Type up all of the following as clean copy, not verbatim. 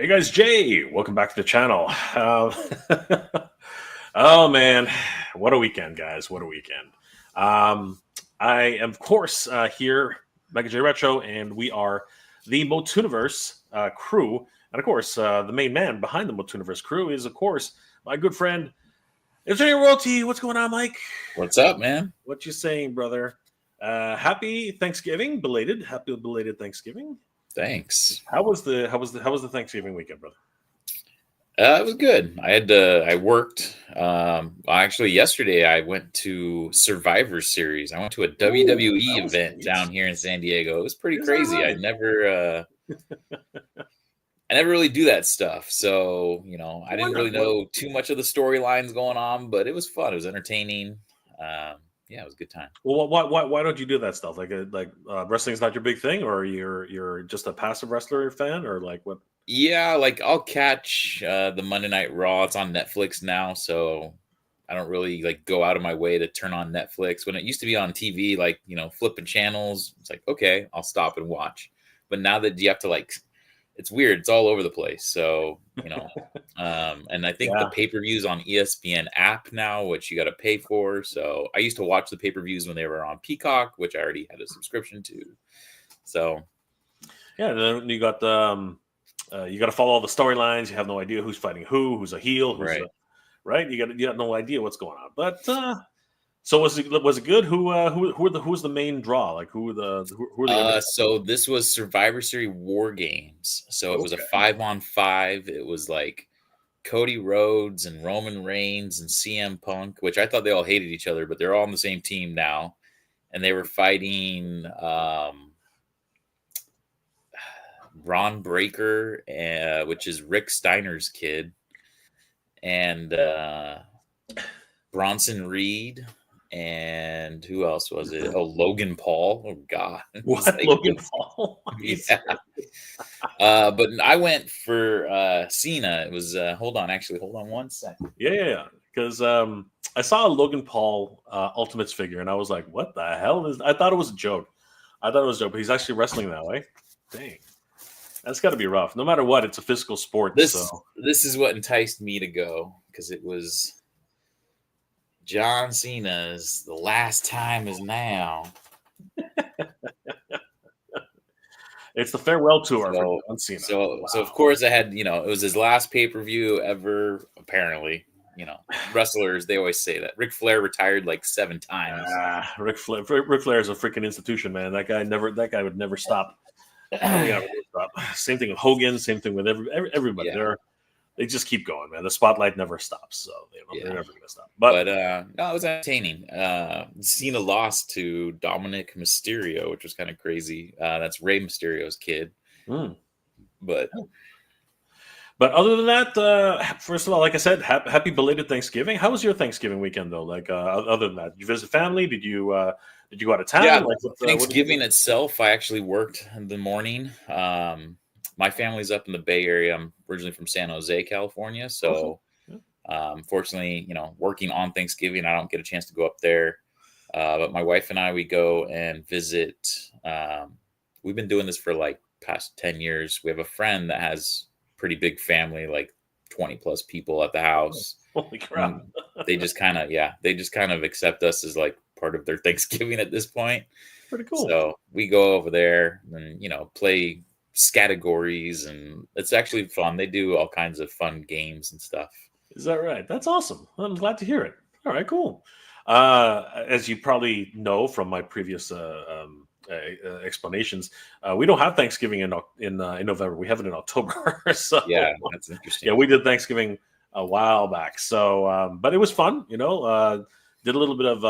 Hey guys, Jay, welcome back to the channel. Oh man, what a weekend, guys! What a weekend. Um, I am, of course, here, Mega J Retro, and we are the MOTUNIVERSE crew. And of course, the main man behind the MOTUNIVERSE crew is, of course, my good friend, Jay Royalty. What's going on, Mike? What's up, man? What you saying, brother? Happy Thanksgiving, belated. Happy belated Thanksgiving. Thanks. How was the Thanksgiving weekend, brother? It was good. I worked. Actually, yesterday I went to Survivor Series. I went to a WWE event nice. down here in San Diego. It was pretty Is that crazy. right? I never really do that stuff. So, I didn't really Wonderful. know too much of the storylines going on, but it was fun. It was entertaining. Yeah, it was a good time. Well, why don't you do that stuff? Like wrestling's not your big thing, or you're just a passive wrestler fan, or like what? Yeah, like I'll catch the Monday Night Raw. It's on Netflix now, so I don't really like go out of my way to turn on Netflix. When it used to be on TV, like flipping channels, it's like okay, I'll stop and watch. But now that you have to it's weird. It's all over the place. So and I think the Yeah. pay-per-views on ESPN app now, which you got to pay for. So I used to watch the pay-per-views when they were on Peacock, which I already had a subscription to. So Yeah. Then you got you got to follow all the storylines. You have no idea who's fighting who's a heel, right. right. You got no idea what's going on. But so was it good? Who was the main draw? Like who are the So this was Survivor Series War Games. So it was a Okay. 5-on-5. It was like Cody Rhodes and Roman Reigns and CM Punk, which I thought they all hated each other, but they're all on the same team now. And they were fighting Ron Breaker, which is Rick Steiner's kid, and Bronson Reed. And who else was it? Oh, Logan Paul. Oh God. What? Logan Paul? Yeah. But I went for Cena. It was hold on 1 second. Yeah. Because I saw a Logan Paul Ultimates figure, and I was like, "What the hell is?" I thought it was a joke. But he's actually wrestling that way. Dang, that's got to be rough. No matter what, it's a physical sport. This is what enticed me to go, because it was John Cena's "The Last Time Is Now." It's the farewell tour for John Cena. So of course I had, it was his last pay-per-view ever, apparently. Wrestlers, they always say that. Ric Flair retired like 7 times. Ric Flair is a freaking institution, man. That guy would never stop. Same thing with Hogan. Same thing with everybody. Yeah. They just keep going, man. The spotlight never stops, so they're never going to stop. But no, it was entertaining. Cena lost to Dominic Mysterio, which was kind of crazy. That's Rey Mysterio's kid. But other than that, first of all, like I said, happy belated Thanksgiving. How was your Thanksgiving weekend, though? Like, other than that, did you visit family? Did you go out of town? Yeah, Thanksgiving itself, I actually worked in the morning. My family's up in the Bay Area. I'm originally from San Jose, California. So, fortunately, working on Thanksgiving, I don't get a chance to go up there. But my wife and I, we go and visit. We've been doing this for like past 10 years. We have a friend that has pretty big family, like 20 plus people at the house. Holy crap. They just kind of accept us as like part of their Thanksgiving at this point. Pretty cool. So we go over there and, play categories, and it's actually fun. They do all kinds of fun games and stuff. Is that right? That's awesome. I'm glad to hear it. All right, cool. As you probably know from my previous explanations, we don't have Thanksgiving in November. We have it in October. So yeah, that's interesting. Yeah, we did Thanksgiving a while back. So, but it was fun. Did a little bit of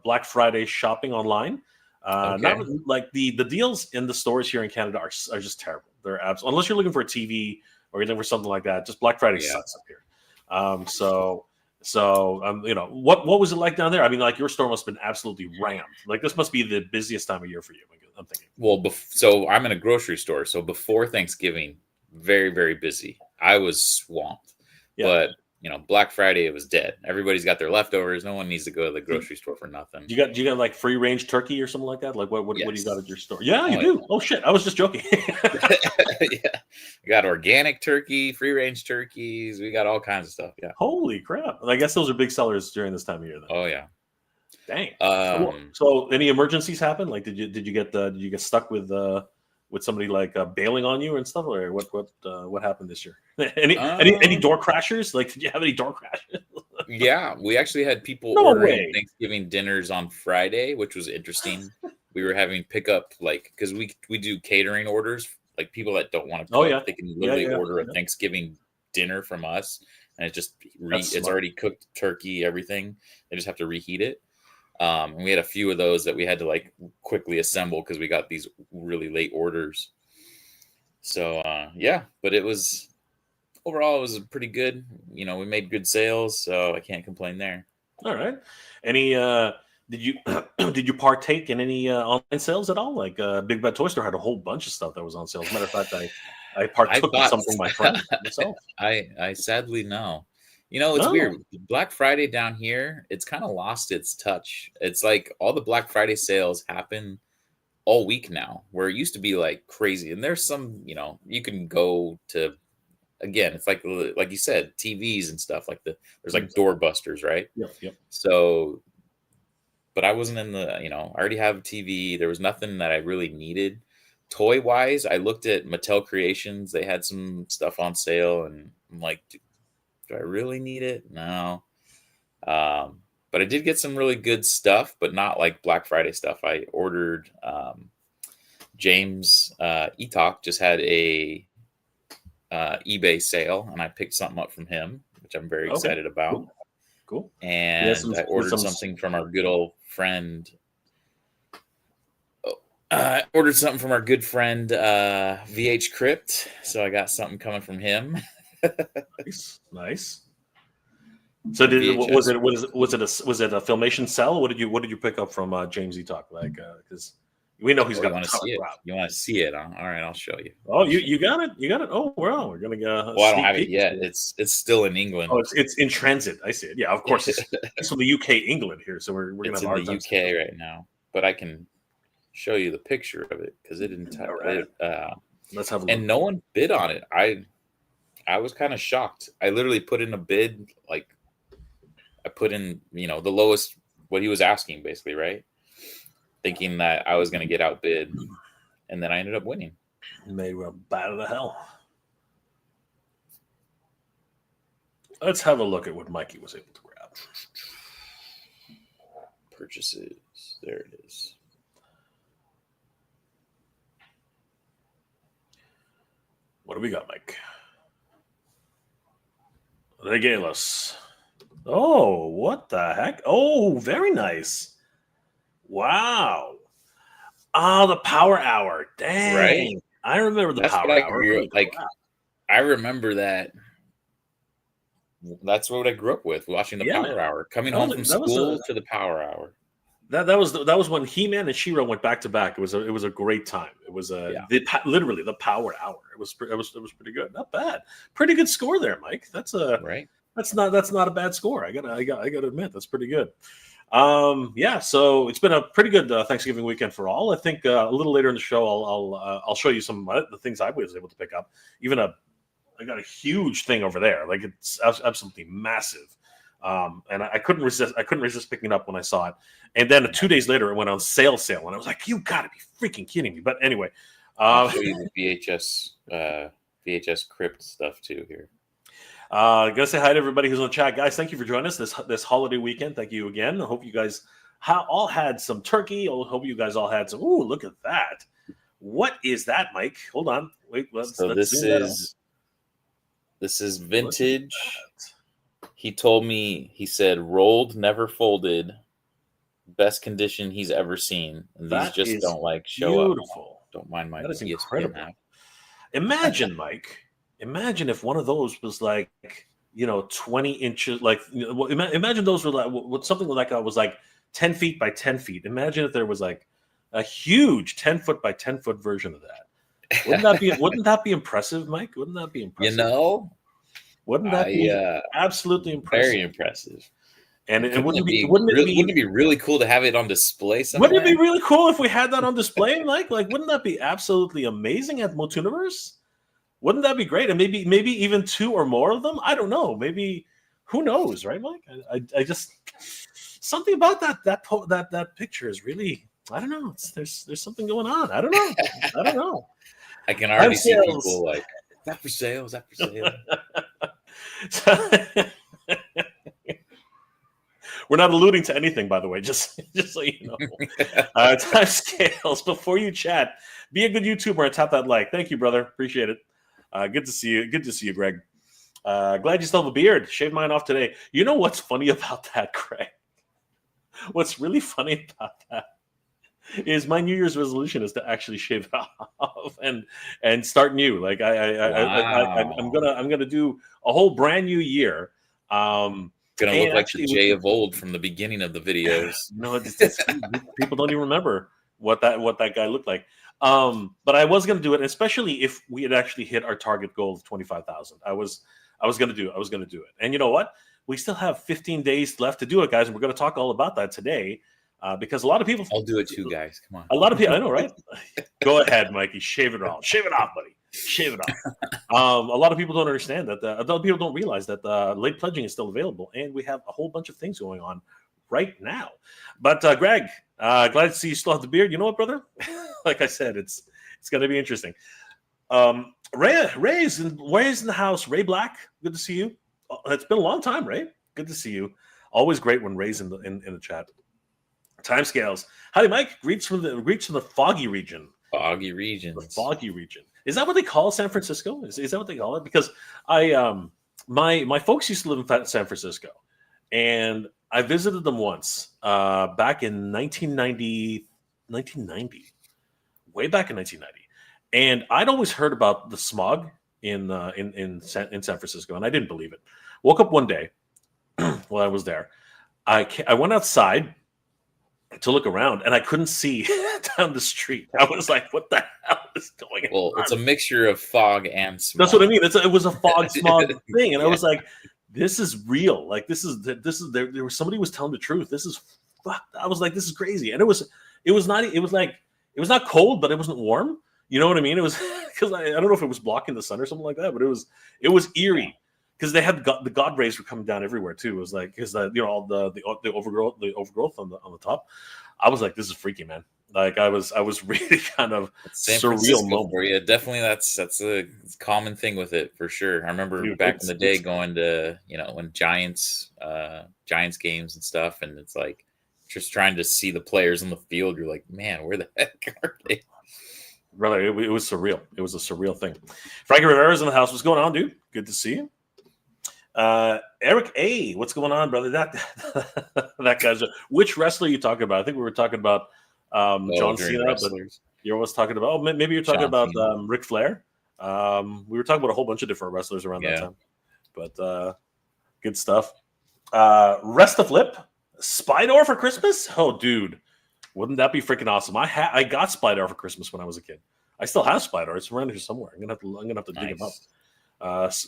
Black Friday shopping online. Not like the deals in the stores here in Canada are just terrible. They're unless you're looking for a TV or you're looking for something like that. Just Black Friday sucks up here. What was it like down there? I mean, like your store must have been absolutely rammed. Like this must be the busiest time of year for you. I'm thinking. Well, so I'm in a grocery store. So before Thanksgiving, very, very busy. I was swamped. Yeah. But Black Friday, it was dead. Everybody's got their leftovers. No one needs to go to the grocery store for nothing. Do you got like free range turkey or something like that? Like what do you got at your store? Yeah, you do. Yeah. Oh shit, I was just joking. Yeah, we got organic turkey, free range turkeys. We got all kinds of stuff. Yeah. Holy crap! I guess those are big sellers during this time of year. Then. Oh yeah. Dang. So any emergencies happen? Like did you get stuck with somebody like bailing on you and stuff, or what happened this year? any door crashers? Like did you have any door crashes? Yeah, we actually had people ordering Thanksgiving dinners on Friday, which was interesting. We were having pickup, like, because we do catering orders, like people that don't want to cook, they can literally order a Thanksgiving dinner from us, and it's already cooked turkey, everything. They just have to reheat it. And we had a few of those that we had to like quickly assemble because we got these really late orders. So but overall it was pretty good. We made good sales, so I can't complain there. All right. Any did you partake in any online sales at all? Like Big Bad Toy Store had a whole bunch of stuff that was on sale. As a matter of fact, I partook in something my friend myself. I sadly no. It's weird. Black Friday down here, it's kind of lost its touch. It's like all the Black Friday sales happen all week now, where it used to be like crazy. And there's some, you can go to, again, it's like you said, TVs and stuff like there's like doorbusters, right? Yep. So, but I wasn't in the, I already have a TV. There was nothing that I really needed. Toy wise, I looked at Mattel Creations. They had some stuff on sale, and I'm like, do I really need it? No. But I did get some really good stuff, but not like Black Friday stuff. I ordered James Etalk just had a eBay sale, and I picked something up from him, which I'm very excited about. Cool. And I ordered something from our good old friend. I ordered something from our good friend VH Crypt, so I got something coming from him. Nice. So was it a Filmation cell? What did you pick up from James Etalk? Like because we know he's got. You want to see it? All right, I'll show you. Oh, you got it. You got it. Oh, well, we're gonna go. Well, I don't have it yet. It's still in England. Oh, it's in transit. I see it. Yeah, of course. It's from the UK, England here, so we're gonna have a hard time. It's in the UK right now, but I can show you the picture of it because it didn't. Let's have a look. And no one bid on it. I was kind of shocked. I literally put in a bid, like I put in, the lowest what he was asking, basically, right? Thinking that I was going to get outbid, and then I ended up winning. Made a bat out of hell. Let's have a look at what Mikey was able to grab. Purchases. There it is. What do we got, Mike? Regalos. Oh, what the heck? Oh, very nice. Wow. The Power Hour. Dang. Right? I remember the Power Hour. I remember that. That's what I grew up with, watching the Power Hour. Coming home from school to the Power Hour. That was when He-Man and She-Ra went back to back. It was a great time. It was literally the Power Hour. It was pretty good. Not bad. Pretty good score there, Mike. That's right. That's not a bad score. I gotta admit that's pretty good. So it's been a pretty good Thanksgiving weekend for all. I think a little later in the show I'll show you some of the things I was able to pick up. I got a huge thing over there. Like it's absolutely massive. And I couldn't resist picking it up when I saw it. And then 2 days later, it went on sale, and I was like, "You got to be freaking kidding me!" But anyway, I'll show you the VHS Crypt stuff too here. Gotta say hi to everybody who's on the chat, guys. Thank you for joining us this holiday weekend. Thank you again. I hope you guys all had some turkey. I hope you guys all had some. Ooh, look at that! What is that, Mike? Hold on, wait. This is vintage. He told me, he said, rolled, never folded, best condition he's ever seen. And these just don't show beautiful. Up. Don't mind my that is incredible. Imagine, Mike. Imagine if one of those was 20 inches. Imagine those were something like that was 10 feet by 10 feet. Imagine if there was a huge 10 foot by 10 foot version of that. Wouldn't that be impressive, Mike? Wouldn't that be impressive? Wouldn't that be absolutely impressive? Very impressive. And wouldn't it be really cool to have it on display somewhere? Wouldn't it be really cool if we had that on display? Like wouldn't that be absolutely amazing at MOTUNIVERSE? Wouldn't that be great? And maybe even 2 or more of them. I don't know. Maybe, who knows, right, Mike? I just, something about that picture is really, I don't know. There's something going on. I don't know. I can already see people like, is that for sale? Is that for sale? We're not alluding to anything, by the way, just so you know. Time scales. Before you chat, be a good YouTuber and tap that like. Thank you, brother. Appreciate it. Good to see you. Good to see you, Greg. Glad you still have a beard. Shaved mine off today. You know what's funny about that, Greg? What's really funny about that is my New Year's resolution is to actually shave it off and start new. Like I'm gonna do a whole brand new year. Gonna look like the Jay of old from the beginning of the videos. No, people don't even remember what that guy looked like. But I was gonna do it, especially if we had actually hit our target goal of 25,000. I was gonna do it. And you know what? We still have 15 days left to do it, guys, and we're gonna talk all about that today. Because a lot of people, I'll do it too, guys. Come on. A lot of people, I know, right? Go ahead, Mikey. Shave it off. Shave it off, buddy. Shave it off. A lot of people don't understand that. A lot of people don't realize that late pledging is still available, and we have a whole bunch of things going on right now. But Greg, glad to see you still have the beard. You know what, brother? Like I said, it's going to be interesting. Ray's in the house. Ray Black, good to see you. It's been a long time, Ray. Good to see you. Always great when Ray's in the chat. Timescales. Howdy, Mike. Greets from the foggy region. Foggy region. The foggy region. Is that what they call San Francisco? Is that what they call it? Because my folks used to live in San Francisco, and I visited them once back in 1990, way back in 1990, and I'd always heard about the smog in San Francisco, and I didn't believe it. Woke up one day while I was there. I went outside to look around, and I couldn't see down the street. I was like, "What the hell is going on?" Well, it's a mixture of fog and smog. That's what I mean. It was a fog smog thing, and I was like, "This is real. Like this is there was somebody was telling the truth. This is." I was like, "This is crazy," and it was not cold, but it wasn't warm. You know what I mean? It was because I don't know if it was blocking the sun or something like that, but it was eerie. Because they had the God rays were coming down everywhere too. It was like because all the overgrowth on the top. I was like, this is freaky, man. Like I was really kind of surreal moment. For you. Definitely that's a common thing with it for sure. I remember back in the day going to when Giants games and stuff, and it's like just trying to see the players on the field. You're like, man, where the heck are they? Brother, it was surreal. It was a surreal thing. Frankie Rivera's in the house. What's going on, dude? Good to see you. Eric A, what's going on, brother? That guy's which wrestler are you talking about? I think we were talking about John Cena, wrestlers. But you're always talking about maybe you're talking about Ric Flair. We were talking about a whole bunch of different wrestlers around that time. But good stuff. Rest of Flip, Spydor for Christmas? Oh, dude, wouldn't that be freaking awesome? I got Spydor for Christmas when I was a kid. I still have Spydor. It's around here somewhere. I'm gonna have to dig him up.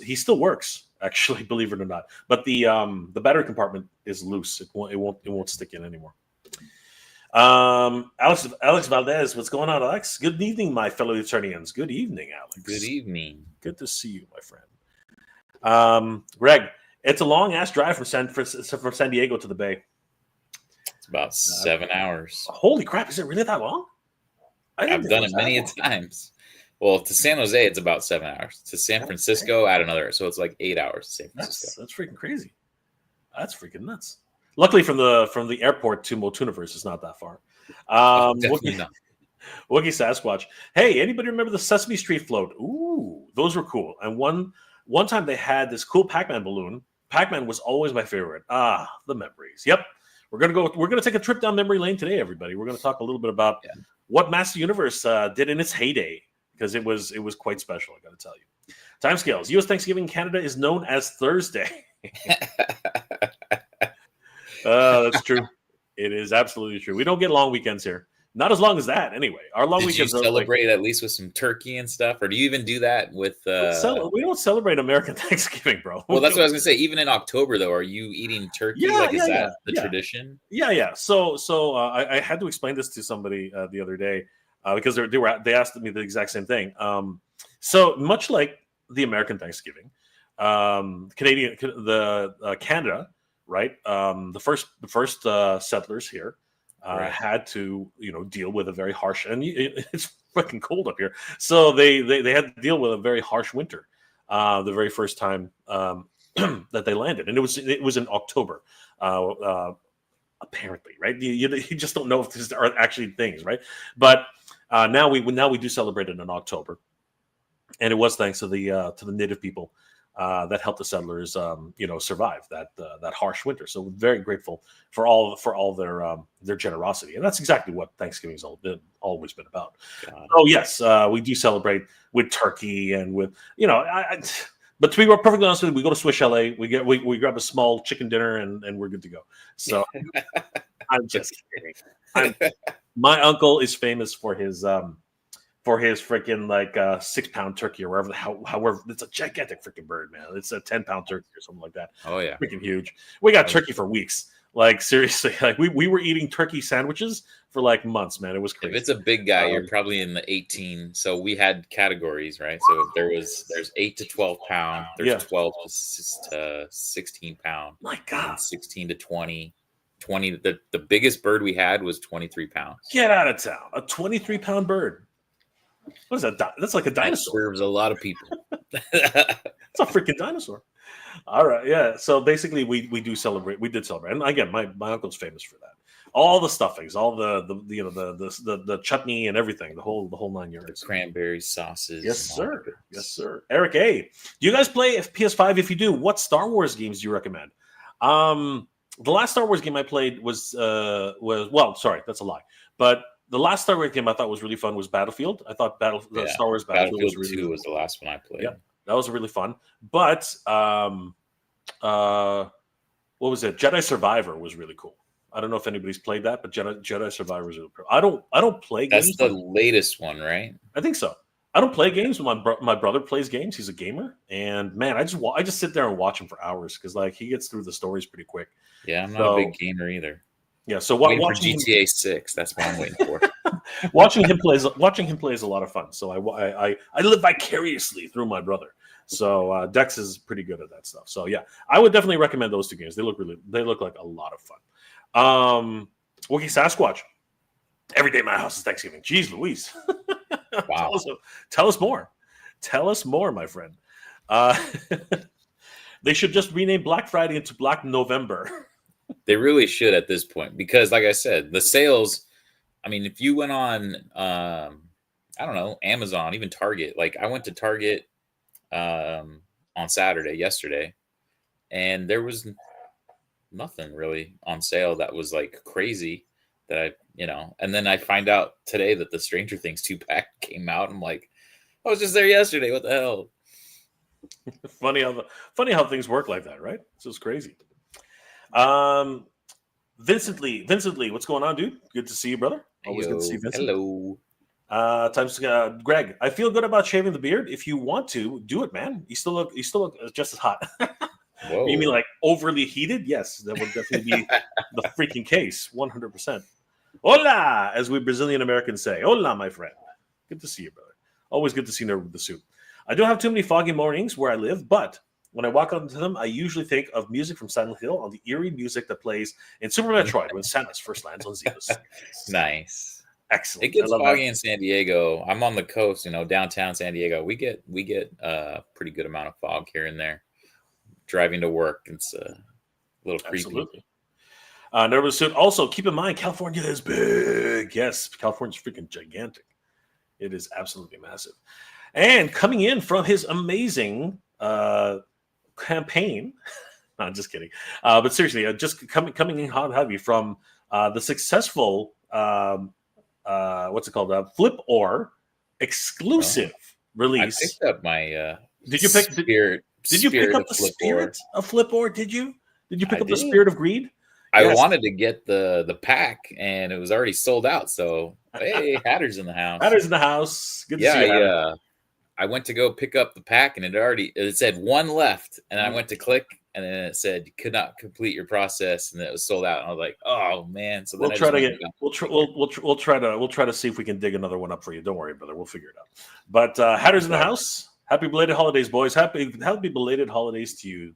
He still works, actually, believe it or not. But the battery compartment is loose. It won't stick in anymore. Alex Valdez, what's going on, Alex? Good evening, my fellow Eternians. Good evening, Alex. Good evening. Good to see you, my friend. Greg, it's a long ass drive from San Diego to the Bay. It's about 7 hours. Holy crap! Is it really that long? I've done it many times. Well, to San Jose, it's about 7 hours. To San Francisco, add another. So it's like 8 hours to San Francisco. That's freaking crazy. That's freaking nuts. Luckily, from the airport to MOTUNIVERSE, it's not that far. Definitely not. Wookie Sasquatch. Hey, anybody remember the Sesame Street float? Ooh, those were cool. And one time they had this cool Pac-Man balloon. Pac-Man was always my favorite. The memories. Yep. We're gonna take a trip down memory lane today, everybody. We're gonna talk a little bit about what Master Universe did in its heyday. Because it was quite special, I got to tell you. Timescales. U.S. Thanksgiving in Canada is known as Thursday. That's true. It is absolutely true. We don't get long weekends here. Not as long as that, anyway. Our long Did you weekends are celebrate at least with some turkey and stuff, or do you even do that with? We don't celebrate American Thanksgiving, bro. Well, that's what I was gonna say. Even in October, though, are you eating turkey? Yeah, Like, is yeah, that the tradition? yeah. So I had to explain this to somebody the other day because they asked me the exact same thing. So much like the American Thanksgiving, Canada, right? The first settlers here Right. had to deal with a very harsh, and it's fucking cold up here, so they had to deal with a very harsh winter the very first time that they landed, and it was in October. Apparently, right? You just don't know if these are actually things, right? But now we do celebrate it in October, and it was thanks to the native people that helped the settlers, survive that harsh winter. So we're very grateful for all their generosity, and that's exactly what Thanksgiving's always been about. Oh yes, we do celebrate with turkey and with but to be perfectly honest with you, we go to Swiss Chalet, we grab a small chicken dinner, and we're good to go. So I'm just kidding. My uncle is famous for his freaking 6-pound turkey or wherever. However, it's a gigantic freaking bird, man. It's a 10-pound turkey or something like that. Oh yeah, freaking huge. We got turkey for weeks. Like seriously, like we were eating turkey sandwiches for like months, man. It was crazy. If it's a big guy, you're probably in the 18. So we had categories, right? So there's 8 to 12 pound. There's 12 to 16 pound. My God, 16 to 20. 20. The biggest bird we had was 23 pounds. Get out of town! A 23-pound bird. What is that? That's like a dinosaur. That serves a lot of people. It's a freaking dinosaur. All right, yeah. So basically, we did celebrate, and again, my uncle's famous for that. All the stuffings, all the chutney and everything, the whole 9 yards. Cranberry sauces. Yes, sir. Yes, sir. Eric A, do you guys play PS5? If you do, what Star Wars games do you recommend? The last Star Wars game I played was sorry, that's a lie, but the last Star Wars game I thought was really fun was Battlefield. I thought Star Wars Battlefield was really 2 was the last one I played. Yeah, that was really fun. But what was it? Jedi Survivor was really cool. I don't know if anybody's played that, but Jedi Survivor was really cool. I don't play games. That's the latest one, right? I think so. I don't play games, but my brother plays games. He's a gamer, and man, I just sit there and watch him for hours because he gets through the stories pretty quick. Yeah, I'm not a big gamer either. Yeah, so watching GTA 6, that's what I'm waiting for. watching him play is a lot of fun. So I live vicariously through my brother. So Dex is pretty good at that stuff. So yeah, I would definitely recommend those 2 games. They look like a lot of fun. Wookie Sasquatch. Every day in my house is Thanksgiving. Jeez Louise. Wow. Tell us more. Tell us more, my friend. They should just rename Black Friday into Black November. They really should at this point, because like I said, the sales, I mean, if you went on, I don't know, Amazon, even Target, like I went to Target on yesterday, and there was nothing really on sale that was like crazy that and then I find out today that the Stranger Things 2-pack came out. I'm like, I was just there yesterday. What the hell? Funny how things work like that, right? It's just crazy. Vincent Lee, what's going on, dude? Good to see you, brother. Always good to see Vincent. Hello. Greg, I feel good about shaving the beard. If you want to, do it, man. You still look just as hot. Whoa. You mean like overly heated? Yes, that would definitely be the freaking case, 100%. Hola, as we Brazilian Americans say. Hola, my friend. Good to see you, brother. Always good to see you with the suit. I don't have too many foggy mornings where I live, but when I walk out into them, I usually think of music from Silent Hill on the eerie music that plays in Super Metroid when Samus first lands on Xenos. Nice. Excellent. It gets foggy in San Diego. I'm on the coast, downtown San Diego. We get a pretty good amount of fog here and there. Driving to work, it's a little creepy. Absolutely. Nervous suit. Also, keep in mind, California is big. Yes, California's freaking gigantic. It is absolutely massive. And coming in from his amazing campaign, no, I'm just kidding. But seriously, just coming in hot and heavy from the successful what's it called? Flip Or exclusive release. I picked up my. Did you pick up the spirit of Flip Or? Did you pick up the Spirit of Greed? I wanted to get the pack, and it was already sold out. So Hey, Hatter's in the house. Hatter's in the house. Good to see you, Hatter. I went to go pick up the pack, and it said one left, and I went to click, and then it said you could not complete your process, and it was sold out. And I was like, oh man! So then we'll try to see if we can dig another one up for you. Don't worry, brother. We'll figure it out. But Hatter's in the house. Happy belated holidays, boys. Happy belated holidays to you,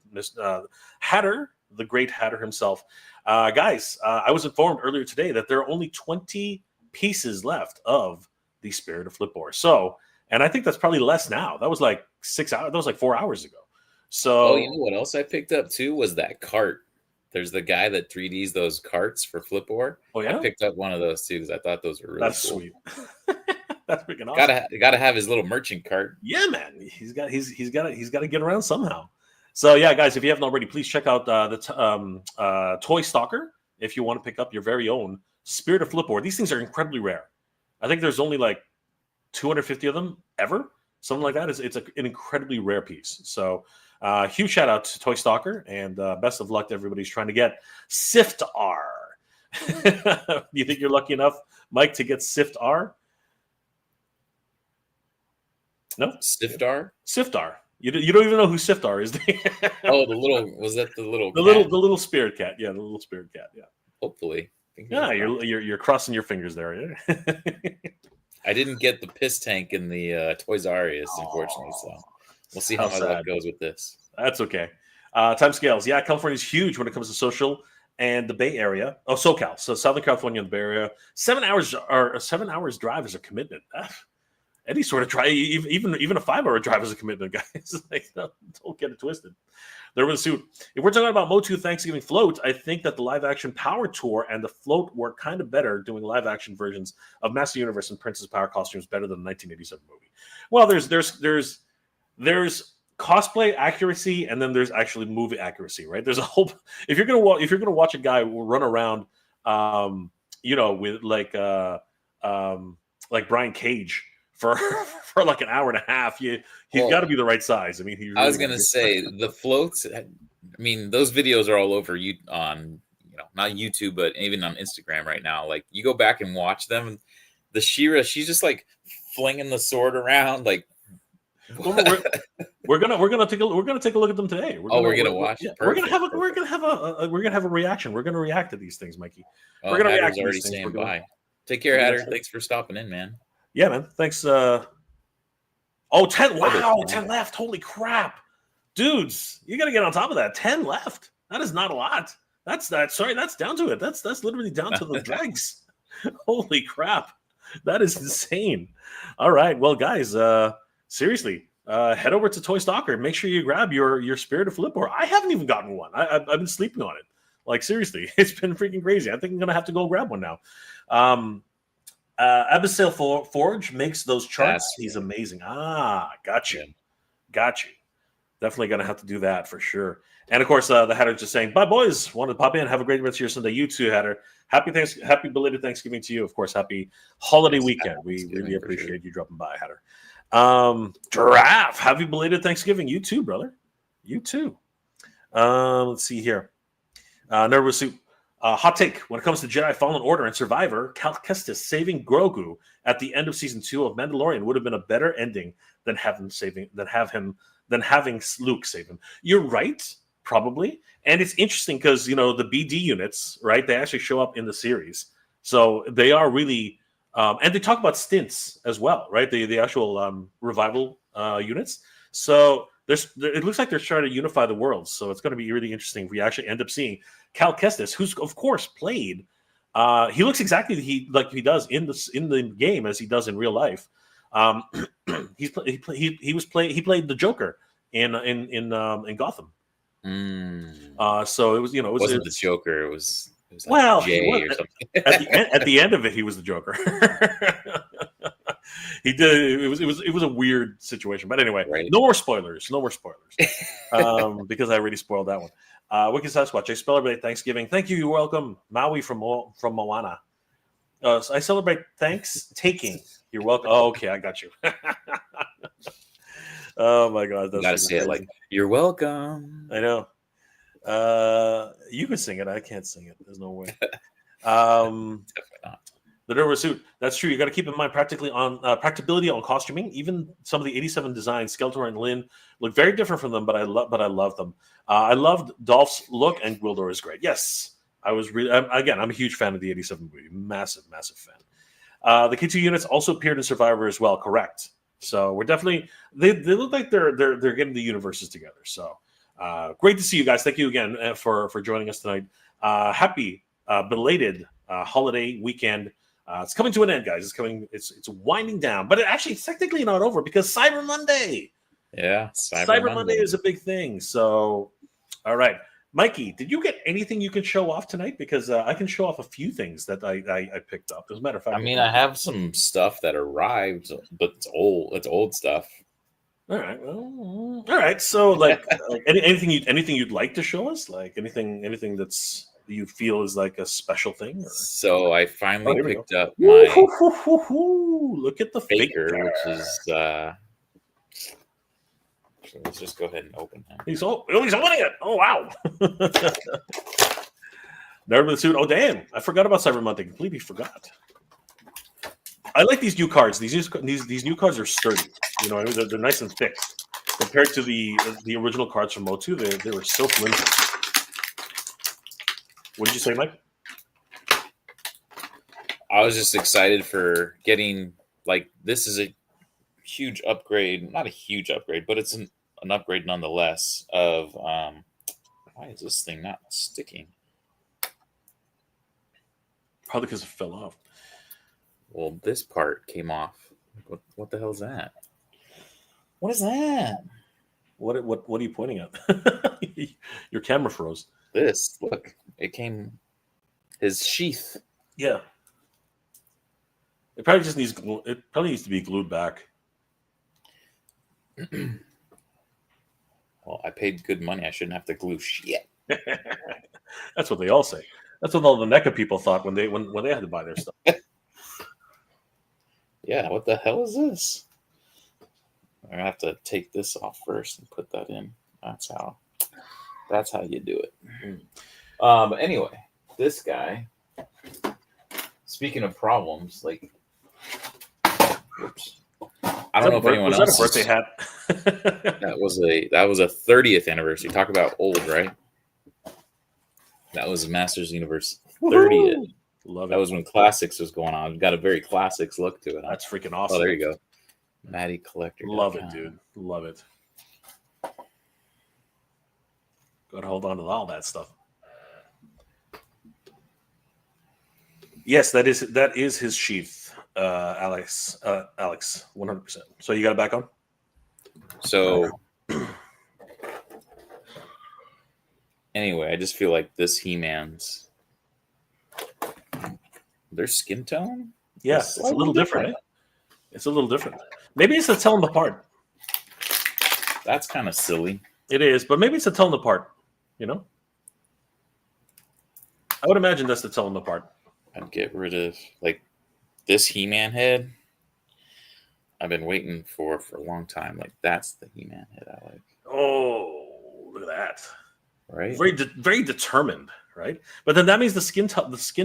Hatter, the great Hatter himself. Guys, I was informed earlier today that there are only 20 pieces left of the Spirit of Flipboard. So, and I think that's probably less now. That was like 6 hours. That was like 4 hours ago. So, you know what else I picked up too was that cart. There's the guy that 3Ds those carts for Flipboard. Oh yeah, I picked up one of those too because I thought those were really cool. Sweet. That's freaking awesome. Gotta have his little merchant cart. Yeah, man. He's got to get around somehow. So yeah, guys, if you haven't already, please check out the Toy Stalker if you want to pick up your very own Spirit of Flipboard. These things are incredibly rare. I think there's only like 250 of them ever, something like that. It's an incredibly rare piece. So huge shout out to Toy Stalker, and best of luck to everybody who's trying to get Sift R. Do you think you're lucky enough, Mike, to get Sift R? No, Siftar. You don't even know who Siftar is. Oh, the little spirit cat? Yeah, the little spirit cat. Yeah. Hopefully. Yeah, you're crossing your fingers there. Yeah? I didn't get the piss tank in the Toys R Us, unfortunately. So we'll see how that goes with this. That's okay. Time scales. Yeah, California is huge when it comes to social and the Bay Area. Oh, SoCal. So Southern California and the Bay Area. 7 hours drive is a commitment. Any sort of drive, even a 5-hour drive is a commitment, guys. Like, don't get it twisted. There was a suit. If we're talking about Motu Thanksgiving float, I think that the live action Power Tour and the float were kind of better doing live action versions of Master Universe and Princess Power costumes better than the 1987 movie. Well, there's cosplay accuracy, and then there's actually movie accuracy, right? There's a whole. If you're gonna watch a guy run around, with like Brian Cage for like an hour and a half, he's got to be the right size. I mean, I was gonna say the floats. I mean, those videos are all over you on not YouTube, but even on Instagram right now. Like, you go back and watch them. The She-Ra, she's just like flinging the sword around. Like, we're gonna take a look at them today. We're gonna watch. Yeah, we're gonna have a reaction. We're gonna react to these things, Mikey. We're gonna react to these things. Saying bye. Take care, Hatter. Thanks for stopping in, man. Yeah, man. Thanks. 10. Wow, 10 left. Holy crap, dudes! You got to get on top of that. 10 left. That is not a lot. That's down to it. That's literally down to the dregs. Holy crap, that is insane. All right, well, guys, seriously, head over to Toy Stalker. Make sure you grab your Spirit of Flipboard. I haven't even gotten one. I've been sleeping on it. Like, seriously, it's been freaking crazy. I think I'm gonna have to go grab one now. Abyssal Forge makes those charts. He's amazing. Got you. Definitely gonna have to do that for sure. And of course, the Hatter's just saying, bye, boys. Want to pop in? Have a great rest of your Sunday. You too, Hatter. Happy belated Thanksgiving to you. Of course, happy holiday weekend. We really appreciate you dropping by, Hatter. Giraffe, happy belated Thanksgiving. You too, brother. You too. Let's see here. Nervous Soup. Hot take: when it comes to Jedi Fallen Order and Survivor, Cal Kestis saving Grogu at the end of season 2 of Mandalorian would have been a better ending than having Luke save him. You're right, probably, and it's interesting because the BD units, right? They actually show up in the series, so they are really, and they talk about stints as well, right? The actual revival units. So it looks like they're trying to unify the world. So it's going to be really interesting if we actually end up seeing Cal Kestis, who's of course played. He looks exactly like he does in the game as he does in real life. He played the Joker in Gotham. So it was it wasn't the Joker. It was like Jay or something. At the end of it, he was the Joker. He did. It was a weird situation, but anyway, right. No more spoilers, because I already spoiled that one. Wicked Sasquatch, I celebrate Thanksgiving. Thank you. You're welcome, Maui from Moana. So I celebrate thanks taking. You're welcome. Oh, okay, I got you. Oh my God, you gotta say it like you're welcome. I know. You can sing it. I can't sing it. There's no way. Definitely not. The Nerva suit. That's true. You got to keep in mind practicability on costuming. Even some of the '87 designs, Skeletor and Lynn, look very different from them, but I love them. I loved Dolph's look, and Gwildor is great. Yes, I was really again. I'm a huge fan of the '87 movie. Massive fan. The K2 units also appeared in Survivor as well. Correct. So we're definitely they look like they're getting the universes together. So great to see you guys. Thank you again for joining us tonight. Happy belated holiday weekend. It's coming to an end, guys. It's winding down, but it's technically not over because Cyber Monday. Yeah, Cyber Monday is a big thing. So, all right, Mikey, did you get anything you can show off tonight? Because I can show off a few things that I picked up. As a matter of fact, I have some stuff that arrived, but it's old. It's old stuff. All right. Well, all right. So, like anything you'd like to show us? Like anything that's you feel is like a special thing? Or? So I finally picked up my look at the Faker, which is so let's just go ahead and open him. He's opening it. Oh wow. Nerva suit. Oh damn! I forgot about Cyber Monday. Completely forgot. I like these new cards. These new cards are sturdy. You know, they're nice and thick compared to the original cards from Motu. They were so flimsy. What did you say, Mike? I was just excited for getting, like, this is a huge upgrade. Not a huge upgrade, but it's an upgrade nonetheless of, why is this thing not sticking? Probably because it fell off. Well, this part came off. What the hell is that? What is that? What are you pointing at? Your camera froze. This, look, it came, his sheath. Yeah. It probably just needs to be glued back. Well, I paid good money. I shouldn't have to glue shit. That's what they all say. That's what all the NECA people thought when they had to buy their stuff. Yeah, what the hell is this? I'm gonna have to take this off first and put that in. That's how you do it. But anyway, this guy. Speaking of problems, like, whoops. I don't know if anyone else. Was that a birthday hat? That was a 30th anniversary. Talk about old, right? That was Masters Universe 30th. Love it. That was when Classics was going on. Got a very Classics look to it. That's freaking awesome. Oh, there you go. Matty Collector. Love it, dude. Love it. Gotta hold on to all that stuff. Yes, that is his sheath, Alex. 100%. So you got it back on? So anyway, I just feel like this He-Man's their skin tone? Yeah, it's a little different. Eh? It's a little different. Maybe it's to tell them apart. That's kind of silly. It is, but maybe it's to tell them apart. You know? I would imagine that's to tell them apart. I'd get rid of, like, this He-Man head. I've been waiting for a long time. Like, that's the He-Man head I like. Oh, look at that! Right? Very determined, right? But then that means the skin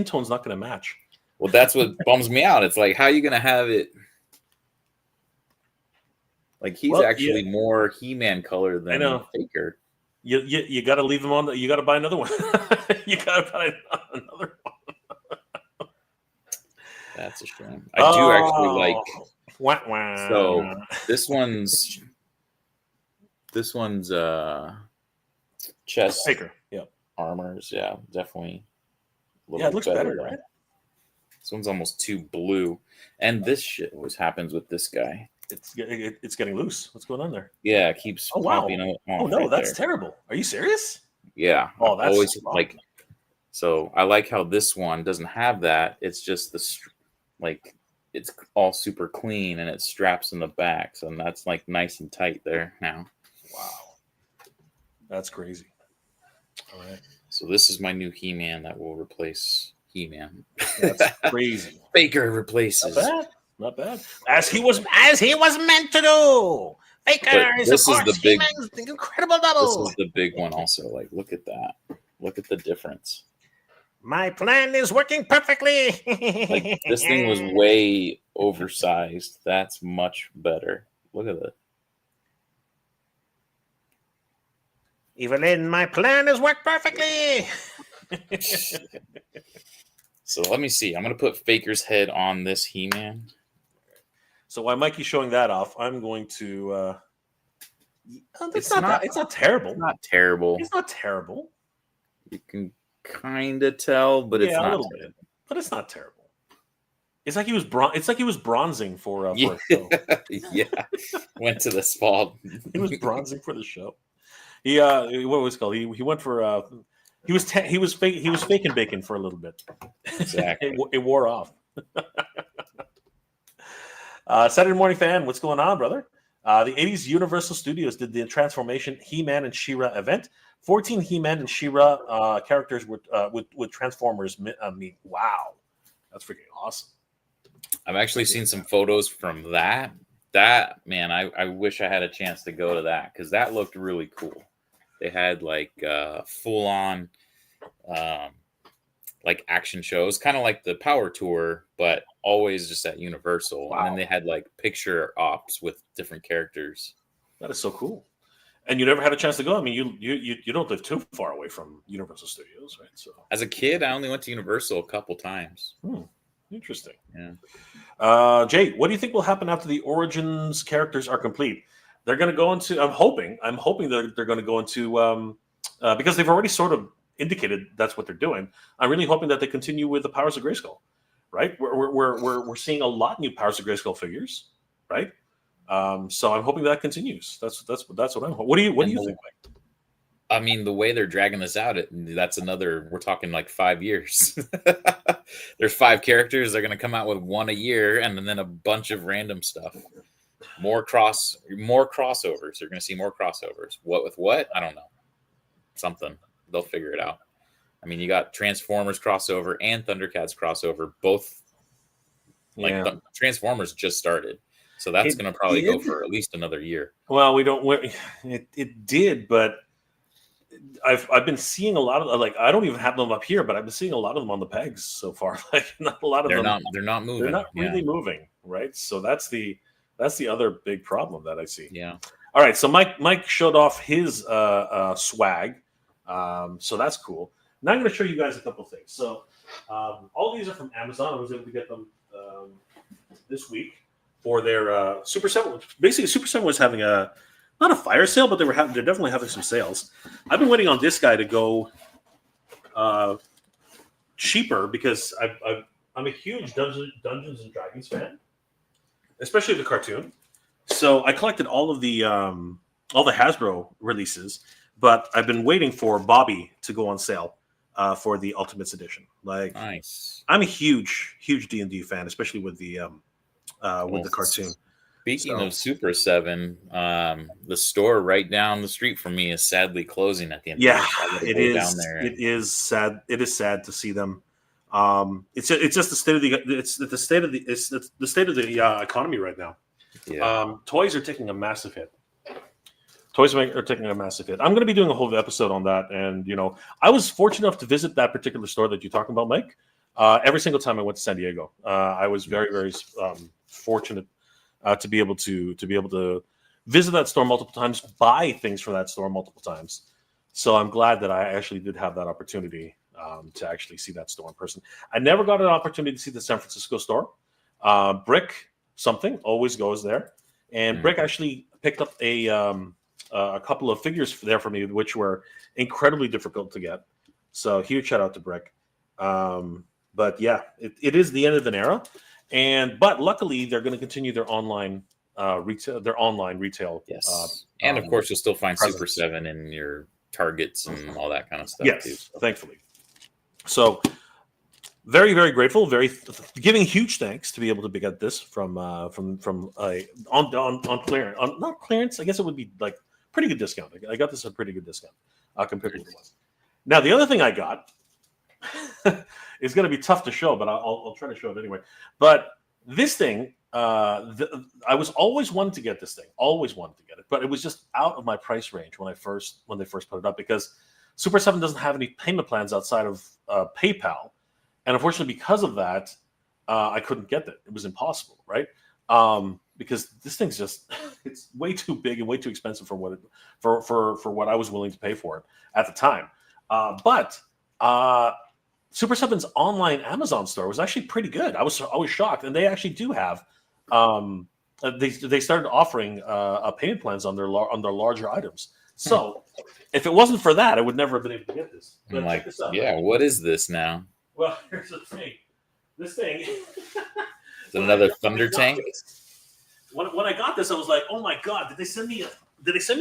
tone's not going to match. Well, that's what bums me out. It's like, how are you going to have it? Like, he's actually more He-Man color than Faker. You got to leave him on. You got to buy another one. You got to buy another one. That's a shame. I do actually like. Wah, wah. So this one's chest Faker. Yeah. Armors. Yeah, definitely. Yeah, it looks better, right? This one's almost too blue, and this shit always happens with this guy. It's getting loose. What's going on there? Yeah, it keeps popping out. Oh no, that's terrible. Are you serious? Yeah. Oh, that's always like. So I like how this one doesn't have that. It's just it's all super clean and it straps in the back, so that's like nice and tight there now. Wow, that's crazy. All right. So this is my new He-Man that will replace He-Man. That's crazy. Faker replaces. Not bad. As he was meant to do. Faker is the big, incredible double. This is the big one also. Like, look at that. Look at the difference. My plan is working perfectly. Like, this thing was way oversized. That's much better. Look at that. Evelyn, my plan has worked perfectly. So let me see. I'm going to put Faker's head on this He-Man. So while Mikey's showing that off, I'm going to... it's not terrible. It's not terrible. It's not terrible. You can kind of tell, but it's not a little bit. But it's not terrible. It's like he was bronzing for a show. Yeah, went to the spa. He was bronzing for the show. He what was it called? He went for he was faking bacon for a little bit. Exactly. It wore off. Saturday Morning Fan, what's going on, brother? The 80s Universal Studios did the Transformation He-Man and She-Ra event. 14 He-Man and She-Ra characters with Transformers meet. Wow, that's freaking awesome. I've actually seen some photos from that. That, man, I wish I had a chance to go to that because that looked really cool. They had like full on like action shows, kind of like the Power Tour, but always just at Universal. Wow. And then they had like picture ops with different characters. That is so cool. And you never had a chance to go. I mean, you don't live too far away from Universal Studios, right? So as a kid, I only went to Universal a couple times. Interesting. Yeah. Jay, what do you think will happen after the Origins characters are complete? They're going to go into. I'm hoping that they're going to go into because they've already sort of indicated that's what they're doing. I'm really hoping that they continue with the Powers of Grayskull, right? We're seeing a lot of new Powers of Grayskull figures, right? So I'm hoping that continues. That's what I'm hoping. What do you think, Mike? I mean, the way they're dragging this out, that's another. We're talking like 5 years. There's 5 characters. They're going to come out with one a year, and then a bunch of random stuff. More crossovers. You're going to see more crossovers. What with what? I don't know. Something. They'll figure it out. I mean, you got Transformers crossover and Thundercats crossover. Both. Like Transformers just started. So that's going to probably go for at least another year. Well, it did, but I've been seeing a lot of I don't even have them up here, but I've been seeing a lot of them on the pegs so far. Like not a lot of them. They're not moving. They're not really moving, right? So that's the other big problem that I see. Yeah. All right. So Mike showed off his swag, so that's cool. Now I'm going to show you guys a couple things. So all these are from Amazon. I was able to get them this week for their Super 7. Basically, Super 7 was having not a fire sale, but they're definitely having some sales. I've been waiting on this guy to go cheaper because I'm a huge Dungeons and Dragons fan, especially the cartoon. So I collected all the Hasbro releases, but I've been waiting for Bobby to go on sale for the Ultimates edition. Like, nice. I'm a huge D&D fan, especially with the cartoon. Speaking of Super 7, the store right down the street from me is sadly closing at the end. Yeah, it is. Down there. It is sad. It is sad to see them. It's just the state of the state of the economy right now. Yeah. Toys are taking a massive hit. Are taking a massive hit. I'm going to be doing a whole episode on that, and I was fortunate enough to visit that particular store that you're talking about, Mike. Every single time I went to San Diego, I was very, very fortunate to be able to visit that store multiple times, buy things from that store multiple times. So I'm glad that I actually did have that opportunity to actually see that store in person. I never got an opportunity to see the San Francisco store. Brick something always goes there, and Brick actually picked up a couple of figures there for me, which were incredibly difficult to get. So huge shout out to Brick. But yeah, it is the end of an era, but luckily they're going to continue their online retail. Yes, and of course you'll still find presence. Super 7 in your Targets and all that kind of stuff. Yes, too, so. Thankfully. So very, very grateful. Giving huge thanks to be able to get this from on clearance. Not clearance. I guess it would be like pretty good discount. I got this at a pretty good discount compared to the one. Now the other thing I got. It's going to be tough to show, but I'll try to show it anyway. But this thing, I was always wanting to get this thing, always wanted to get it, but it was just out of my price range when they first put it up because Super 7 doesn't have any payment plans outside of PayPal, and unfortunately, because of that, I couldn't get it. It was impossible, right? Because this thing's just it's way too big and way too expensive for what I was willing to pay for it at the time. But Super 7's online Amazon store was actually pretty good. I was shocked, and they actually do have they started offering payment plans on their larger items. So if it wasn't for that, I would never have been able to get this. But I'm like, this out, yeah, what is this now? Well, here's the thing. This thing is it another Thunder Tank? When I got this, I was like, "Oh my god! Did they send me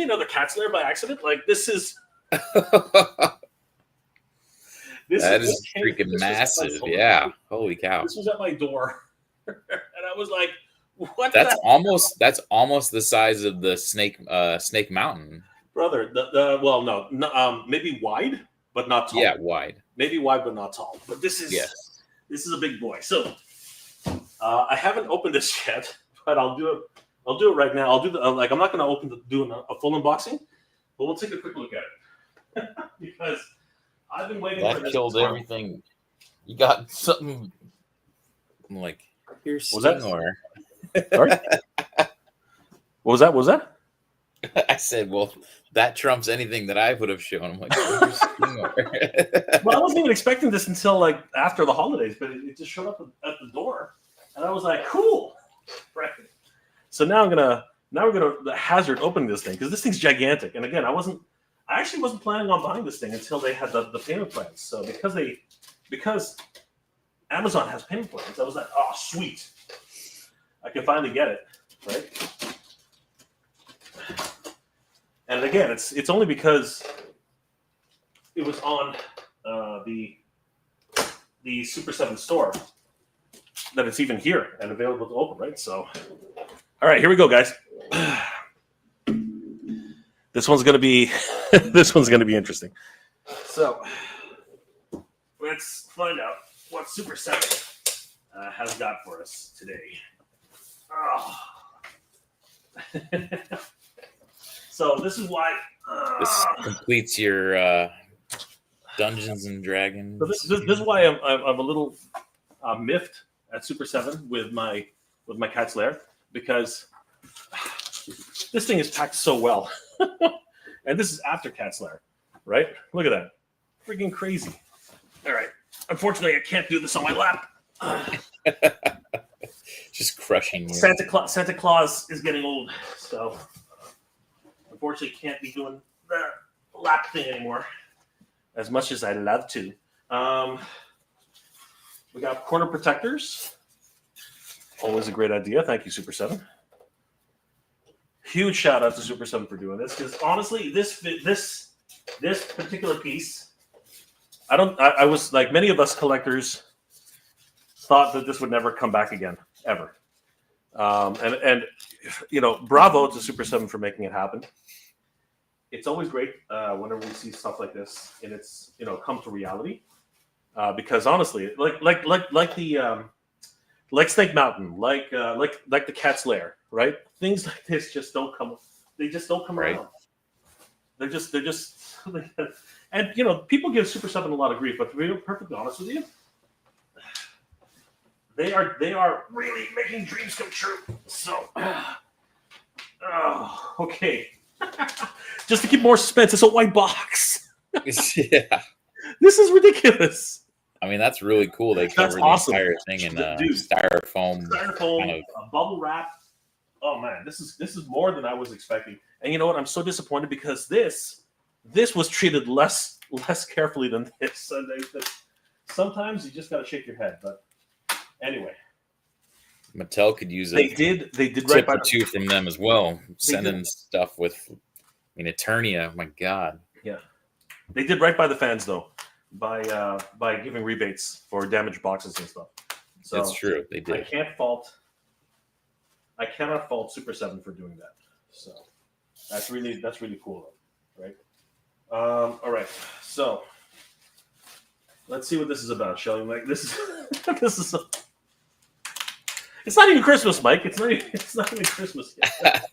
another Cat's Lair by accident? Like this is that is freaking massive! Yeah, holy cow! This was at my door, and I was like, "What?" That's almost the size of the Snake Mountain, brother. Well, no, maybe wide, but not tall. Yeah, wide. Maybe wide, but not tall. But this is This is a big boy. So I haven't opened this yet, but I'll do it. I'll do it right now. I'll do the I'm not going to do a full unboxing, but we'll take a quick look at it because I've been waiting. That killed everything. You got something. I'm like, here's Stingor. Sorry? What was that? I said, well, that trumps anything that I would have shown. I'm like, here's Stingor. Well, I wasn't even expecting this until like after the holidays, but it just showed up at the door, and I was like, cool. Right. So now we're gonna hazard opening this thing because this thing's gigantic. And again, I actually wasn't planning on buying this thing until they had the payment plans. So because Amazon has payment plans, I was like, oh sweet, I can finally get it, right? And again, it's only because it was on the Super 7 store that it's even here and available to open, right? So, all right, here we go, guys. This one's gonna be interesting. So, let's find out what Super 7 has got for us today. Oh. So this is why this completes your Dungeons and Dragons. So this is why I'm a little miffed at Super 7 with my Cat's Lair, because this thing is packed so well. And this is after Cat's Lair, right? Look at that. Freaking crazy. All right. Unfortunately, I can't do this on my lap. Just crushing you. Santa Claus is getting old, so unfortunately can't be doing the lap thing anymore as much as I'd love to. We got corner protectors. Always a great idea. Thank you, Super 7. Huge shout out to Super 7 for doing this, because honestly, this particular piece, I was like many of us collectors thought that this would never come back again, ever. And you know, bravo to Super 7 for making it happen. It's always great whenever we see stuff like this and it's, you know, come to reality. Because honestly, like Snake Mountain, like the Cat's Lair, right? Things like this just don't come. They just don't come around. They're just. And you know, people give Super 7 a lot of grief, but to be perfectly honest with you, they are really making dreams come true. So, okay. Just to keep more suspense, it's a white box. Yeah. This is ridiculous. I mean, that's really cool. They covered the entire thing in styrofoam kind of a bubble wrap. Oh man, this is more than I was expecting. And you know what? I'm so disappointed because this was treated less carefully than this. Sometimes you just got to shake your head. But anyway, Mattel could use They did tip right by or two from them as well. Sending stuff with, Eternia. My God. Yeah, they did right by the fans though, by giving rebates for damaged boxes and stuff. So that's true. They did. I cannot fault Super 7 for doing that. So that's really cool, right? All right. So let's see what this is about, shall we, Mike? This is it's not even Christmas, Mike. It's not even Christmas yet.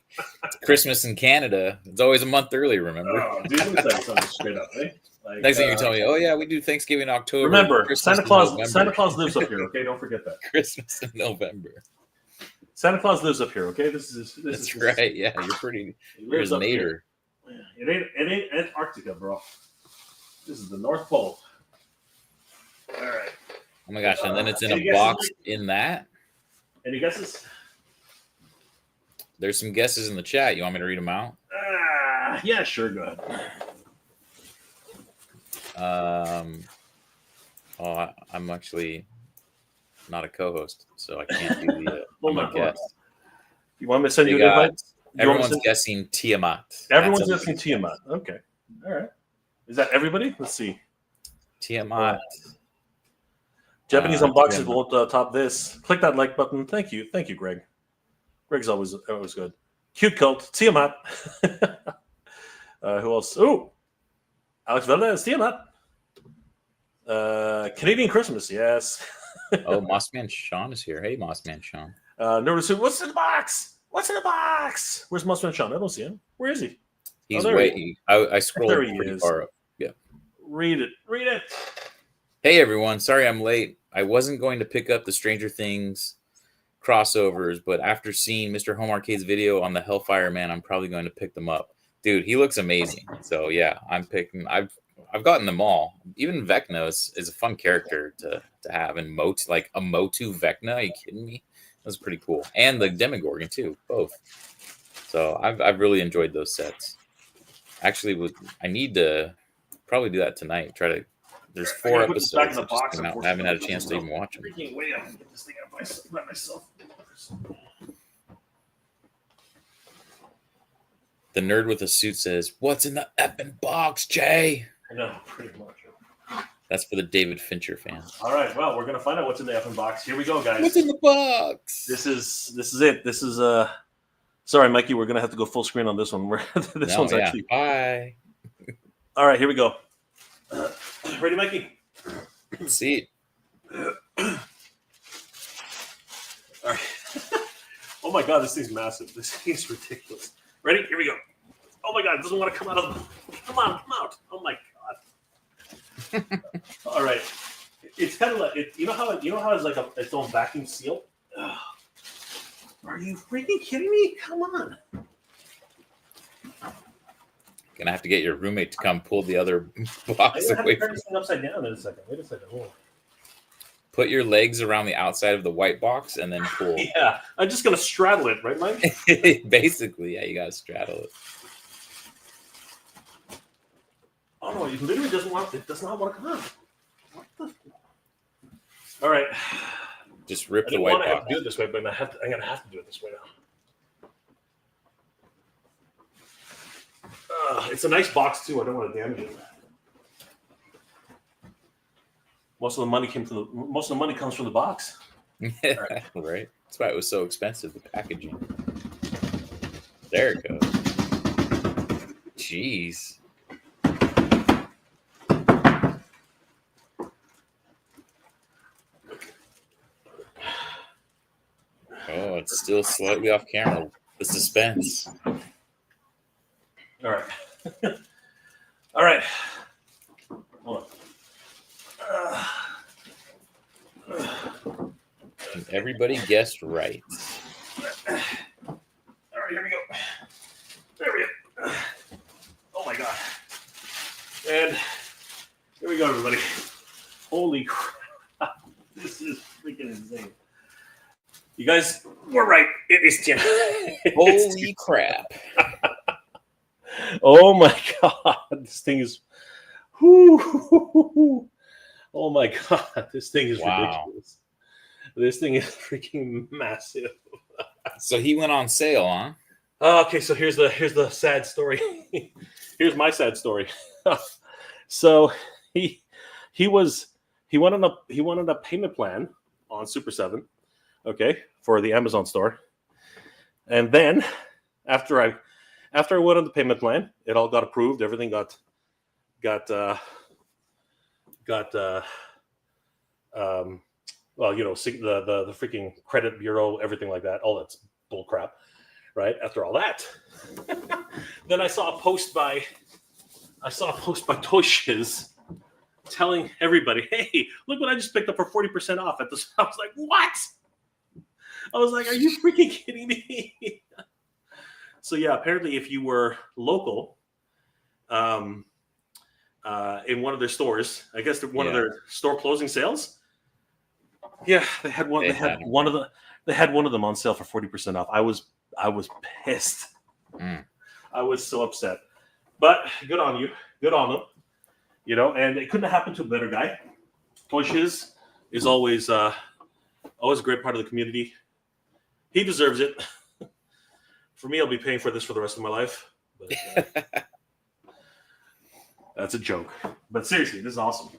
It's Christmas in Canada. It's always a month early, remember? Oh, dude, let me tell you something straight up, eh? Like, Next thing you're telling me, oh yeah, we do Thanksgiving in October. Remember, Christmas Santa Claus lives up here. Okay, don't forget that. Christmas in November. Santa Claus lives up here. Okay, That's right. Yeah, you're his neighbor. It ain't Antarctica, bro. This is the North Pole. All right. Oh my gosh! And then it's in a box in that. Any guesses? There's some guesses in the chat. You want me to read them out? Yeah, sure. Go ahead. I'm actually not a co-host, so I can't do the guess. You want me to send you an invite? Everyone's guessing Tiamat. Everyone's guessing Tiamat. Okay. All right. Is that everybody? Let's see. Tiamat. Japanese unboxers won't top this. Click that like button. Thank you, Greg. Greg's always good. Cute cult. Tiamat. Who else? Oh, Alex Valdez. Tiamat. Canadian Christmas. Yes. Oh, Mossman Sean is here. Hey, Mossman Sean. Notice what's in the box? What's in the box? Where's Mossman Sean? I don't see him. Where is he? He's waiting. I scrolled pretty far up. Yeah. Read it. Hey everyone, sorry I'm late. I wasn't going to pick up the Stranger Things crossovers, but after seeing Mr. Home Arcade's video on the Hellfire Man, I'm probably going to pick them up. Dude, he looks amazing. So yeah, I've gotten them all. Even Vecna is a fun character to have, and like a Motu Vecna. Are you kidding me? That's pretty cool. And the Demogorgon too, both. So I've really enjoyed those sets. Actually, I need to probably do that tonight. There's 4 episodes that just came out. I haven't had a chance to even watch them. Wait, I can get this thing out by myself. The nerd with a suit says, "What's in the effing box, Jay?" I know, pretty much. That's for the David Fincher fans. All right, well, we're gonna find out what's in the effing box. Here we go, guys. What's in the box? This is it. This is Sorry, Mikey, we're gonna have to go full screen on this one. One's actually. Bye. All right, here we go. Ready, Mikey? Let's see. All right. Oh my God, this thing's massive. This thing's ridiculous. Ready? Here we go. Oh my God, it doesn't want to come out of the. Come on, come out. Oh my God. All right. It's kind of like you know how it's like its own vacuum seal. Ugh. Are you freaking kidding me? Come on. Gonna have to get your roommate to come pull the other box away. Turn this thing upside down in a second. Wait a second. Hold on. Put your legs around the outside of the white box and then pull. Yeah, I'm just gonna straddle it, right, Mike? Basically, yeah, you gotta straddle it. Oh no, it literally doesn't want. It does not want to come out. What the? All right. Just rip the white box. I have to do it this way, but I'm gonna have to do it this way now. It's a nice box too. I don't want to damage it. Most of the money comes from the box. Right. Right. That's why it was so expensive. The packaging. There it goes. Jeez. Oh, it's still slightly off camera. The suspense. All right. All right. Hold on. And everybody guessed right. All right, here we go. There we go. Oh my God. And here we go, everybody. Holy crap. This is freaking insane. You guys were right. It is Tim. Holy crap. Oh my God. This thing is. Whoo. Oh my God. This thing is ridiculous. This thing is freaking massive. So he went on sale, huh? Okay, so here's the sad story. Here's my sad story. So he wanted a payment plan on Super 7, okay, for the Amazon store. And then after I went on the payment plan, it all got approved. Everything got well, you know, the freaking credit bureau, everything like that, all that's bull crap, right? After all that, then I saw a post by I saw a post by Toy Shiz telling everybody, "Hey, look what I just picked up for 40% off at this." I was like, "What?" I was like, "Are you freaking kidding me?" So yeah, apparently, if you were local, in one of their stores, I guess one of their store closing sales. Yeah, they had one. They had one of them on sale for 40% off. I was pissed. I was so upset. But good on you. Good on them. And it couldn't have happened to a better guy. Toy Shiz is always a great part of the community. He deserves it. For me, I'll be paying for this for the rest of my life. But, that's a joke. But seriously, this is awesome.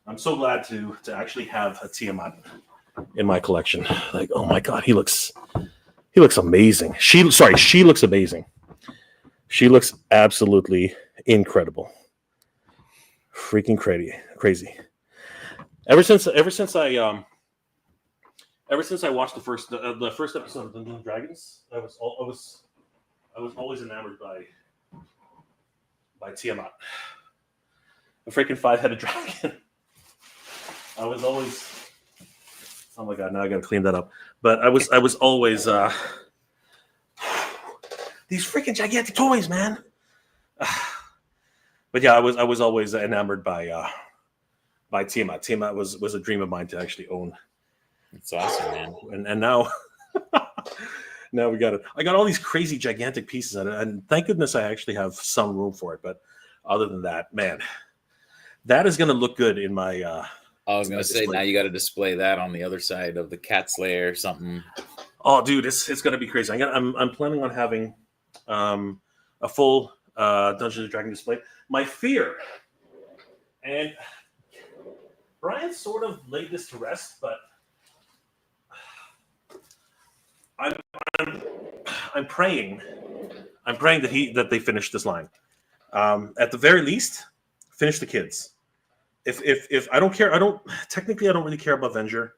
I'm so glad to actually have a Tiamat in my collection. Like, oh my God, he looks amazing. She looks amazing. She looks absolutely incredible. Freaking crazy. Ever since I watched the first episode of Dungeons and Dragons, I was always enamored by Tiamat, a freaking 5-headed dragon. I was always, oh my God, now I gotta clean that up. But I was always these freaking gigantic toys, man. But yeah, I was always enamored by Tiamat. Tiamat was a dream of mine to actually own. It's awesome, man. And now, now we got it. I got all these crazy gigantic pieces, and thank goodness I actually have some room for it. But other than that, man, that is going to look good in my. I was going to say, now you got to display that on the other side of the cat's lair or something. Oh, dude, it's going to be crazy. I'm planning on having a full Dungeons and Dragons display. My fear, and Brian sort of laid this to rest, but I'm praying that they finish this line. At the very least, finish the kids. If I don't care, I don't really care about Venger.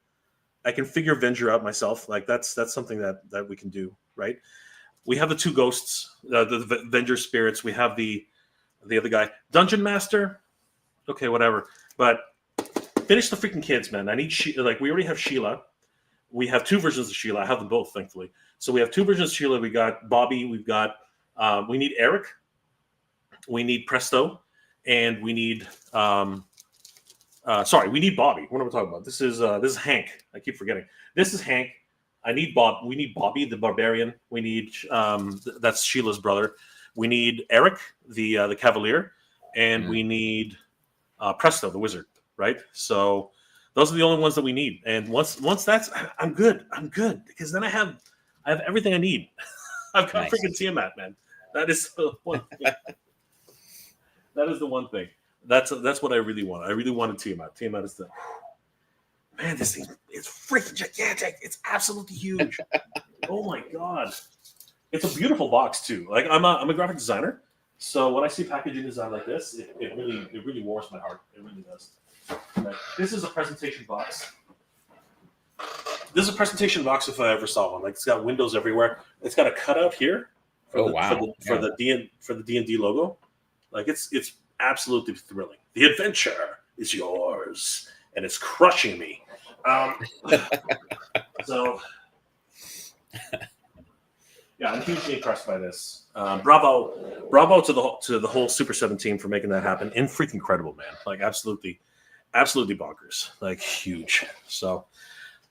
I can figure Venger out myself. Like that's something that we can do, right? We have the two ghosts, the Venger spirits. We have the other guy, Dungeon Master. Okay, whatever. But finish the freaking kids, man. I need we already have Sheila. We have two versions of Sheila. I have them both, thankfully. So we have two versions of Sheila. We got Bobby. We need Eric. We need Presto, and we need we need Bobby. What am I talking about? This is Hank. I keep forgetting. This is Hank. We need Bobby the Barbarian. We need that's Sheila's brother. We need Eric the Cavalier, and we need Presto the Wizard. Right. So those are the only ones that we need. And once that's, I'm good. Because then I have everything I need. I've got freaking Tiamat, man. That is the one thing. That is the one thing. That's what I really want. I really wanted Tiamat. Tiamat is man, this thing, it's freaking gigantic. It's absolutely huge. Oh my God. It's a beautiful box too. Like I'm a graphic designer. So when I see packaging design like this, it really warms my heart. It really does. Right. This is a presentation box. This is a presentation box if I ever saw one. Like it's got windows everywhere. It's got a cutout here for the D&D logo. Like it's absolutely thrilling. The adventure is yours, and it's crushing me. So yeah, I'm hugely impressed by this. Bravo to the whole Super 7 team for making that happen. And freaking incredible, man. Like absolutely bonkers. Like huge. So,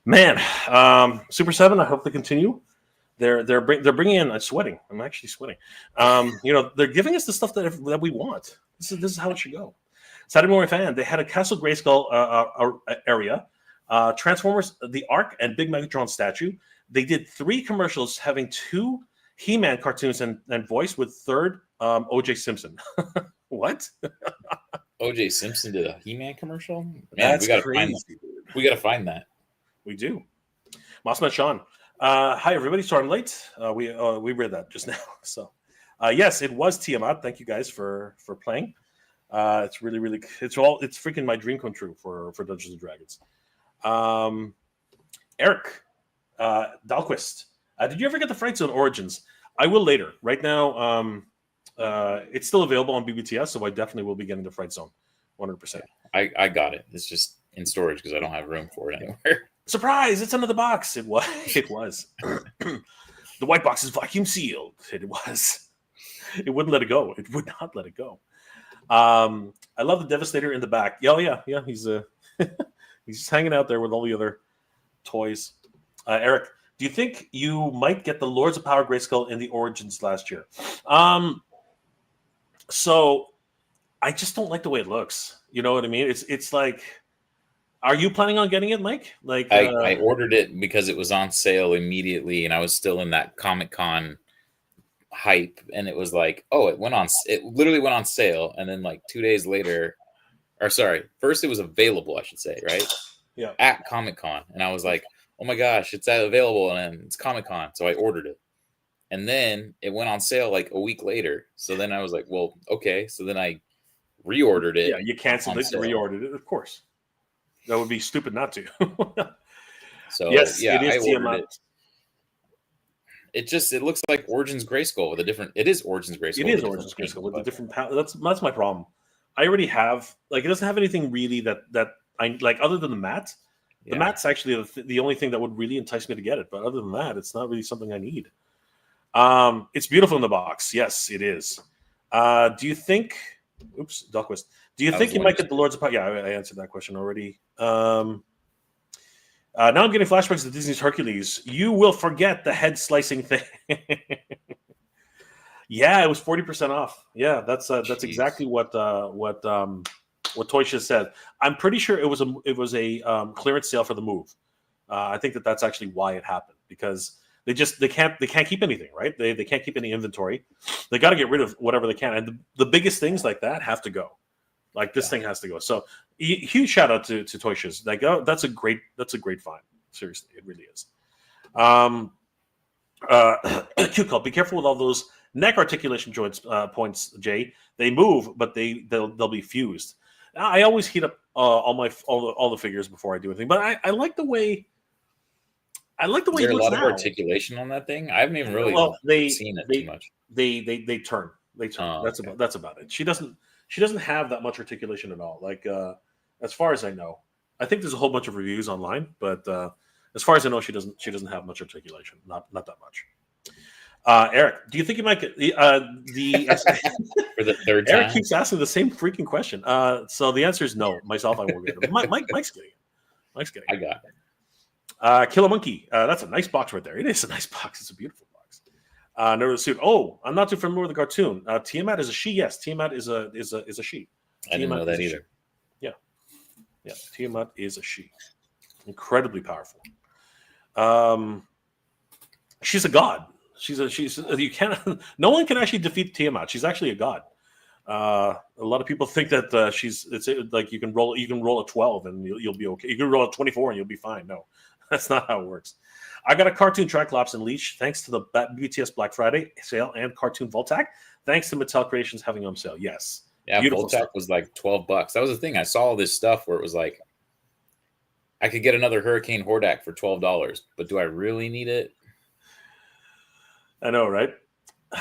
man, Super 7. I hope they continue. They're bringing in. I'm sweating. I'm actually sweating. They're giving us the stuff that we want. This is how it should go. Saturday Morning Fan. They had a Castle Grayskull area, Transformers, the Ark, and Big Megatron statue. They did 3 commercials having 2 He-Man cartoons and voice with third O.J. Simpson. What? O.J. Simpson did a He-Man commercial? Man, that's crazy. We got to find that. We do. Mossman Sean. Hi, everybody. Sorry I'm late. We read that just now. So, yes, it was Tiamat. Thank you guys for playing. It's really it's freaking my dream come true for Dungeons and Dragons. Eric Dahlquist. Did you ever get the Fright Zone Origins? I will later. Right now, It's still available on BBTS, so I definitely will be getting the Fright Zone, 100%. I got it. It's just in storage because I don't have room for it anywhere. Surprise! It's under the box. It was. It was. The white box is vacuum sealed. It was. It wouldn't let it go. It would not let it go. I love the Devastator in the back. Oh yeah. He's he's just hanging out there with all the other toys. Eric, do you think you might get the Lords of Power Grayskull in the Origins last year? So I just don't like the way it looks. You know what I mean? It's like, are you planning on getting it, Mike? Like I ordered it because it was on sale immediately, and I was still in that Comic-Con hype, and it was like, oh, it literally went on sale, and then like 2 days later, or sorry, first it was available, I should say, right? Yeah. At Comic-Con, and I was like, oh my gosh, it's available, and it's Comic-Con, so I ordered it. And then it went on sale like a week later. So then I was like, well, okay. So then I reordered it. Yeah, you canceled it and reordered it, of course. That would be stupid not to. So yes, yeah, it is I ordered it. It looks like Origins Grayskull with a different. It is Origins Grayskull. It is Origins Grayskull with a different. That's my problem. I already have, like, it doesn't have anything really that I like other than the mat. The mat's actually the only thing that would really entice me to get it. But other than that, it's not really something I need. It's beautiful in the box. Yes, it is. Do you think? Oops, Duckquist. Do you think you might get the Lords of Power? Yeah, I answered that question already. Now I'm getting flashbacks to Disney's Hercules. You will forget the head slicing thing. Yeah, it was 40% off. Yeah, that's exactly what Toysha said. I'm pretty sure it was a clearance sale for the move. I think that's actually why it happened, because they can't keep anything, right? They can't keep any inventory. They got to get rid of whatever they can, and the biggest things like that have to go. Like this thing has to go. So huge shout out to Toysha's. Like, oh, that's a great find. Seriously, it really is. Cute call. Be careful with all those neck articulation joints points, Jay. They move, but they'll be fused. I always heat up all the figures before I do anything, but I like the way. I like the way. Is there a lot of articulation on that thing? I haven't even really seen it too much. They turn. Oh, that's about it. She doesn't have that much articulation at all. Like as far as I know, I think there's a whole bunch of reviews online, but as far as I know, she doesn't have much articulation. Not that much. Eric, do you think you might get the for the third time? Eric keeps asking the same freaking question. So the answer is no. Myself, I won't get it. Mike's getting it. Mike's getting it. I got it. Killer Monkey. That's a nice box right there. It is a nice box. It's a beautiful box. Nervous Suit. Oh, I'm not too familiar with the cartoon. Tiamat is a she. Yes, Tiamat is a she. I didn't know that either. Yeah. Tiamat is a she. Incredibly powerful. She's a god. You can't. No one can actually defeat Tiamat. She's actually a god. A lot of people think that it's like you can roll a 12 and you'll be okay. You can roll a 24 and you'll be fine. No, that's not how it works. I got a cartoon Triclops and Leash thanks to the BTS Black Friday sale and cartoon Voltac. Thanks to Mattel Creations having them on sale. Yes. Yeah, Voltac was like $12. That was the thing. I saw all this stuff where it was like, I could get another Hurricane Hordak for $12, but do I really need it? I know, right?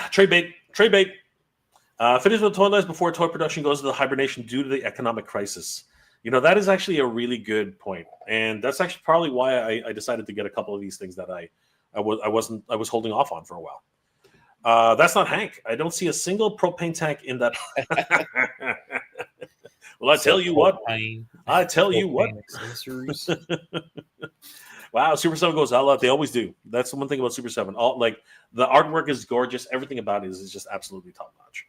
Trade bait. Finish with toy lines before toy production goes into hibernation due to the economic crisis. You know, that is actually a really good point, and that's actually probably why I decided to get a couple of these things that I was holding off on for a while. That's not Hank. I don't see a single propane tank in that. Well, I tell you what. Wow, Super 7 goes all out. They always do. That's the one thing about Super 7. Like the artwork is gorgeous. Everything about it is just absolutely top notch.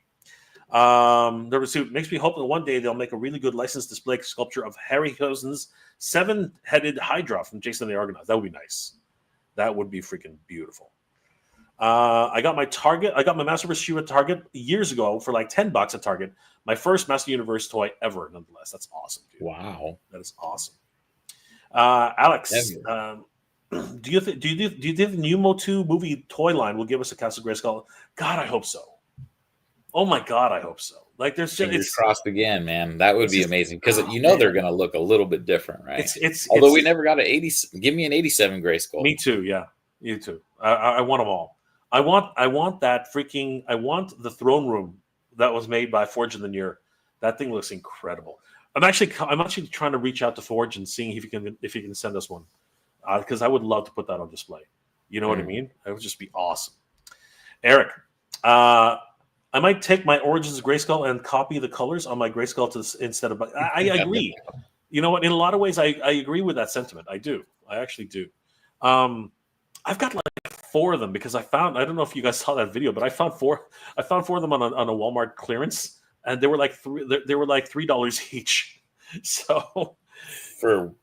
The suit makes me hope that one day they'll make a really good licensed display sculpture of Harryhausen's 7-headed Hydra from Jason and the Argonauts. That would be nice. That would be freaking beautiful. I got my Masterverse shoe at Target years ago for like $10 at Target. My first Master Universe toy ever, nonetheless. That's awesome, dude. Wow, that is awesome. Alex, do you think the new Motu movie toy line will give us a Castle Grayskull? God, I hope so. Oh my God, I hope so. Like, there's fingers crossed again, man. That would be amazing because they're going to look a little bit different, right? Although we never got an 80. Give me an 87 Grayskull. Me too. Yeah, you too. I want them all. I want that freaking. I want the throne room that was made by Forge and the Near. That thing looks incredible. I'm actually trying to reach out to Forge and seeing if he can send us one, because I would love to put that on display. You know what I mean? It would just be awesome. Eric, I might take my Origins Grayskull and copy the colors on my Grayskull instead of. I agree. You know what? In a lot of ways, I agree with that sentiment. I do. I actually do. I've got like 4 of them because I don't know if you guys saw that video, but I found 4 of them on a Walmart clearance, and they were like $3 each. So for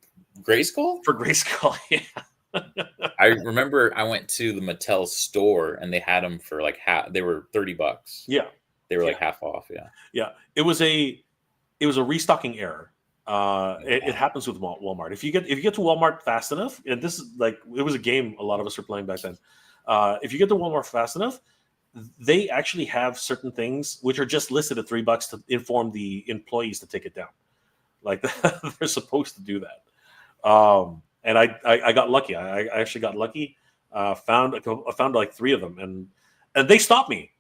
Grayskull? For Grayskull, yeah. I remember I went to the Mattel store and they had them for like half. They were $30. Yeah, they were like half off. Yeah. It was a restocking error. It happens with Walmart. If you get to Walmart fast enough, and this is like it was a game a lot of us were playing back then. If you get to Walmart fast enough, they actually have certain things which are just listed at $3 to inform the employees to take it down. Like they're supposed to do that. And I got lucky. I actually got lucky. Found like 3 of them, and they stopped me.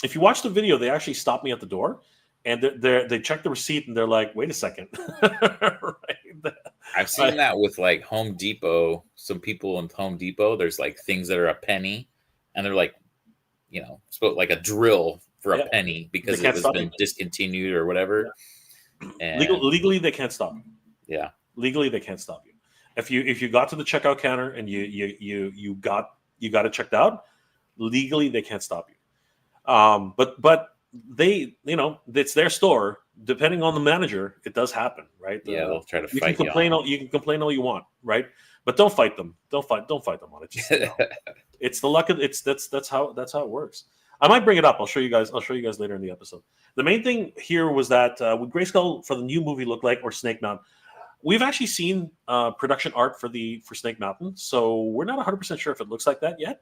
If you watch the video, they actually stopped me at the door. And they check the receipt and they're like, "Wait a second." Right? I've seen that with like Home Depot. Some people in Home Depot, there's like things that are a penny, and they're like, like a drill for a penny because it has been discontinued or whatever. And legally, they can't stop you. Yeah, legally they can't stop you. If you got to the checkout counter and you got it checked out, legally they can't stop you. But they, it's their store. Depending on the manager, it does happen, right? They'll try to fight you. You can complain all you want, right? But don't fight them. Don't fight them on it. Just, it's the luck of that's how it works. I might bring it up. I'll show you guys later in the episode. The main thing here was that would Grayskull for the new movie look like, or Snake Mountain? We've actually seen production art for Snake Mountain, so we're not 100% sure if it looks like that yet.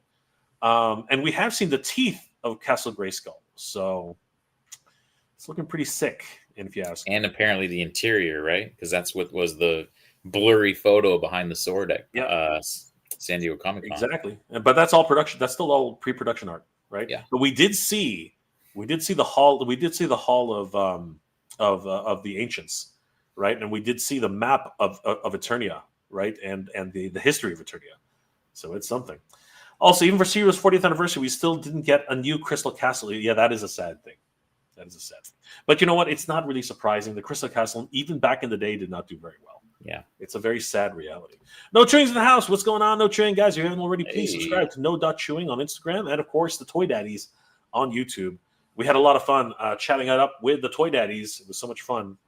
And we have seen the teeth of Castle Grayskull, so it's looking pretty sick. And if you ask, and apparently the interior, right? Because that's what was the blurry photo behind the sword at San Diego Comic-Con. Exactly, but that's all production. That's still all pre-production art, right? Yeah. But we did see the hall. We did see the hall of the ancients, right? And we did see the map of Eternia, right? And the history of Eternia. So it's something. Also, even for Serial's 40th anniversary, we still didn't get a new Crystal Castle. Yeah, that is a sad thing. But you know what? It's not really surprising. The Crystal Castle, even back in the day, did not do very well. Yeah. It's a very sad reality. No Chewings in the house. What's going on, No Chewing? Guys, if you haven't already, please subscribe to No.Chewing on Instagram and, of course, the Toy Daddies on YouTube. We had a lot of fun chatting it up with the Toy Daddies. It was so much fun.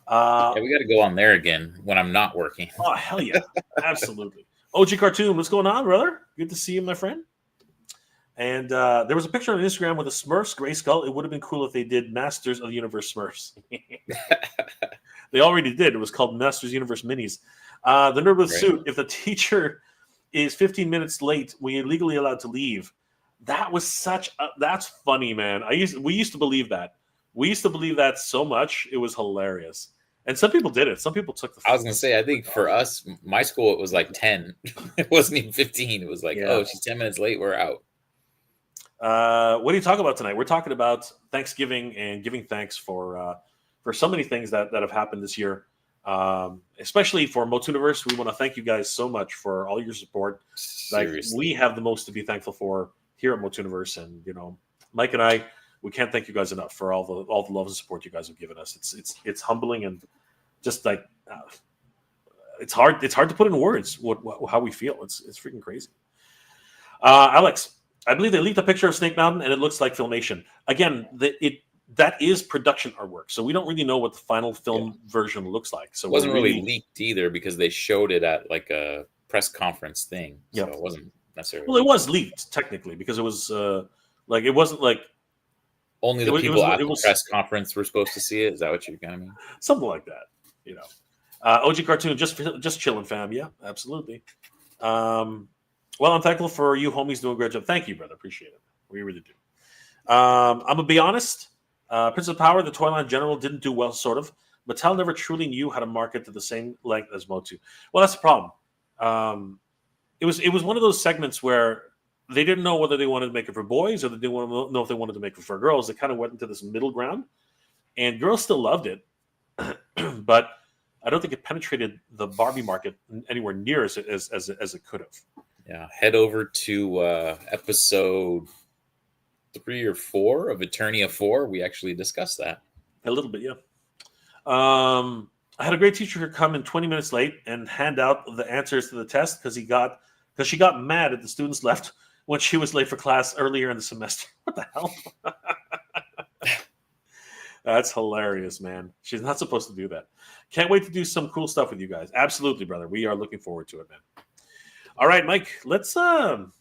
We got to go on there again when I'm not working. Oh, hell yeah. Absolutely. OG Cartoon, what's going on, brother? Good to see you, my friend. And there was a picture on Instagram with a Smurfs Grayskull. It would have been cool if they did Masters of the Universe Smurfs. They already did. It was called Masters Universe Minis. The nerd with suit. If the teacher is 15 minutes late, we are legally allowed to leave. That was that's funny, man. We used to believe that. We used to believe that so much. It was hilarious. And some people did it. Some people took the. I was gonna say, I think for us, my school, it was like 10. It wasn't even 15. It was like, oh, she's 10 minutes late. We're out. What are you talking about tonight? We're talking about Thanksgiving and giving thanks for so many things that have happened this year. Especially for MOTUNIVERSE, we want to thank you guys so much for all your support. Seriously. Like we have the most to be thankful for here at MOTUNIVERSE, and Mike and I, we can't thank you guys enough for all the love and support you guys have given us. It's humbling and just like it's hard to put in words how we feel. It's freaking crazy. Alex, I believe they leaked a picture of Snake Mountain and it looks like Filmation. Again, that is production artwork, so we don't really know what the final film version looks like. So it wasn't really leaked either because they showed it at like a press conference thing. So it wasn't necessarily. Well, it was leaked technically because it was it wasn't like only the people at the press conference were supposed to see it. Is that what you're gonna mean? Something like that, OG Cartoon, just chilling, fam. Yeah, absolutely. Well, I'm thankful for you homies doing a great job. Thank you, brother. Appreciate it. We really do. I'm going to be honest. Prince of Power, the toy line general, didn't do well, sort of. Mattel never truly knew how to market to the same length as Motu. Well, that's the problem. It was one of those segments where they didn't know whether they wanted to make it for boys or they didn't want to know if they wanted to make it for girls. They kind of went into this middle ground, and girls still loved it, but I don't think it penetrated the Barbie market anywhere near as it could have. Yeah, head over to episode 3 or 4 of Eternia 4. We actually discussed that a little bit, yeah. I had a great teacher come in 20 minutes late and hand out the answers to the test because she got mad at the students left when she was late for class earlier in the semester. What the hell? That's hilarious, man. She's not supposed to do that. Can't wait to do some cool stuff with you guys. Absolutely, brother. We are looking forward to it, man. All right, Mike. Let's have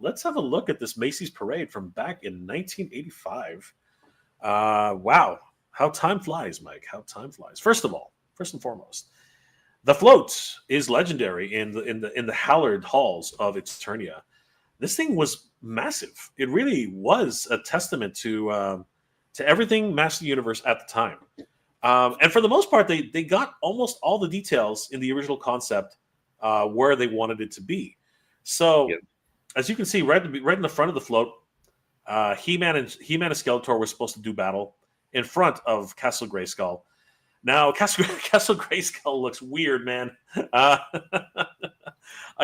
a look at this Macy's parade from back in 1985. Wow, how time flies, Mike. How time flies. First and foremost, the float is legendary in the Hallard halls of Eternia. This thing was massive. It really was a testament to everything Master Universe at the time. And for the most part, they got almost all the details in the original concept where they wanted it to be. So, yep. As you can see, right in the front of the float, He-Man and Skeletor were supposed to do battle in front of Castle Grayskull. Now, Castle Grayskull looks weird, man. I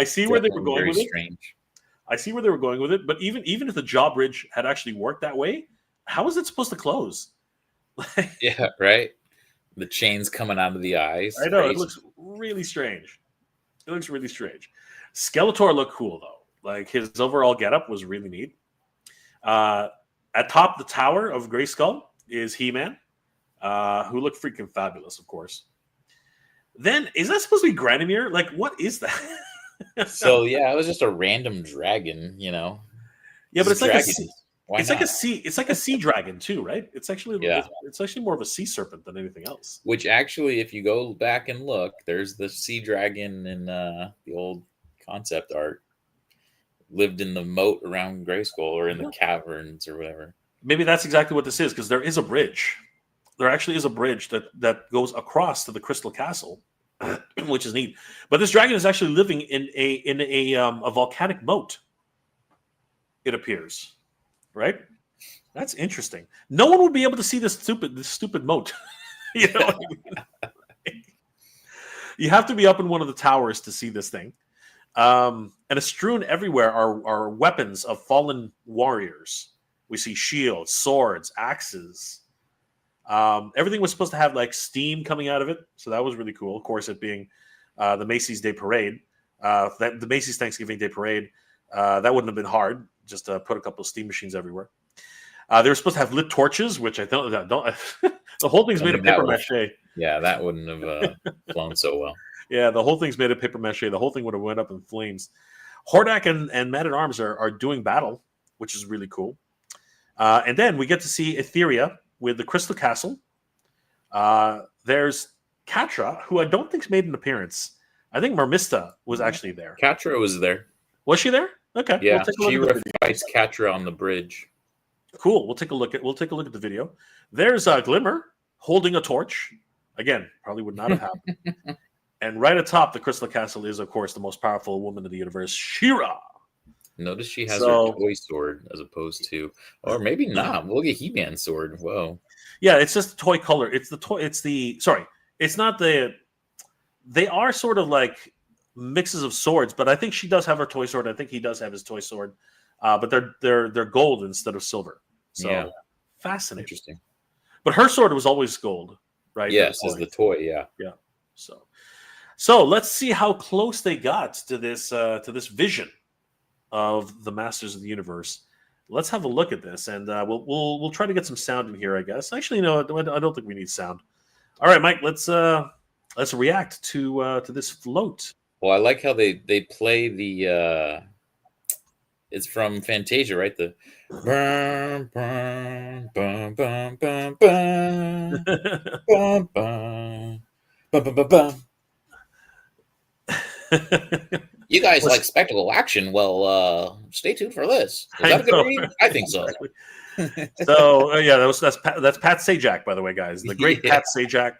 see where they were going with it. I see where they were going with it, but even if the drawbridge had actually worked that way, how is it supposed to close? Yeah, right. The chains coming out of the eyes. I know, crazy. It looks really strange. Skeletor looked cool though. Like his overall getup was really neat. At top the tower of Grayskull is He-Man, who looked freaking fabulous, of course. Then is that supposed to be Granamir? Like, what is that? So yeah, it was just a random dragon, you know. Yeah, but it's like it's like a sea dragon too, right? It's actually more of a sea serpent than anything else. Which actually, if you go back and look, there's the sea dragon in the old concept art. Lived in the moat around Grayskull or in the caverns or whatever. Maybe that's exactly what this is, because there is a bridge. There actually is a bridge that goes across to the Crystal Castle, which is neat. But this dragon is actually living in a volcanic moat. It appears, right? That's interesting. No one would be able to see this stupid moat. You know what I mean? You have to be up in one of the towers to see this thing. And strewn everywhere are weapons of fallen warriors. We see shields, swords, axes. Everything was supposed to have like steam coming out of it, so that was really cool. Of course, it being the Macy's Day Parade, the Macy's Thanksgiving Day Parade, that wouldn't have been hard. Just put a couple of steam machines everywhere. They were supposed to have lit torches, which I don't. The whole thing's made of paper mache. Yeah, that wouldn't have flown so well. Yeah, the whole thing's made of paper mache. The whole thing would have went up in flames. Hordak and Man-at-Arms are doing battle, which is really cool. And then we get to see Etheria with the Crystal Castle. There's Catra, who I don't think's made an appearance. I think Marmista was actually there. Catra was there. Was she there? Okay. Yeah, she fights Catra on the bridge. Cool. We'll take a look at the video. There's Glimmer holding a torch. Again, probably would not have happened. And right atop the Crystal Castle is, of course, the most powerful woman in the universe, She-Ra. Notice she has her toy sword as opposed to, or maybe not. We'll get He-Man sword. Whoa. Yeah, it's just the toy color. It's not the. They are sort of like mixes of swords, but I think she does have her toy sword. I think he does have his toy sword, but they're gold instead of silver. So yeah. Fascinating. Interesting. But her sword was always gold, right? Yes, as the toy. Yeah. Yeah. So let's see how close they got to this vision of the Masters of the Universe. Let's have a look at this, and we'll try to get some sound in here, I guess. Actually, no, I don't think we need sound. All right, Mike, let's react to this float. Well, I like how they play the. It's from Fantasia, right? The bum, bum, bum, bum, bum, bum, bum, bum, bum, bum, bum. You guys like spectacle action? Well, stay tuned for this. Is that a good read? I think so. So yeah, that's Pat Sajak, by the way, guys. The great Pat Sajak,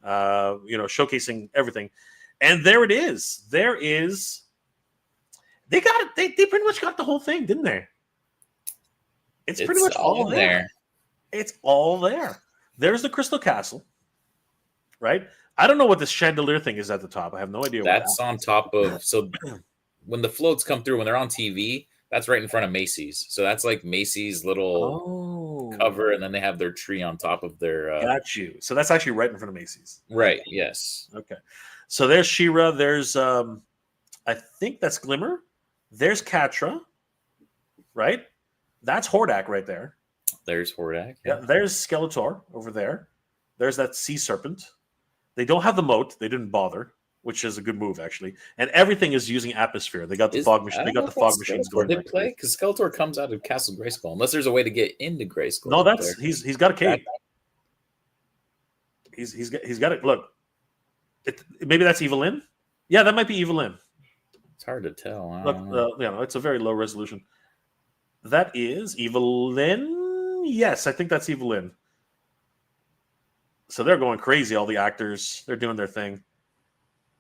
showcasing everything. And there it is. They got it. They pretty much got the whole thing, didn't they? It's pretty much all there. It's all there. There's the Crystal Castle, right? I don't know what this chandelier thing is at the top. I have no idea. That's on top of. So when the floats come through, when they're on TV, that's right in front of Macy's. So that's like Macy's little cover, and then they have their tree on top of their. Got you. So that's actually right in front of Macy's. Right. Yes. Okay. So there's She-Ra. There's I think that's Glimmer. There's Catra. Right. That's Hordak right there. There's Hordak. Yeah. There's Skeletor over there. There's that sea serpent. They don't have the moat. They didn't bother, which is a good move actually. And everything is using atmosphere. They got the fog machine. They got the fog machines going. Did play because Skeletor comes out of Castle Grayskull, unless there's a way to get into Grayskull. No, that's he's got a cape. He's got it. Look, maybe that's Evelyn. Yeah, that might be Evelyn. It's hard to tell. Look, it's a very low resolution. That is Evelyn. Yes, I think that's Evelyn. So they're going crazy. All the actors, they're doing their thing.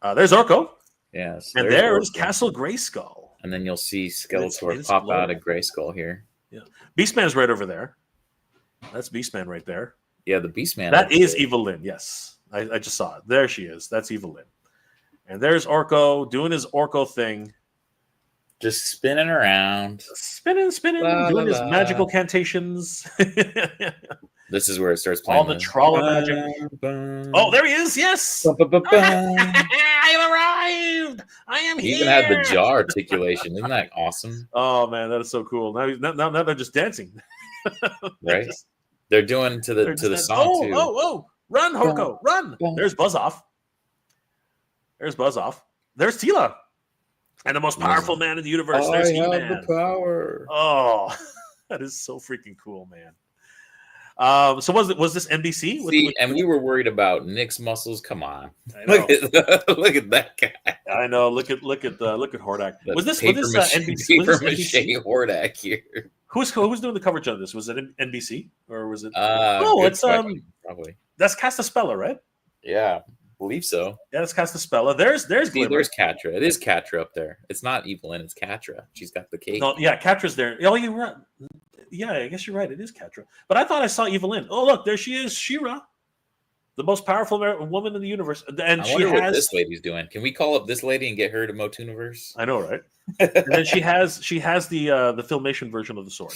There's Orko. Yes. And there is Castle Grayskull. And then you'll see Skeletor pop out of Grayskull here. Yeah. Beastman's right over there. That's Beastman right there. Yeah, the Beastman. That is Evelyn. Yes. I just saw it. There she is. That's Evelyn. And there's Orko doing his Orko thing. Just spinning around. Spinning, doing his magical cantations. This is where it starts playing. All the Trolla magic. Oh, there he is. Yes. I have arrived. I am here. He even had the jaw articulation. Isn't that awesome? Oh, man. That is so cool. Now they're just dancing. Right? They're doing to the song, too. Oh. Run, Orko. Run. There's Buzz-Off. There's Teela. And the most powerful man in the universe. There's He-Man. The power. Oh, that is so freaking cool, man. So was this NBC? See, and we were worried about Nick's muscles. Come on, look at that guy. I know. Look at Hordak. Was this NBC? Paper mache Hordak here. Who's doing the coverage on this? Was it NBC or was it? It's probably that's Castaspella, right? Yeah, believe so. Yeah, that's Castaspella. There's Glimmer. There's Catra. It is Catra up there. It's not Evelyn. It's Catra. She's got the cape. No, yeah, Catra's there. Oh, you're right. Yeah, I guess you're right. It is Catra. But I thought I saw Evelyn. Oh, look, there she is, She-Ra, the most powerful woman in the universe. And I wonder what this lady's doing. Can we call up this lady and get her to MOTUNIVERSE? I know, right? And then she has the Filmation version of the sword.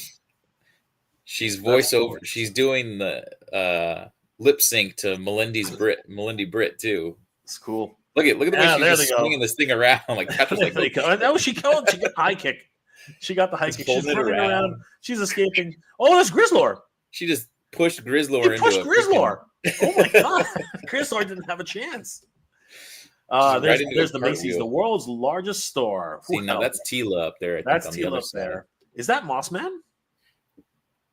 She's voiceover. She's doing the lip sync to Melindy Britt too. It's cool. Look at the way she's swinging this thing around. Like Catra's like, oh, she got the high kick. She got the high kick. She's running around. She's escaping. Oh, that's Grizzlor. She just pushed Grizzlor into Grizzlor. Oh my god, Grizzlor didn't have a chance. There's the Macy's, the world's largest store. See, now that's Teela up there. That's Teela up there. Is that Mossman?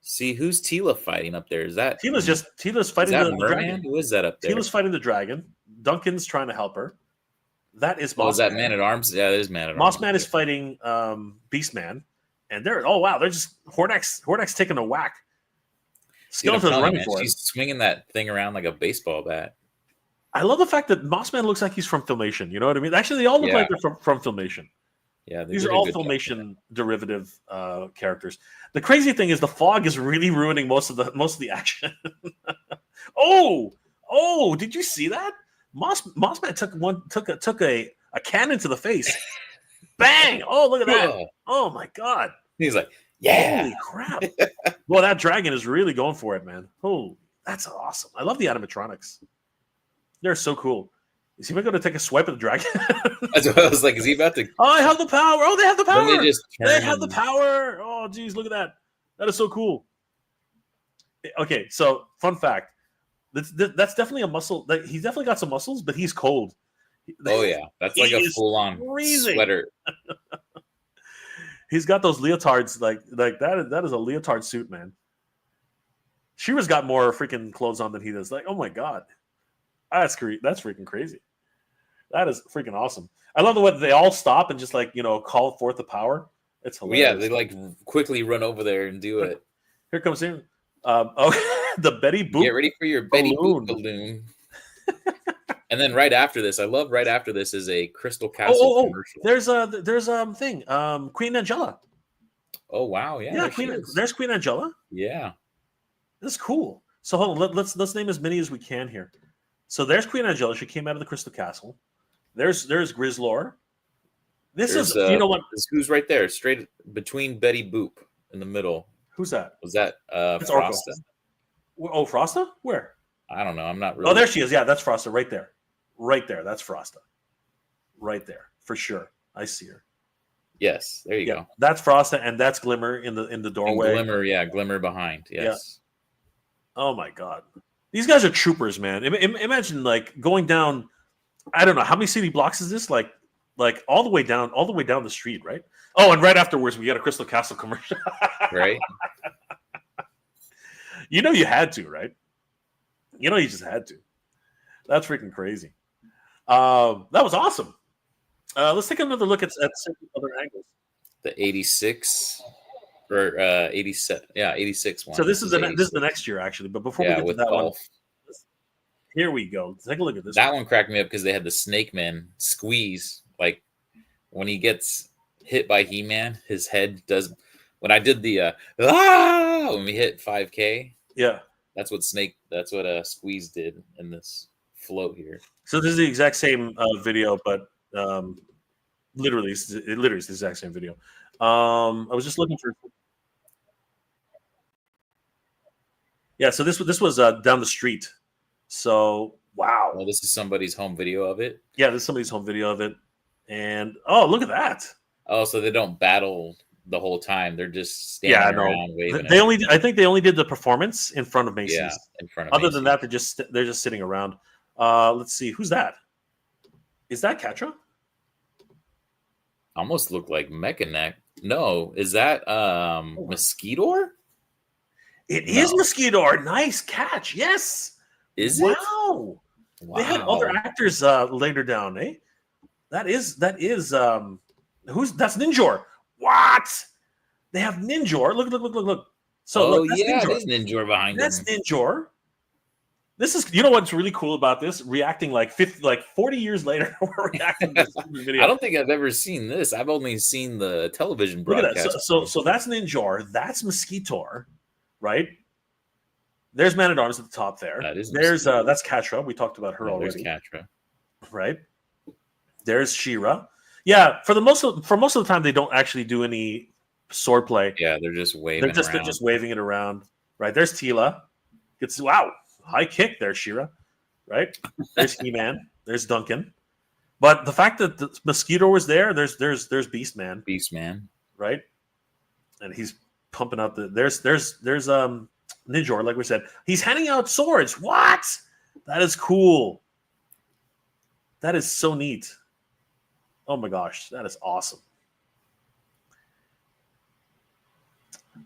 See, who's Teela fighting up there? Is that Teela's fighting the dragon? Who is that up there? Teela's fighting the dragon. Duncan's trying to help her. That is Mossman. Oh, is that Man at Arms? Yeah, it is Man at Arms. Mossman is fighting Beastman, and they're they're just Hordak's taking a whack. Skeletor's running for it. She's swinging that thing around like a baseball bat. I love the fact that Mossman looks like he's from Filmation. You know what I mean? Actually, they all look like they're from Filmation. Yeah, these are all Filmation derivative characters. The crazy thing is the fog is really ruining most of the action. Oh! Did you see that? Mossman took a cannon to the face. Bang! Oh, look at that! Oh my god! He's like, yeah! Holy crap! Well, that dragon is really going for it, man. Oh, that's awesome! I love the animatronics. They're so cool. Is he going to take a swipe at the dragon? That's what I was like. Is he about to? Oh, I have the power! Oh, they have the power! They have the power! Oh, geez, look at that! That is so cool. Okay, so fun fact. That's definitely a muscle. He's definitely got some muscles, but he's cold. Oh yeah, that's like a full-on sweater. He's got those leotards like that. That is a leotard suit, man. She-Ra's got more freaking clothes on than he does. Like, oh my god, that's freaking crazy. That is freaking awesome. I love the way they all stop and just call forth the power. It's hilarious. Yeah, they quickly run over there and do it. Here comes him. The Betty Boop. Get ready for your Betty Boop balloon. And then right after this, right after this is a Crystal Castle commercial. There's a thing. Queen Angela. Oh wow, yeah. There's Queen Angela. Yeah. That's cool. So hold on, let's name as many as we can here. So there's Queen Angela. She came out of the Crystal Castle. There's Grizzlor. There's you know what? Who's right there, straight between Betty Boop in the middle. Who's that? Was that Frosta? Oh, Frosta? Where? I don't know. I'm not really. Oh, there she is. Yeah, that's Frosta right there. Right there. That's Frosta. Right there for sure. I see her. Yes, there you go. That's Frosta, and that's Glimmer in the doorway. And Glimmer behind. Yes. Yeah. Oh my God, these guys are troopers, man. Imagine like going down. I don't know how many city blocks is this? Like all the way down the street, right? Oh, and right afterwards we got a Crystal Castle commercial. Right. You know you had to, right? You know you just had to. That's freaking crazy. That was awesome. Let's take another look at some other angles. The 86 or 87, 86 one. So this is the next year actually. But before we get to that one, here we go. Take a look at this. That one cracked me up because they had the Snake Man squeeze. Like when he gets hit by He-Man, his head does. When I did the when we hit 5K, yeah, that's what Squeeze did in this float here. So this is the exact same video, but literally it's the exact same video. I was just looking for. Yeah, so this was down the street. So wow. Well, this is somebody's home video of it. Yeah, this is somebody's home video of it, and oh, look at that. Oh, so they don't battle the whole time. They're just standing around waving. I think they only did the performance in front of Macy's. Yeah, in front of. Other than that, they're just sitting around. Let's see, who's that? Is that Catra? Almost look like Mechanic. No, is that Mosquitor? It is Mosquitor. Nice catch. Yes. Is it? Wow. They had other actors later down, eh? That's Ninjor. What? They have Ninjor. Look. So it is Ninjor behind That's them. Ninjor. This is, you know what's really cool about this? Reacting like 40 years later, we're reacting to this video. I don't think I've ever seen this. I've only seen the television broadcast. Look at that. So that's Ninjor. That's Mosquitor, right? There's Man at Arms at the top there. That's Catra. We talked about her already. There's Catra, right? There's She-Ra. Yeah, for most of the time they don't actually do any sword play. Yeah, they're just waving. They're just waving it around, right? There's Teela. Wow, high kick there, She-Ra. Right? There's He-Man. There's Duncan. But the fact that the Mosquito was there, there's Beastman. Beastman, right? And he's pumping out there's Ninjor, like we said. He's handing out swords. What? That is cool. That is so neat. Oh my gosh, that is awesome.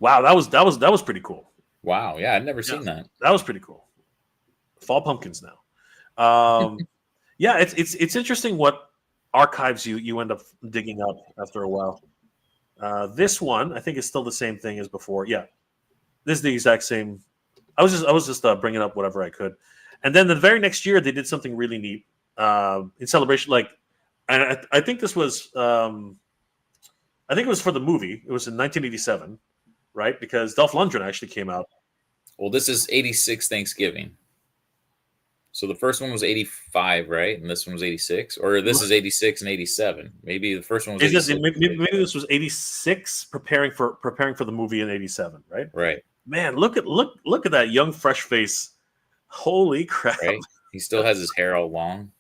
Wow, that was pretty cool. Wow, yeah, I'd never seen that. That was pretty cool. Fall pumpkins now. Yeah, it's interesting what archives you end up digging up after a while. This one I think is still the same thing as before. Yeah, this is the exact same. I was just bringing up whatever I could, and then the very next year they did something really neat in celebration. And I think this was I think it was for the movie. It was in 1987, right? Because Dolph Lundgren actually came out. Well, this is 86 Thanksgiving. So the first one was 85, right? And this one was 86? Or this is 86 and 87. Maybe the first one was 86. Maybe this was 86 preparing for the movie in 87, right? Right. Man, look at that young fresh face. Holy crap. Right? He still has his hair all long.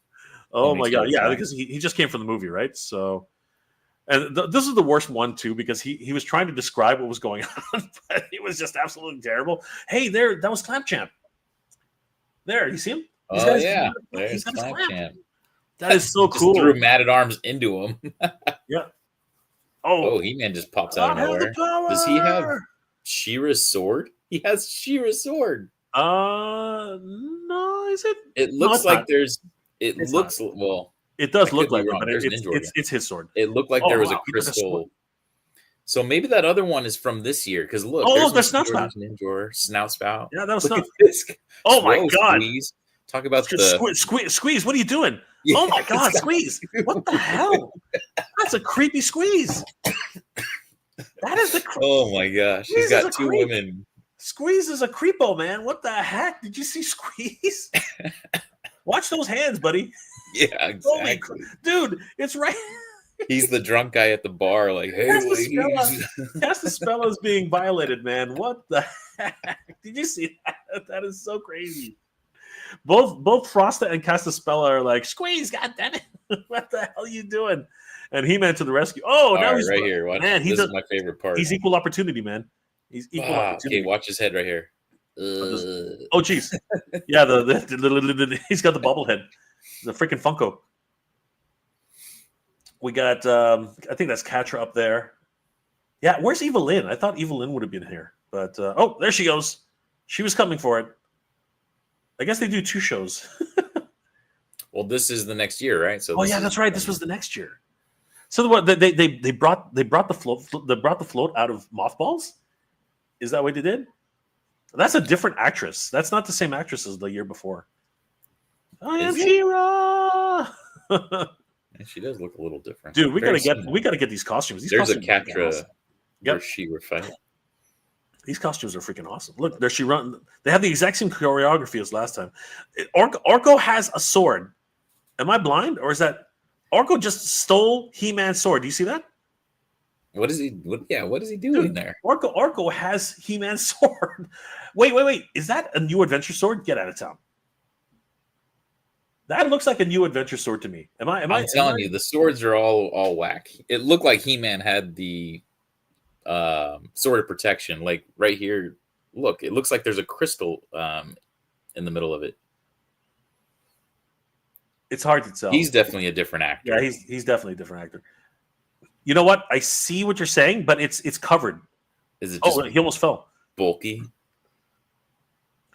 Oh my God. Yeah, because he just came from the movie, right? So and this is the worst one too, because he was trying to describe what was going on, but it was just absolutely terrible. Hey, that was Clamp Champ. There, you see him? Yeah, there's Clamp Champ. That is so cool. Just threw Man at Arms into him. Yeah. Oh, He-Man just pops out of nowhere. Does he have She-Ra's sword? He has She-Ra's sword. No, is it? It looks like there's. It it's looks not. well. It does look like it, but it's his sword. It looked like there was a crystal. So maybe that other one is from this year. Because look, there's Snout Spout. Ninjor, Snout Spout. Yeah, that was Snout. This. Oh my God. Squeeze. Talk about the squeeze. What are you doing? Yeah, Oh my God, Squeeze! What the hell? That's a creepy Squeeze. That is the. Oh my gosh, she's got two women. Squeeze is a creepo, man. What the heck? Did you see Squeeze? Watch those hands, buddy. Yeah, exactly. Dude, it's right. He's the drunk guy at the bar, like, hey, Castaspella is being violated, man. What the heck? Did you see that? That is so crazy. Both Frosta and Castaspella are like, Squeeze, goddammit. What the hell are you doing? And He-Man to the rescue. Oh, now he's right here. Watch. Man, this is my favorite part. He's equal opportunity, man. He's equal opportunity. Okay, watch his head right here. Oh, jeez. Yeah, he's got the bubble head. The freaking Funko. We got, I think that's Catra up there. Yeah, where's Evelyn? I thought Evelyn would have been here. But, oh, there she goes. She was coming for it. I guess they do 2 shows. Well, this is the next year, right? So yeah, that's right. This was the next year. So what they brought the float out of mothballs? Is that what they did? That's a different actress. That's not the same actress as the year before. I am She-Ra. She does look a little different. Dude, we gotta get these costumes. There's a Catra where She-Ra fight. These costumes are freaking awesome. Look, there she run. They have the exact same choreography as last time. Orko has a sword. Am I blind, or is that Orko just stole He-Man's sword? Do you see that? What is he? What is he doing there? Orko has He-Man's sword. Wait. Is that a new adventure sword? Get out of town. That looks like a new adventure sword to me. I'm telling you, the swords are all whack. It looked like He-Man had the sword of protection, like right here. Look, it looks like there's a crystal in the middle of it. It's hard to tell. He's definitely a different actor. Yeah, he's definitely a different actor. You know what? I see what you're saying, but it's covered. Is it? Just he almost fell. Bulky.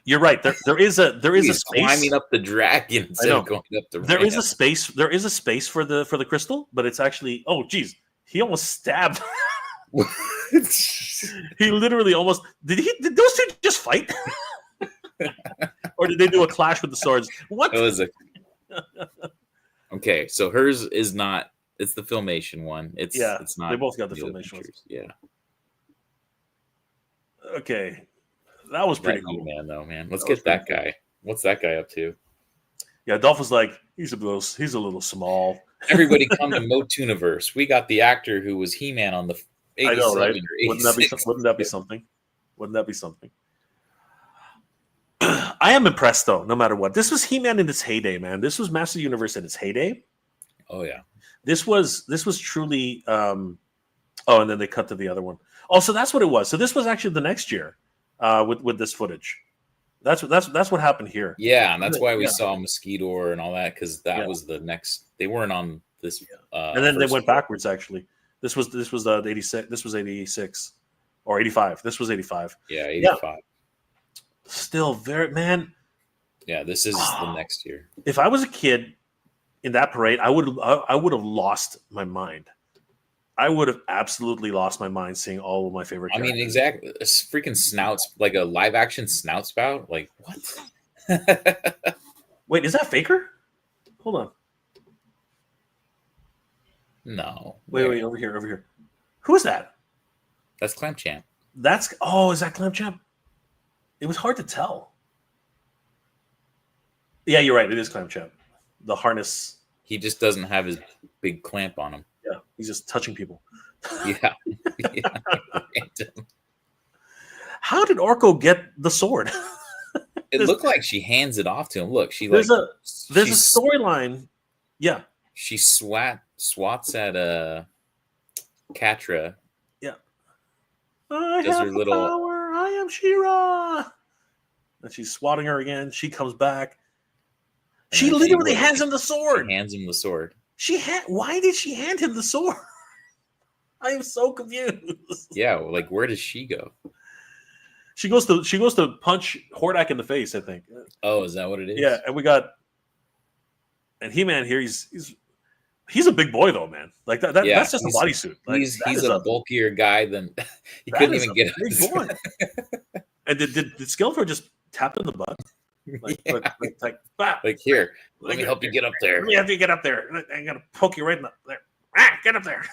You're right. There is a space climbing up the dragon instead of going up the ramp. There is a space. There is a space for the crystal, but it's actually. Oh, geez, he almost stabbed. He literally almost did. Those two just fight, or did they do a clash with the swords? What? It was okay, so hers is not. It's the Filmation one. It's not. They both got the Filmation ones. Yeah. Okay, that was pretty cool, man. Let's get that guy. What's that guy up to? Yeah, Dolph was like, he's a little small. Everybody come to MOTUNIVERSE. We got the actor who was He-Man on the 87 I know, right? Wouldn't that be something? Wouldn't that be something? I am impressed though, no matter what. This was He-Man in its heyday, man. This was Master Universe in its heyday. Oh yeah. This was truly and then they cut to the other one. Oh, so that's what it was. So this was actually the next year with this footage. That's what happened here. Yeah, and that's why we saw Mosquito and all that, because that was the next. They weren't on this. And then they went backwards. Actually, this was 86. This was 86 or 85. This was 85. Yeah, 85. Yeah. Still very man. Yeah, this is the next year. If I was a kid in that parade, I would have lost my mind. I would have absolutely lost my mind seeing all of my favorite characters. I mean, exactly. A freaking snouts, like a live action snout spout. Like, what? Wait, is that Faker? Hold on. No. Wait, over here. Who is that? That's Clamchamp. Is that Clamchamp? It was hard to tell. Yeah, you're right. It is Clamchamp. The harness. He just doesn't have his big clamp on him. Yeah, he's just touching people. Yeah. How did Orko get the sword? It looked like she hands it off to him. Look, there's a storyline. Yeah, she swats at Catra. Yeah, I have the power. I am She-Ra. And she's swatting her again. She comes back. She literally hands him the sword. She hands him the sword. Why did she hand him the sword? I am so confused. Yeah, like where does she go? She goes to punch Hordak in the face, I think. Oh, is that what it is? Yeah, and He-Man here, he's a big boy though, man. Like that's just a bodysuit. Like, he's a bulkier guy than he couldn't even get big boy. And did Skeletor just tap in the butt? Like here, let me help you get up there. Let me help you get up there. I'm gonna poke you right in the there. Get up there.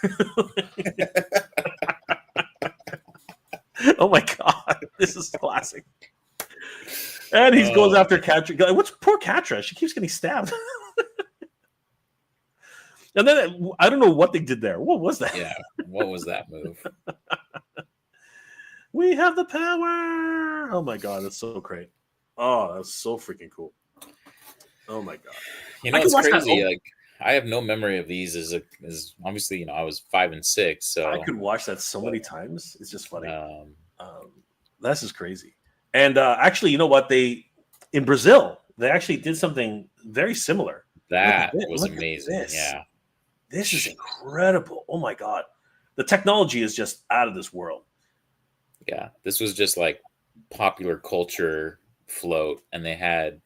Oh my god, this is classic. And he goes after Catra. What's poor Catra? She keeps getting stabbed. And then I don't know what they did there. What was that? Yeah, what was that move? We have the power. Oh my god, that's so great. Oh, that's so freaking cool. Oh my god. You know, it's crazy. Like, I have no memory of these as obviously, you know, I was 5 and 6, so I could watch that so many times. It's just funny. This is crazy. And actually, you know what? In Brazil, they actually did something very similar. That was amazing. Yeah. This is incredible. Oh my god. The technology is just out of this world. Yeah. This was just like popular culture float, and they had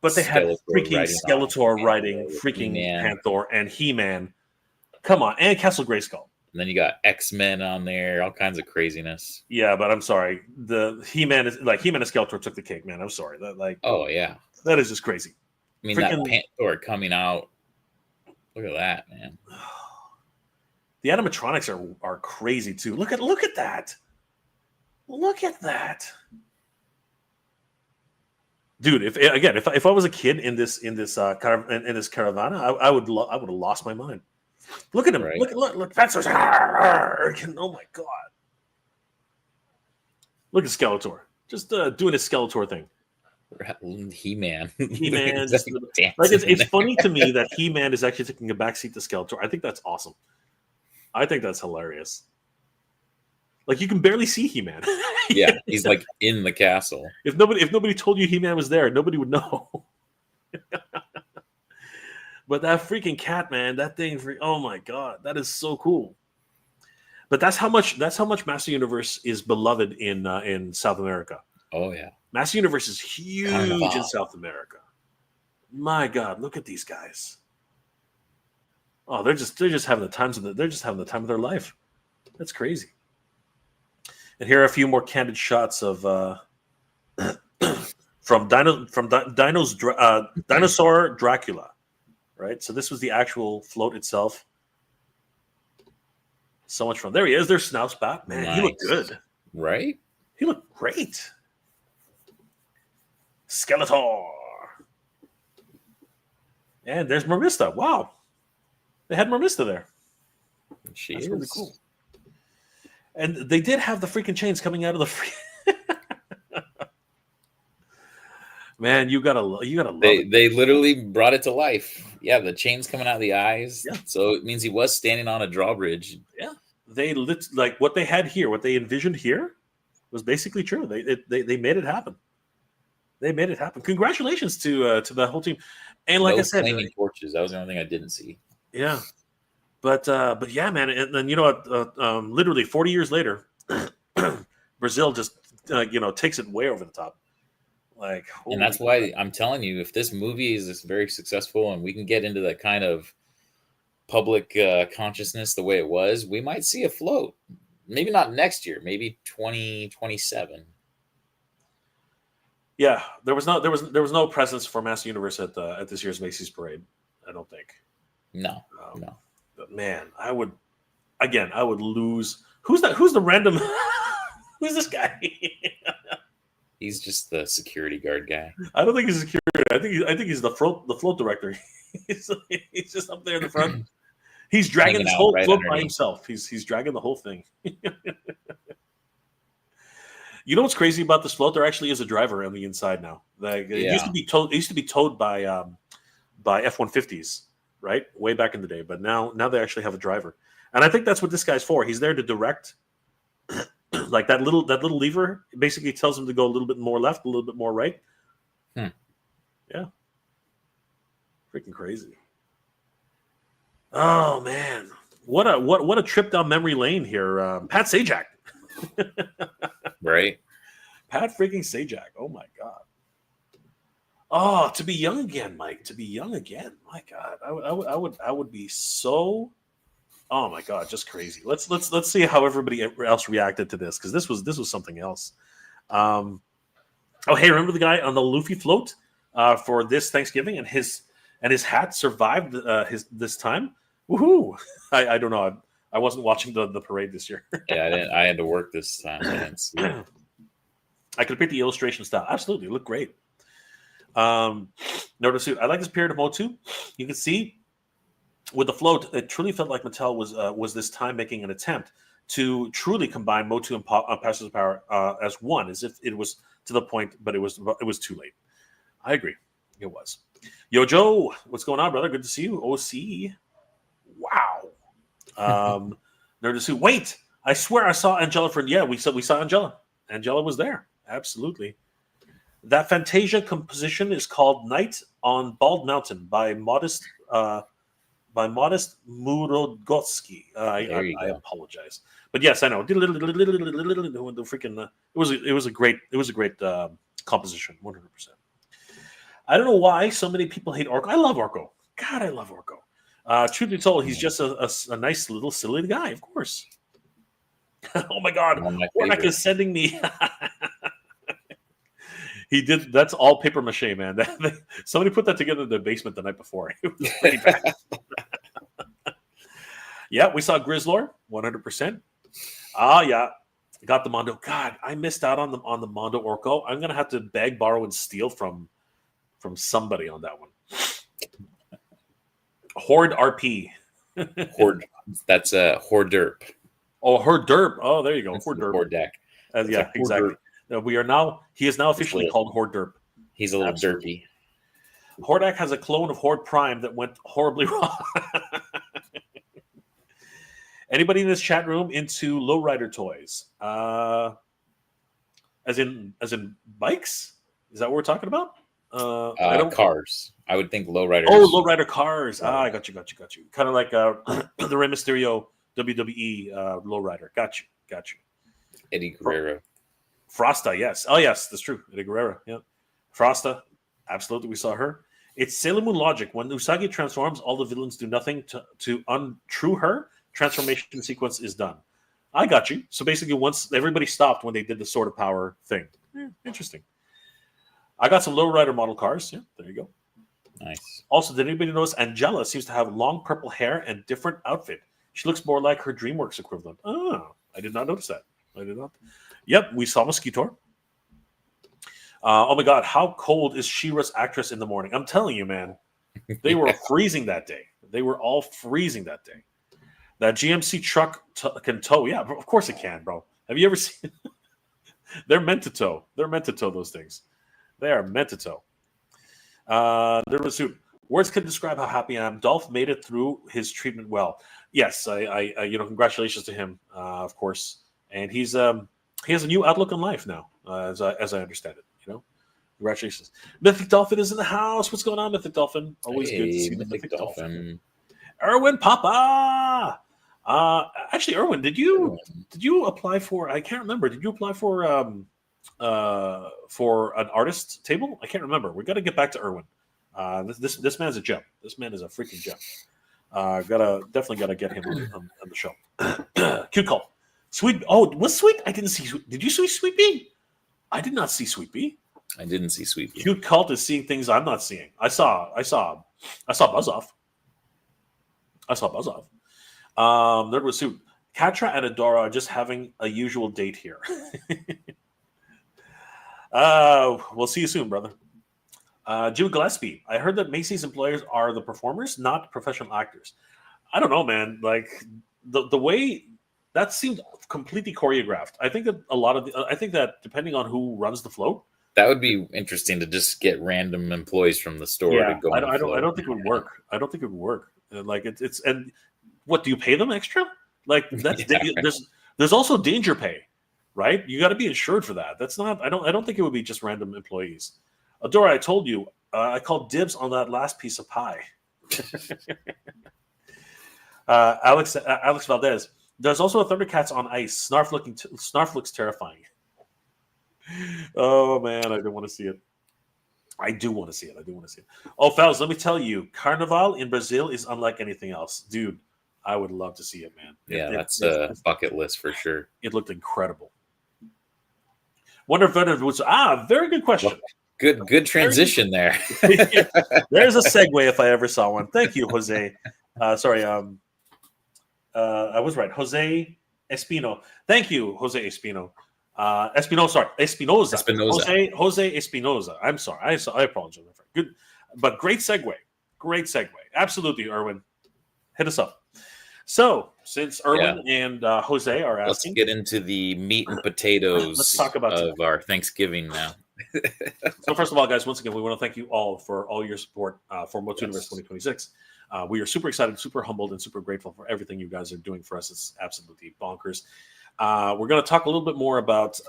but they had freaking Skeletor riding freaking Panther and He-Man. Come on, and Castle Grayskull. And then you got X-Men on there, all kinds of craziness. Yeah, but I'm sorry. The He-Man and Skeletor took the cake, man. I'm sorry. Oh yeah. That is just crazy. I mean, that Panther coming out. Look at that, man. The animatronics are crazy too. Look at that. Look at that. Dude, if I was a kid in this caravana, I would have lost my mind. Look at him! Right. Look! Fencers! Oh my god! Look at Skeletor, just doing his Skeletor thing. He-Man. Like it's funny to me that He-Man is actually taking a backseat to Skeletor. I think that's awesome. I think that's hilarious. Like you can barely see He-Man. Yeah, he's like in the castle. If nobody told you He-Man was there, nobody would know. But that freaking cat, man, that thing! Oh my god, that is so cool. But that's how much Master Universe is beloved in South America. Oh yeah, Master Universe is huge in South America. My god, look at these guys. Oh, they're just having the time of their life. That's crazy. And here are a few more candid shots of from Dinosaur Dracula. Right, so this was the actual float itself. So much fun. There he is. There's Snoutsbat. Man, nice. He looked good. Right? He looked great. Skeletor. And there's Marmista. Wow. They had Marmista there. That's really cool. And they did have the freaking chains coming out of the free. Man, you gotta love it. They literally brought it to life. Yeah, the chains coming out of the eyes. Yeah. So it means he was standing on a drawbridge. Yeah. They like what they had here, what they envisioned here was basically true. They made it happen. They made it happen. Congratulations to the whole team. And like I said, flaming torches. That was the only thing I didn't see. Yeah. But yeah, man, and then you know what? Literally 40 years later, Brazil just takes it way over the top. Like, and that's why I'm telling you, if this movie is very successful and we can get into that kind of public consciousness the way it was, we might see a float. Maybe not next year, maybe 2027. Yeah, there was no presence for Master Universe at this year's Macy's parade. I don't think. No. But man, I would lose. Who's that? Who's the random? Who's this guy? He's just the security guard guy. I don't think he's security. I think he's the float director. he's just up there in the front. He's dragging this whole float by himself. He's dragging the whole thing. You know what's crazy about this float? There actually is a driver on the inside now. It used to be towed. It used to be towed by F-150s, right? Way back in the day. But now they actually have a driver, and I think that's what this guy's for. He's there to direct. Like that little lever basically tells him to go a little bit more left, a little bit more right. Yeah, freaking crazy. Oh man, what a trip down memory lane here. Pat Sajak, right? Pat freaking Sajak. Oh my god. Oh, to be young again, Mike. To be young again. My God, I would be so. Oh my God, just crazy. Let's see how everybody else reacted to this, because this was something else. Oh, hey, remember the guy on the Luffy float for this Thanksgiving, and his hat survived this time? Woohoo! I don't know. I wasn't watching the parade this year. Yeah, I didn't. I had to work this time. I didn't see it. I could pick the illustration style. Absolutely, it looked great. Notice, I like this period of Motu. You can see with the float, it truly felt like Mattel was this time making an attempt to truly combine Motu and Passes of Power as one, as if it was to the point, but it was too late. I agree, it was. Yo, Joe, what's going on, brother? Good to see you. OC, wow. Notice, wait, I swear I saw Angela for we saw Angela. Angela was there, absolutely. That Fantasia composition is called "Night on Bald Mountain" by Modest Murogotsky. I apologize, but yes, I know. The freaking it was a great composition, 100%. I don't know why so many people hate Orko. I love Orko. God, I love Orko. Truth be told, he's just a nice little silly guy, of course. Oh my God, Warnock is sending me. He did. That's all paper mache, man. Somebody put that together in the basement the night before. It was pretty bad. Yeah, we saw Grizzlor, 100%. Yeah, got the Mondo. God, I missed out on the Mondo Orko. I'm gonna have to beg, borrow, and steal from somebody on that one. Horde RP. Horde. That's a Horde Derp. Oh, Horde Derp. Oh, there you go. Horde Derp. Horde deck. Yeah, exactly. He is now officially called Horde Derp. He's a little derpy. Hordak has a clone of Horde Prime that went horribly wrong. Anybody in this chat room into lowrider toys? As in bikes? Is that what we're talking about? Cars. I would think lowriders. Oh, lowrider cars. I got you. Kind of like the Rey Mysterio WWE lowrider. Got you. Eddie Guerrero. Frosta, yes. Oh, yes, that's true. Eddie Guerrero, yeah. Frosta, absolutely, we saw her. It's Sailor Moon logic. When Usagi transforms, all the villains do nothing to untrue her. Transformation sequence is done. I got you. So basically, once everybody stopped when they did the Sword of Power thing. Interesting. I got some lowrider model cars. Yeah, there you go. Nice. Also, did anybody notice Angela seems to have long purple hair and different outfit? She looks more like her DreamWorks equivalent. Oh, I did not notice that. I did not. Yep, we saw Mosquitor. Oh my God, how cold is She-Ra's actress in the morning? I'm telling you, man, they were freezing that day. They were all freezing that day. That GMC truck can tow. Yeah, of course it can, bro. Have you ever seen? They're meant to tow. They're meant to tow those things. They are meant to tow. There was words can describe how happy I am. Dolph made it through his treatment well. Yes, I congratulations to him, of course. And he has a new outlook on life now, as I understand it. Congratulations. Mythic Dolphin is in the house. What's going on, Mythic Dolphin? Always good to see the Mythic Dolphin. Erwin Papa. Actually, Erwin, did you apply for? I can't remember. Did you apply for an artist table? I can't remember. We got to get back to Erwin. This man's a gem. This man is a freaking gem. Definitely gotta get him on the show. Cute call. Sweet. Oh, was Sweet? I didn't see. Did you see Sweet Bee? I did not see Sweet Bee. I didn't see Sweet Bee. Cute cult is seeing things I'm not seeing. I saw Buzz Off. There was Suit. Katra and Adora are just having a usual date here. We'll see you soon, brother. Jim Gillespie. I heard that Macy's employers are the performers, not professional actors. I don't know, man. Like the way that seemed completely choreographed. I think that I think that depending on who runs the float, that would be interesting to just get random employees from the store to go. I don't think it would work. I don't think it would work. Like it's and what do you pay them extra? Like that's there's also danger pay, right? You got to be insured for that. That's not. I don't think it would be just random employees. Adora, I told you, I called dibs on that last piece of pie. Alex Valdez. There's also a Thundercats on ice. Snarf looks terrifying. Oh man, I do want to see it. I do want to see it. Oh, fellas, let me tell you, Carnival in Brazil is unlike anything else, dude. I would love to see it, man. Yeah, that's a bucket list for sure. It looked incredible. Wonder if veterans would. Very good question. Good transition there. There's a segue if I ever saw one. Thank you, Jose. Sorry, I was right. Jose Espino. Thank you, Jose Espino. Espinoza. Jose Espinoza. I'm sorry. I apologize. Good, but great segue. Great segue. Absolutely, Erwin. Hit us up. So, since Erwin and Jose are asking, let's get into the meat and potatoes let's talk about of our Thanksgiving now. So, first of all, guys, once again, we want to thank you all for all your support for MOTUNIVERSE 2026. We are super excited, super humbled, and super grateful for everything you guys are doing for us. It's absolutely bonkers. We're going to talk a little bit more about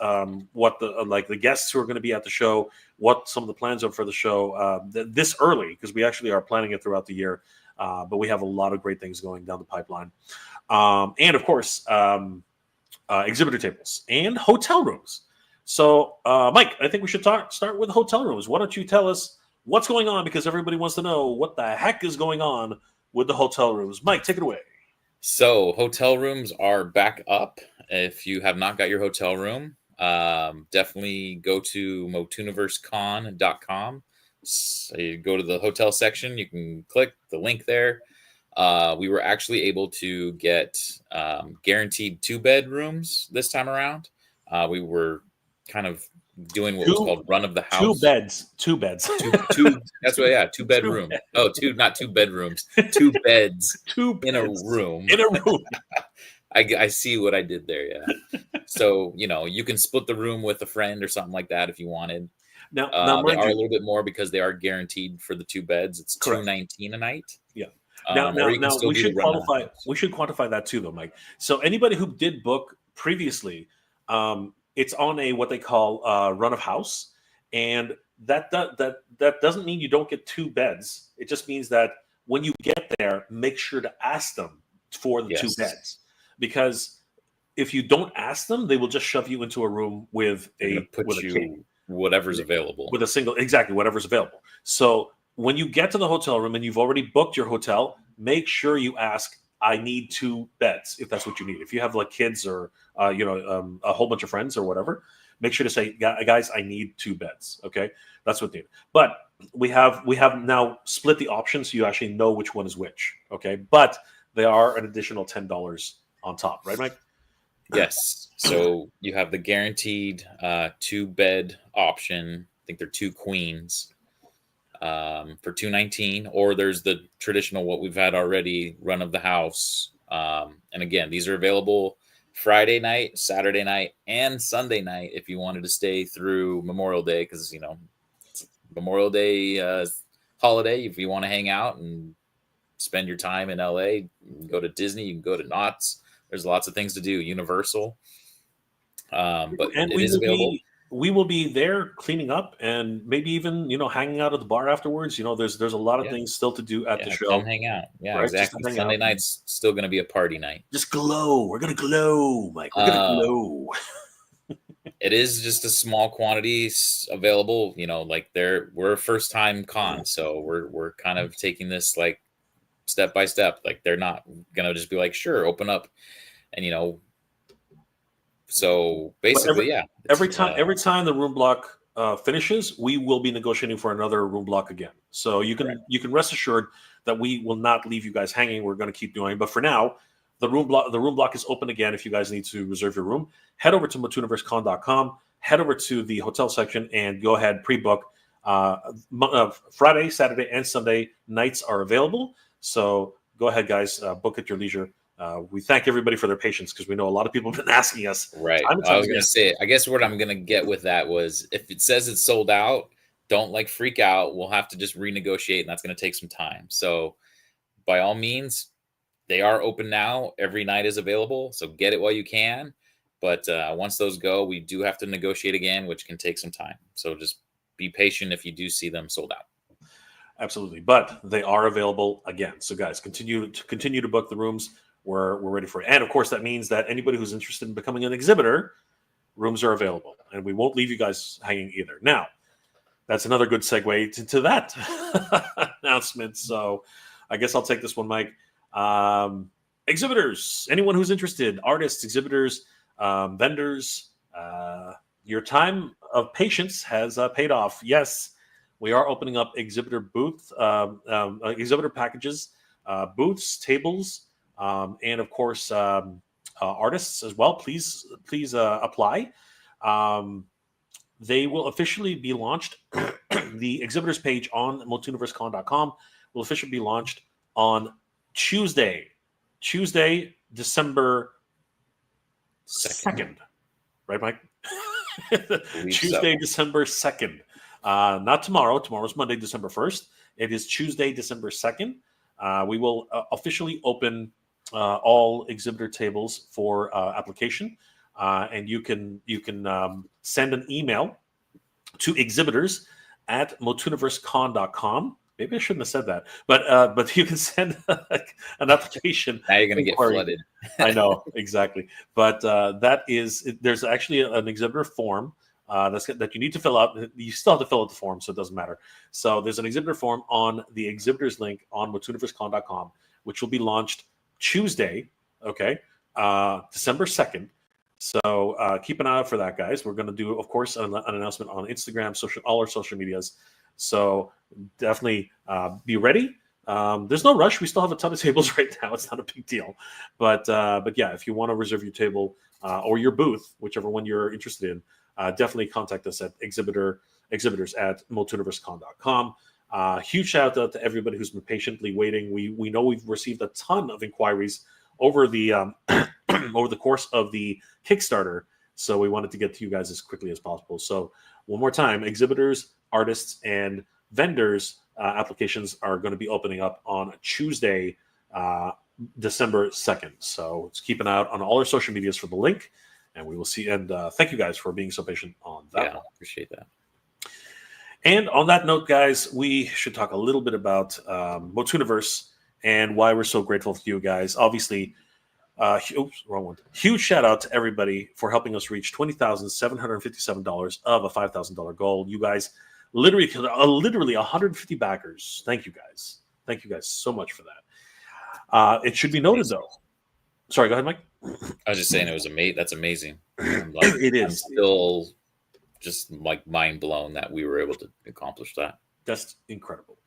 what the guests who are going to be at the show, what some of the plans are for the show this early, because we actually are planning it throughout the year. But we have a lot of great things going down the pipeline. And of course, exhibitor tables and hotel rooms. So, Mike, I think we should start with hotel rooms. Why don't you tell us what's going on? Because everybody wants to know what the heck is going on with the hotel rooms. Mike, take it away. So, hotel rooms are back up. If you have not got your hotel room, definitely go to MOTUNIVERSECon.com. So you go to the hotel section, you can click the link there. We were actually able to get guaranteed 2-bed rooms this time around. We were kind of doing what was called run of the house. Two beds. Two. That's what. Yeah, 2 bedroom. Oh, not 2 bedrooms. 2 beds. In a room. I see what I did there. Yeah. So you can split the room with a friend or something like that if you wanted. Now they are a little bit more because they are guaranteed for the 2 beds. It's $219 a night. Yeah. Now we should qualify. We should quantify that too, though, Mike. So anybody who did book previously, it's on a what they call run of house, and that doesn't mean you don't get 2 beds. It just means that when you get there, make sure to ask them for the 2 beds, because if you don't ask them, they will just shove you into a room with a king. Whatever's available with a single, exactly whatever's available. So when you get to the hotel room and you've already booked your hotel, make sure you ask, I need 2 beds, if that's what you need. If you have like kids or a whole bunch of friends or whatever, make sure to say, guys, I need 2 beds. Okay, that's what they need. But we have now split the options so you actually know which one is which. Okay, but they are an additional $10 on top, right, Mike? Yes. So you have the guaranteed 2-bed option. I think they're 2 queens for $219, or there's the traditional what we've had already, run of the house. And again, these are available Friday night, Saturday night, and Sunday night if you wanted to stay through Memorial Day, because it's Memorial Day holiday. If you want to hang out and spend your time in LA, you can go to Disney, you can go to Knott's. There's lots of things to do. Universal, but it is available. We will be there cleaning up and maybe even hanging out at the bar afterwards. There's a lot of things still to do at the show. Come hang out. Yeah, right? Exactly. Sunday night's still going to be a party night. Just glow. We're gonna glow, Mike. We're gonna glow. It is just a small quantity available. We're a first time con, so we're kind of taking this like step by step. Like they're not gonna just be like, sure, open up, and so basically, every time the room block finishes, we will be negotiating for another room block again. So you can rest assured that we will not leave you guys hanging. We're going to keep doing it. But for now, the room block is open again. If you guys need to reserve your room, head over to MOTUNIVERSECon.com, head over to the hotel section, and go ahead, pre-book. Friday, Saturday, and Sunday nights are available. So go ahead, guys, book at your leisure. We thank everybody for their patience because we know a lot of people have been asking us. Right. I was going to say, I guess what I'm going to get with that was if it says it's sold out, don't freak out. We'll have to just renegotiate, and that's going to take some time. So by all means, they are open now. Every night is available. So get it while you can. But once those go, we do have to negotiate again, which can take some time. So just be patient if you do see them sold out. Absolutely. But they are available again. So guys, continue to book the rooms. We're ready for it. And of course, that means that anybody who's interested in becoming an exhibitor, rooms are available. And we won't leave you guys hanging either. Now, that's another good segue to that announcement. So I guess I'll take this one, Mike. Exhibitors, anyone who's interested, artists, exhibitors, vendors, your time of patience has paid off. Yes, we are opening up exhibitor exhibitor packages, booths, tables, and of course artists as well. Please apply. Um, they will officially be launched. The exhibitors page on MOTUNIVERSECon.com will officially be launched on Tuesday, December 2nd. Right, Mike? Tuesday, so. December 2nd. Not tomorrow. Tomorrow's Monday, December 1st. It is Tuesday, December 2nd. We will officially open all exhibitor tables for application. And you can send an email to exhibitors@MOTUNIVERSECon.com. Maybe I shouldn't have said that, but you can send an application. Now you're going to get flooded. I know, exactly. But there's actually an exhibitor form that you need to fill out. You still have to fill out the form, so it doesn't matter. So there's an exhibitor form on the exhibitors link on MOTUNIVERSECon.com, which will be launched Tuesday, December 2nd. So keep an eye out for that, guys. We're going to do, of course, an announcement on Instagram, all our social medias. So definitely be ready. There's no rush. We still have a ton of tables right now. It's not a big deal. But yeah, if you want to reserve your table or your booth, whichever one you're interested in, definitely contact us at exhibitors@MOTUNIVERSECon.com. Huge shout out to everybody who's been patiently waiting. We know we've received a ton of inquiries over the over the course of the Kickstarter, so we wanted to get to you guys as quickly as possible. So one more time, exhibitors, artists, and vendors applications are going to be opening up on Tuesday, December 2nd. So let's keep an eye out on all our social medias for the link, and we will see. And thank you guys for being so patient on that. Yeah, appreciate that. And on that note, guys, we should talk a little bit about MOTUNIVERSE and why we're so grateful to you guys. Obviously, wrong one. Huge shout out to everybody for helping us reach $20,757 of a $5,000 goal. You guys literally 150 backers. Thank you guys. Thank you guys so much for that. It should be noted, though. Sorry, go ahead, Mike. I was just saying that's amazing. It is. I'm still just like mind blown that we were able to accomplish that. That's incredible.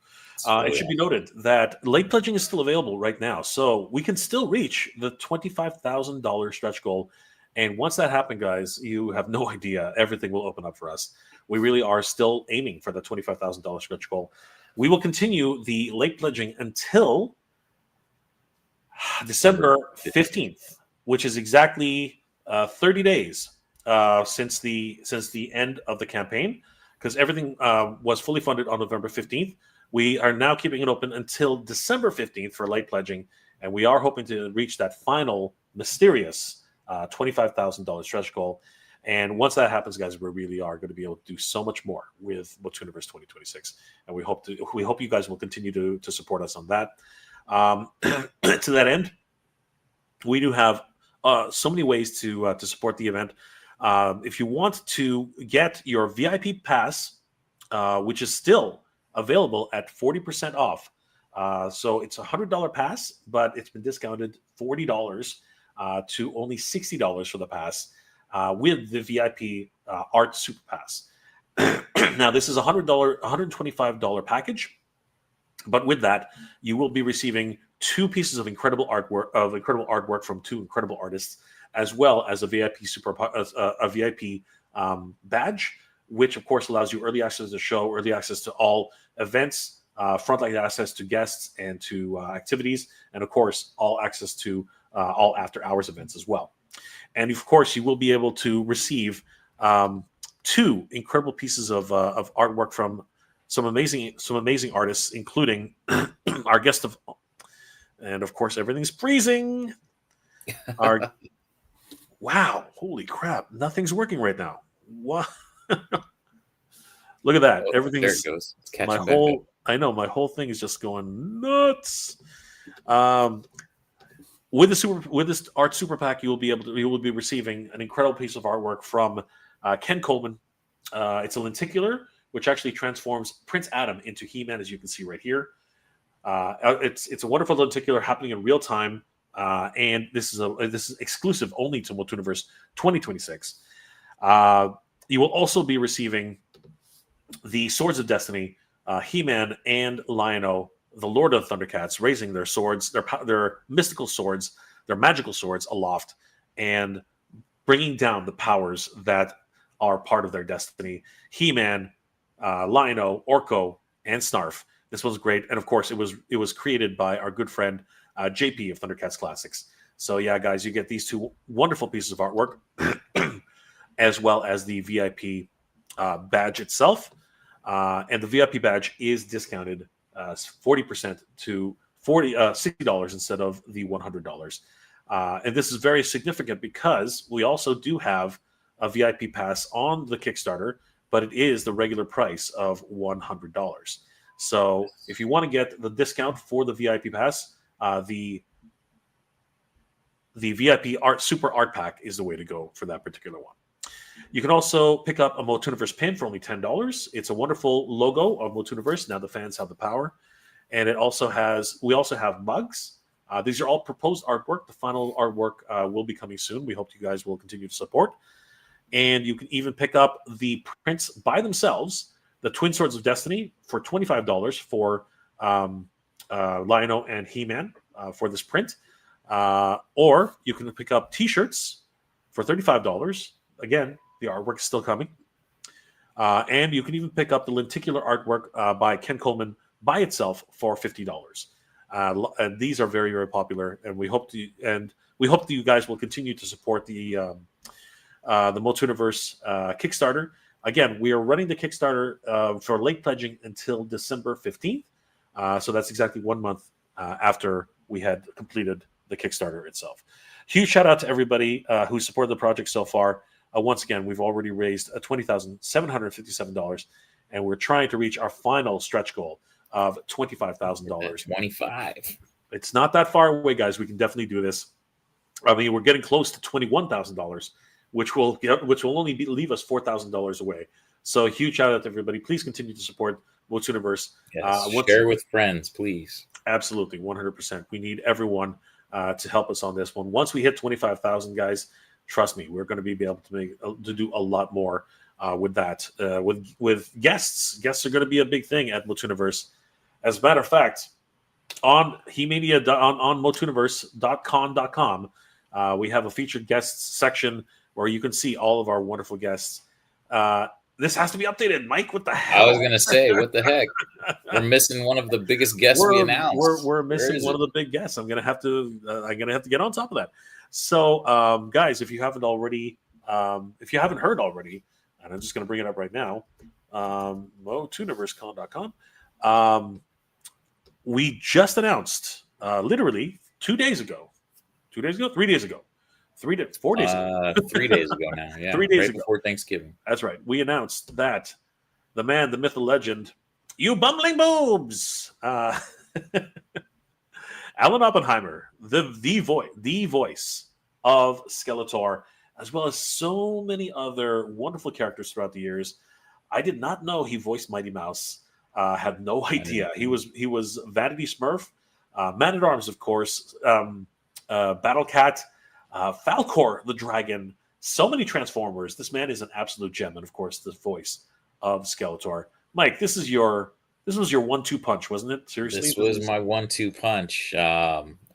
It should be noted that late pledging is still available right now, so we can still reach the $25,000 stretch goal. And once that happens, guys, you have no idea. Everything will open up for us. We really are still aiming for the $25,000 stretch goal. We will continue the late pledging until December 15th, which is exactly 30 days since the end of the campaign, because everything was fully funded on November 15th. We are now keeping it open until December 15th for late pledging, and we are hoping to reach that final mysterious $25,000 stretch goal. And once that happens, guys, we really are going to be able to do so much more with MOTUNIVERSE 2026, and we hope you guys will continue to support us on that. To that end, we do have so many ways to support the event. If you want to get your VIP pass, which is still available at 40% off. So it's a $100 pass, but it's been discounted $40 to only $60 for the pass with the VIP Art Super Pass. Now, this is a $125 package, but with that, you will be receiving 2 pieces of incredible artwork from 2 incredible artists, as well as a VIP badge, which of course allows you early access to the show, early access to all events, frontline access to guests and to activities, and of course all access to all after hours events as well. And of course you will be able to receive 2 incredible pieces of artwork from some amazing artists, including our guest and of course everything's freezing. Wow, holy crap, nothing's working right now. What? Look at that. Everything there it goes. It's catching I know my whole thing is just going nuts. With this art super pack, you will be receiving an incredible piece of artwork from Ken Coleman. It's a lenticular which actually transforms Prince Adam into He-Man, as you can see right here. It's a wonderful lenticular happening in real time, and this is exclusive only to MOTUNIVERSE 2026. You will also be receiving the Swords of Destiny, He-Man and Lion-O, the Lord of Thundercats, raising their swords, their mystical swords, their magical swords aloft, and bringing down the powers that are part of their destiny. He-Man, Lion-O, Orko, and Snarf. This was great, and of course, it was created by our good friend JP of Thundercats Classics. So yeah, guys, you get these two wonderful pieces of artwork, as well as the VIP badge itself. And the VIP badge is discounted 40% to $60 instead of the $100. And this is very significant because we also do have a VIP pass on the Kickstarter, but it is the regular price of $100. So if you want to get the discount for the VIP pass, the VIP Super Art Pack is the way to go for that particular one. You can also pick up a MOTUNIVERSE pin for only $10. It's a wonderful logo of MOTUNIVERSE. Now the fans have the power. And we also have mugs. These are all proposed artwork. The final artwork will be coming soon. We hope you guys will continue to support. And you can even pick up the prints by themselves, the Twin Swords of Destiny for $25 for Lion-O and He-Man for this print. Or you can pick up T-shirts for $35. Again, the artwork is still coming. And you can even pick up the lenticular artwork by Ken Coleman by itself for $50. And these are very, very popular, and we hope that you guys will continue to support the MOTUNIVERSE Kickstarter. Again, we are running the Kickstarter for late pledging until December 15th. So that's exactly 1 month after we had completed the Kickstarter itself. Huge shout out to everybody who supported the project so far. Once again, we've already raised $20,757, and we're trying to reach our final stretch goal of $25,000. 25. It's not that far away, guys. We can definitely do this. I mean, we're getting close to $21,000, which will only leave us $4,000 away. So a huge shout out to everybody. Please continue to support MOTUNIVERSE. Yes, share with friends, please. Absolutely, 100%. We need everyone to help us on this one. Once we hit 25,000, guys, trust me, we're going to be able to do a lot more with that. With guests. Guests are going to be a big thing at MOTUNIVERSE. As a matter of fact, on He-Mania on MOTUNIVERSE.com, we have a featured guests section where you can see all of our wonderful guests. This has to be updated, Mike. What the hell? I was going to say, what the heck? We're missing one of the biggest guests we announced. We're missing one of the big guests. I'm gonna have to get on top of that. So, guys, if you haven't heard already, and I'm just gonna bring it up right now, MOTUNIVERSECon.com. We just announced, literally 3 days ago, 4 days ago. 3 days ago. 3 days ago now. Yeah, 3 days ago. Before Thanksgiving. That's right. We announced that the man, the myth, the legend, you bumbling boobs, Alan Oppenheimer, the voice of Skeletor, as well as so many other wonderful characters throughout the years. I did not know he voiced Mighty Mouse. Had no idea. He was Vanity Smurf, Man at Arms, of course, Battle Cat, Falcor the Dragon, so many Transformers. This man is an absolute gem, and of course, the voice of Skeletor. Mike, this was your 1-2 punch, wasn't it? Seriously, this was my 1-2 punch.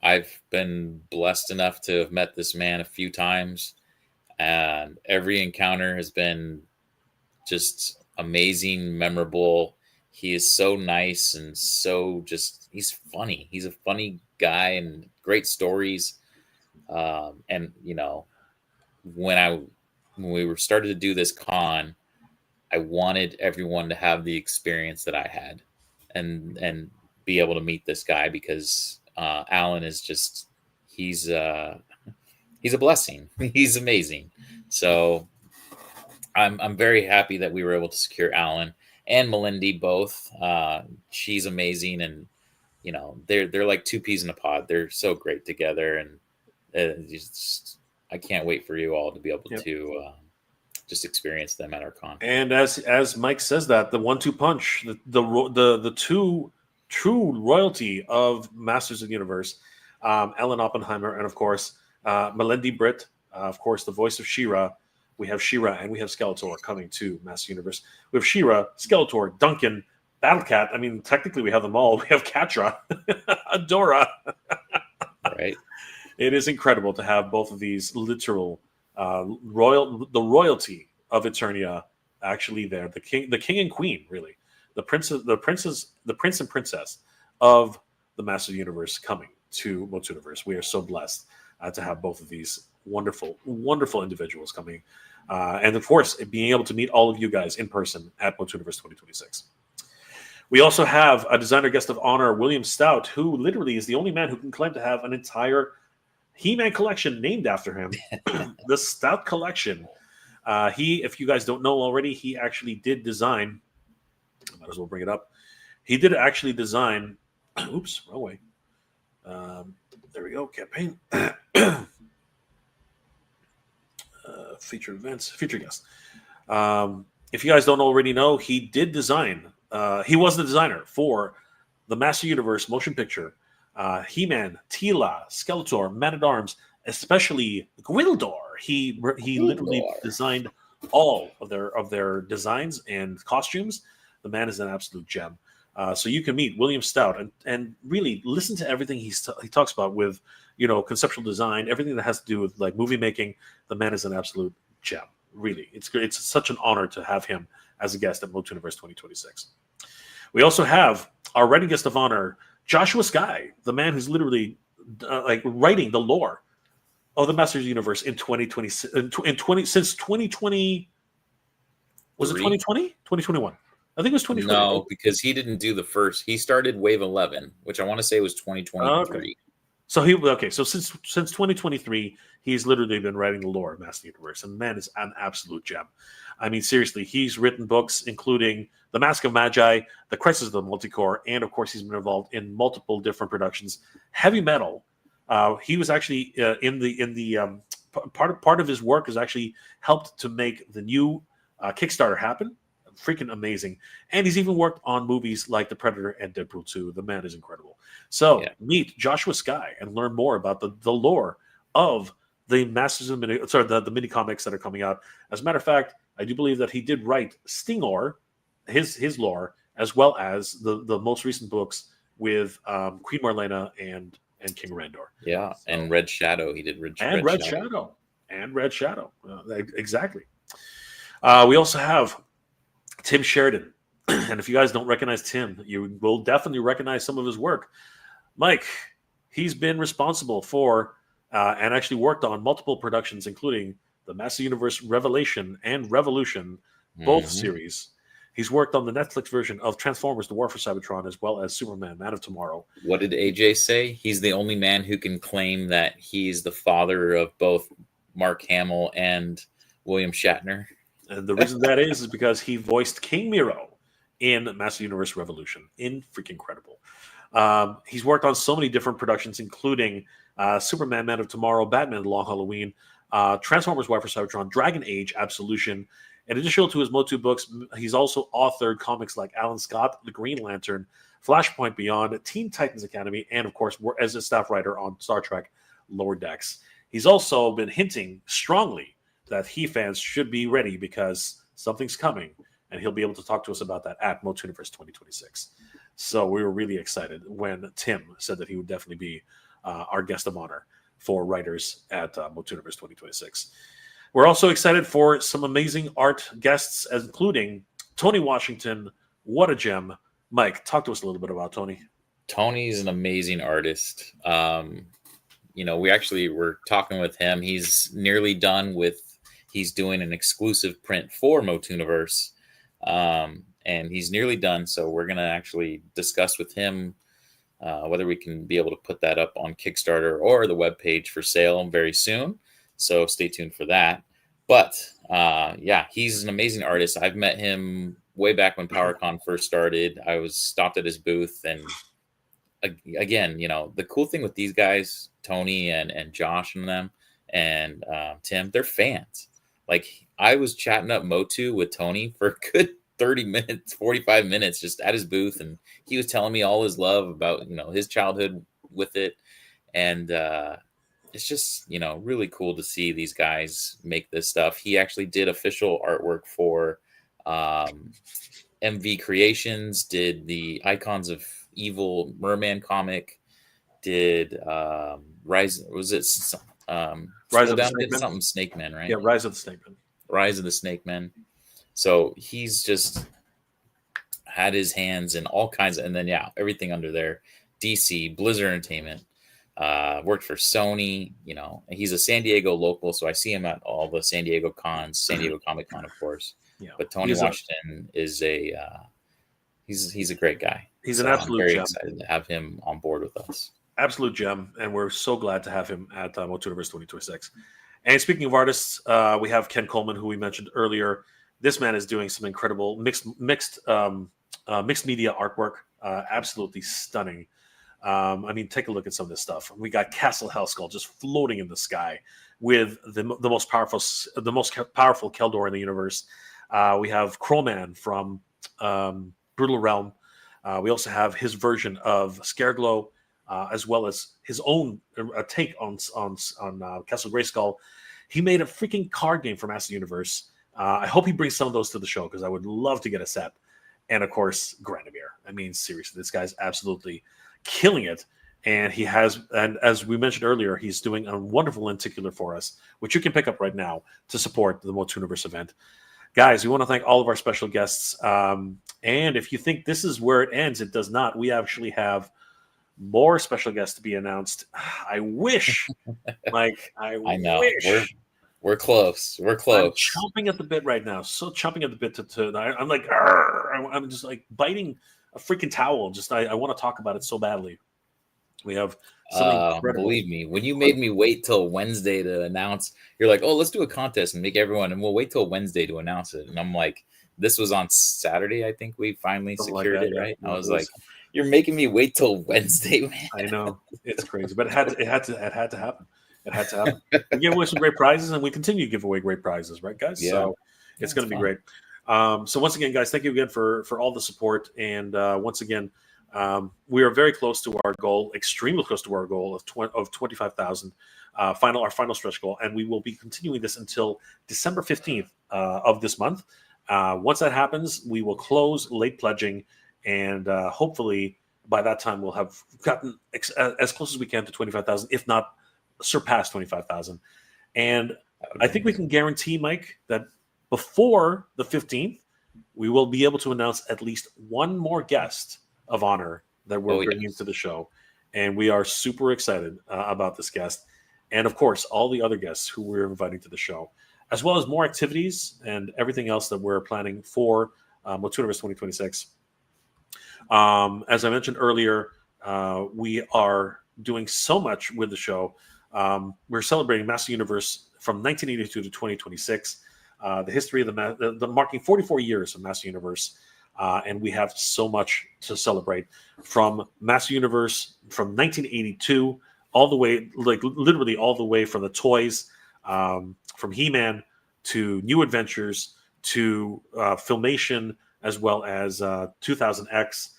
I've been blessed enough to have met this man a few times, and every encounter has been just amazing, memorable. He is so nice and so he's funny. He's a funny guy and great stories. And when we were started to do this con, I wanted everyone to have the experience that I had and be able to meet this guy because Alan is he's a blessing. He's amazing. So I'm very happy that we were able to secure Alan and Melindy both. She's amazing, and they're like two peas in a pod. They're so great together, and I can't wait for you all to be able to just experience them at our con. And as Mike says, that the 1-2 punch, the two true royalty of Masters of the Universe, Alan Oppenheimer, and of course Melindy Britt, of course the voice of She-Ra, we have She-Ra and we have Skeletor coming to Master Universe. We have She-Ra, Skeletor, Duncan, Battlecat. I mean, technically we have them all. We have Catra, Adora. Right. It is incredible to have both of these literal the royalty of Eternia actually there. The king and queen, really. The prince and princess of the Master Universe coming to MOTUNIVERSE. We are so blessed to have both of these wonderful, wonderful individuals coming. And of course, being able to meet all of you guys in person at MOTUNIVERSE 2026. We also have a designer guest of honor, William Stout, who literally is the only man who can claim to have an entire He-Man collection named after him. The Stout Collection. If you guys don't know already, he actually did design. I might as well bring it up. He did actually design. Oops, wrong way. There we go. Campaign. Featured events. Featured guest. If you guys don't already know, he did design. He was the designer for the Master Universe motion picture. He-Man, Teela, Skeletor, Man-at-Arms, especially Gwildor. He literally designed all of their designs and costumes. The man is an absolute gem. So you can meet William Stout and really listen to everything he talks about with, conceptual design, everything that has to do with like movie making. The man is an absolute gem. Really, it's such an honor to have him as a guest at MOTUNIVERSE 2026. We also have our writing guest of honor, Joshua Skye, the man who's literally writing the lore of the Masters Universe in 2020 since 2020. Was it 2020? 2021? I think it was 2020. No, because he didn't do the first. He started Wave 11, which I want to say was 2023. Okay. So since 2023, he's literally been writing the lore of Master Universe, and the man is an absolute gem. I mean, seriously, he's written books including The Mask of Magi, The Crisis of the Multicore, and of course, he's been involved in multiple different productions. Heavy Metal. He was actually in the part of his work has actually helped to make the new Kickstarter happen. Freaking amazing. And he's even worked on movies like The Predator and Deadpool 2. The man is incredible. So meet Joshua Skye and learn more about the lore of the Masters of the mini comics that are coming out. As a matter of fact, I do believe that he did write Stingor, his lore, as well as the most recent books with Queen Marlena and King Randor. Yeah, so, and Red Shadow. He did Red Shadow. Exactly. We also have Tim Sheridan. And if you guys don't recognize Tim, you will definitely recognize some of his work. Mike, he's been responsible for and actually worked on multiple productions, including the Master Universe Revelation and Revolution, both series. He's worked on the Netflix version of Transformers: The War for Cybertron, as well as Superman, Man of Tomorrow. What did AJ say? He's the only man who can claim that he's the father of both Mark Hamill and William Shatner. And the reason that is because he voiced King Miro in Master Universe Revolution. Freaking incredible. He's worked on so many different productions, including Superman, Man of Tomorrow, Batman, The Long Halloween, Transformers: War for Cybertron, Dragon Age, Absolution. In addition to his Motu books, he's also authored comics like Alan Scott, The Green Lantern, Flashpoint Beyond, Teen Titans Academy, and of course, as a staff writer on Star Trek Lower Decks. He's also been hinting strongly that He fans should be ready because something's coming, and he'll be able to talk to us about that at MOTUNIVERSE 2026. So we were really excited when Tim said that he would definitely be our guest of honor for writers at MOTUNIVERSE 2026. We're also excited for some amazing art guests, including Tony Washington. What a gem. Mike, talk to us a little bit about Tony. Tony's an amazing artist. We actually were talking with him. He's nearly done he's doing an exclusive print for MOTUNIVERSE. And he's nearly done. So we're going to actually discuss with him whether we can be able to put that up on Kickstarter or the webpage for sale very soon. So stay tuned for that. But he's an amazing artist. I've met him way back when PowerCon first started. I was stopped at his booth. And again, the cool thing with these guys, Tony and Josh and them and Tim, they're fans. Like I was chatting up Motu with Tony for a good 30 minutes, 45 minutes just at his booth. And he was telling me all his love about, his childhood with it. And it's just, really cool to see these guys make this stuff. He actually did official artwork for MV Creations, did the Icons of Evil Merman comic, did Rise, was it Rise of the Down Snake did Man. something Snake Man, right? Yeah, Rise of the Snake Man. Rise of the Snake Man. So he's just had his hands in all kinds of, and then everything under there. DC, Blizzard Entertainment, worked for Sony. He's a San Diego local, so I see him at all the San Diego cons, San Diego Comic Con, of course. Yeah, but Tony Washington is he's a great guy. He's an absolute I'm very gem. excited to have him on board with us. Absolute gem, and we're so glad to have him at MOTUNIVERSE 2026. And speaking of artists, we have Ken Coleman, who we mentioned earlier. This man is doing some incredible mixed media artwork. Absolutely stunning. I mean, take a look at some of this stuff. We got Castle Hellskull just floating in the sky with the most powerful Keldor in the universe. We have Crowman from Brutal Realm. We also have his version of Scareglow, as well as his own take on Castle Grayskull. He made a freaking card game for Master Universe. I hope he brings some of those to the show because I would love to get a set. And of course, Granomir. I mean, seriously, this guy's absolutely killing it. And and as we mentioned earlier, he's doing a wonderful lenticular for us, which you can pick up right now to support the MOTUNIVERSE event. Guys, we want to thank all of our special guests. And if you think this is where it ends, it does not. We actually have more special guests to be announced. I wish, Mike. I know. Wish. We're close. We're close. I'm chomping at the bit right now. So chomping at the bit I'm like, I'm just like biting a freaking towel. Just I want to talk about it so badly. We have believe me, when you made me wait till Wednesday to announce, you're like, oh, let's do a contest and make everyone, and we'll wait till Wednesday to announce it. And I'm like, this was on Saturday, I think we finally secured it, right? I was like, you're making me wait till Wednesday, man. I know, it's crazy, but it had to happen. It had to happen. We gave away some great prizes, and we continue to give away great prizes, right, guys? Yeah. So it's going to be great. So once again, guys, thank you again for all the support. And once again, we are very close to our goal, extremely close to our goal of 25,000, our final stretch goal. And we will be continuing this until December 15th of this month. Once that happens, we will close late pledging, and hopefully by that time we'll have gotten as close as we can to 25,000, if not surpass 25,000. And I think we can guarantee, Mike, that before the 15th, we will be able to announce at least one more guest of honor that we're bringing to the show. And we are super excited about this guest. And of course, all the other guests who we're inviting to the show, as well as more activities and everything else that we're planning for MOTUNIVERSE 2026. As I mentioned earlier, we are doing so much with the show. We're celebrating Master Universe from 1982 to 2026, the history of the marking 44 years of Master Universe. And we have so much to celebrate, from Master Universe from 1982 all the way, like literally all the way from the toys, from He-Man to New Adventures to Filmation, as well as 2000X,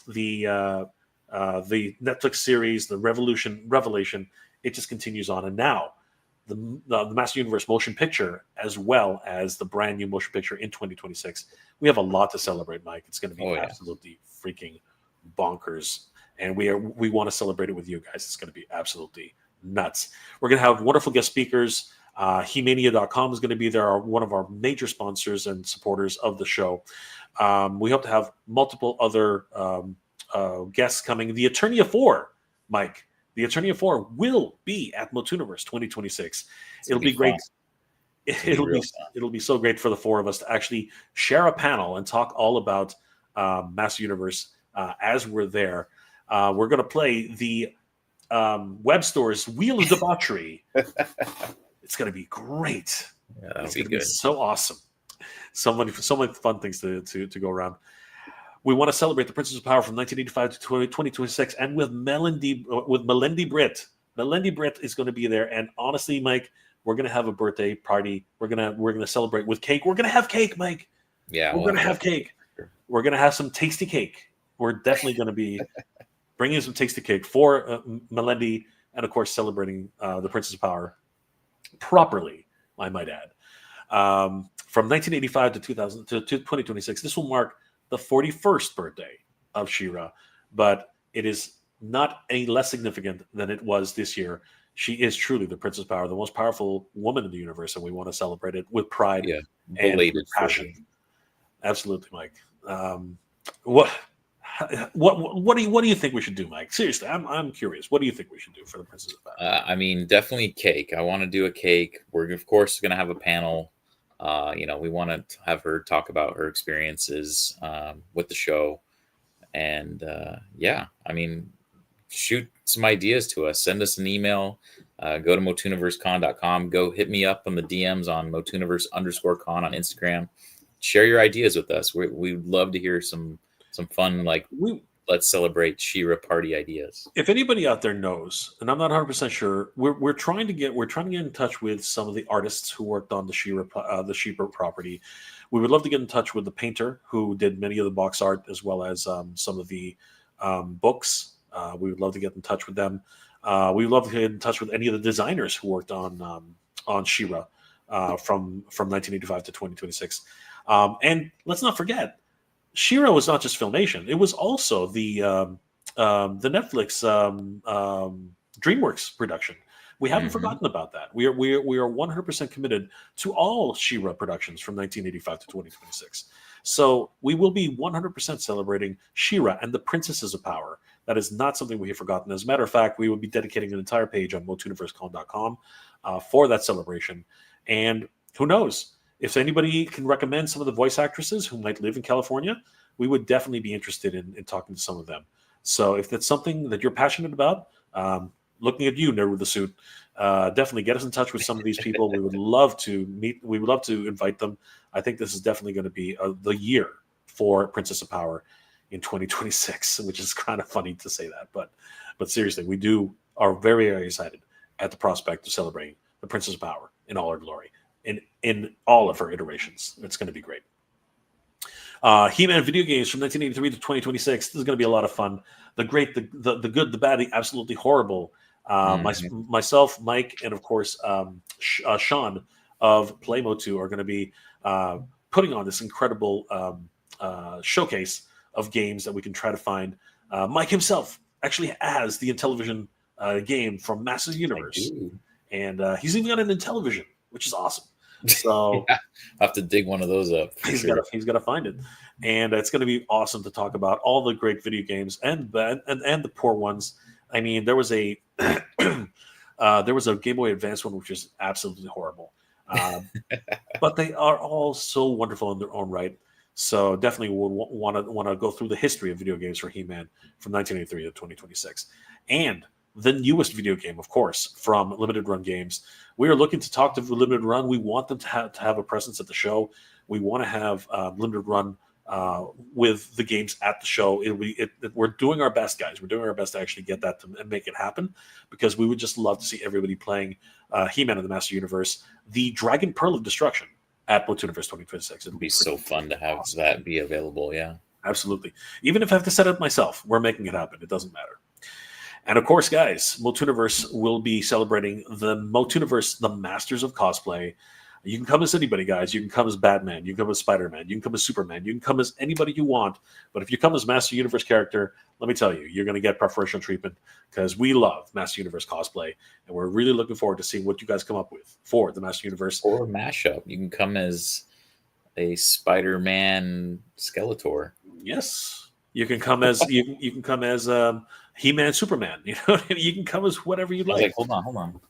the Netflix series, the Revelation. It just continues on, and now the Master Universe motion picture, as well as the brand new motion picture in 2026. We have a lot to celebrate, Mike. It's going to be absolutely freaking bonkers, and we want to celebrate it with you guys. It's going to be absolutely nuts. We're going to have wonderful guest speakers. He-Mania.com is going to be there, one of our major sponsors and supporters of the show. We hope to have multiple other guests coming. The Attorney of Four, Mike. The Attorney of Four will be at MOTUNIVERSE 2026. It'll be great. It'll be so great for the four of us to actually share a panel and talk all about Master Universe as we're there. We're going to play the web store's Wheel of Debauchery. It's going to be great. Yeah, that'll it's be going to good. Be so awesome. So many fun things to go around. We want to celebrate the Princess of Power from 1985 to 2026, and with Melendi Britt. Melendi Britt is going to be there, and honestly, Mike, we're going to have a birthday party. We're gonna celebrate with cake. We're going to have cake, Mike. Yeah, we're going to have cake. We're going to have some tasty cake. We're definitely going to be bringing some tasty cake for Melendi and of course celebrating the Princess of Power properly, I might add. From 1985 to 2000 to 2026, this will mark the 41st birthday of She-Ra, but it is not any less significant than it was this year. She is truly the Princess of Power, the most powerful woman in the universe, and we want to celebrate it with pride and with passion. Absolutely, Mike. What do you think we should do, Mike? Seriously, I'm curious. What do you think we should do for the Princess of Power? I mean, definitely cake. I want to do a cake. We're of course going to have a panel. We want to have her talk about her experiences with the show, and I mean, shoot some ideas to us. Send us an email. Go to MOTUNIVERSECon.com. Go hit me up on the DMs on MOTUNIVERSE_con on Instagram. Share your ideas with us. We'd love to hear some fun, let's celebrate She-Ra party ideas. If anybody out there knows, and I'm not 100% sure, we're trying to get in touch with some of the artists who worked on the She-Ra property. We would love to get in touch with the painter who did many of the box art, as well as some of the books. We would love to get in touch with them. We would love to get in touch with any of the designers who worked on She-Ra from 1985 to 2026. And let's not forget, She-Ra was not just Filmation; it was also the Netflix DreamWorks production. We haven't forgotten about that. We are 100% committed to all She-Ra productions from 1985 to 2026. So we will be 100% celebrating She-Ra and the Princesses of Power. That is not something we have forgotten. As a matter of fact, we will be dedicating an entire page on MOTUNIVERSECon.com for that celebration. And who knows? If anybody can recommend some of the voice actresses who might live in California, we would definitely be interested in talking to some of them. So if that's something that you're passionate about, looking at you, Nerd with the Suit, definitely get us in touch with some of these people. We would love to meet. We would love to invite them. I think this is definitely going to be the year for Princess of Power in 2026, which is kind of funny to say that. But seriously, we are very, very excited at the prospect of celebrating the Princess of Power in all her glory. In all of her iterations. It's going to be great. He-Man video games from 1983 to 2026. This is going to be a lot of fun. The great, the good, the bad, the absolutely horrible. Myself, Mike, and of course Sean of Playmo2 are going to be putting on this incredible showcase of games that we can try to find. Mike himself actually has the Intellivision game from Masters Universe, and he's even got an Intellivision, which is awesome. So I have to dig one of those up. He's got to find it, and it's going to be awesome to talk about all the great video games and the poor ones. I mean, there was a Game Boy Advance one which is absolutely horrible, but they are all so wonderful in their own right. So definitely would want to go through the history of video games for He-Man from 1983 to 2026, and the newest video game, of course, from Limited Run Games. We are looking to talk to Limited Run. We want them to have a presence at the show. We want to have Limited Run with the games at the show. We're doing our best, guys. We're doing our best to actually get that and make it happen, because we would just love to see everybody playing He-Man in the Master Universe, the Dragon Pearl of Destruction at MOTUNIVERSE 2026. It'd be so fun to have that be available. Yeah, absolutely. Even if I have to set it up myself, we're making it happen. It doesn't matter. And of course, guys, MOTUNIVERSE will be celebrating the MOTUNIVERSE, the Masters of Cosplay. You can come as anybody, guys. You can come as Batman. You can come as Spider-Man. You can come as Superman. You can come as anybody you want. But if you come as Master Universe character, let me tell you, you're going to get preferential treatment, because we love Master Universe cosplay, and we're really looking forward to seeing what you guys come up with for the Master Universe. Or a mashup. You can come as a Spider-Man Skeletor. Yes. You can come as you can come as He-Man, Superman. You know, you can come as whatever you like. Hold on.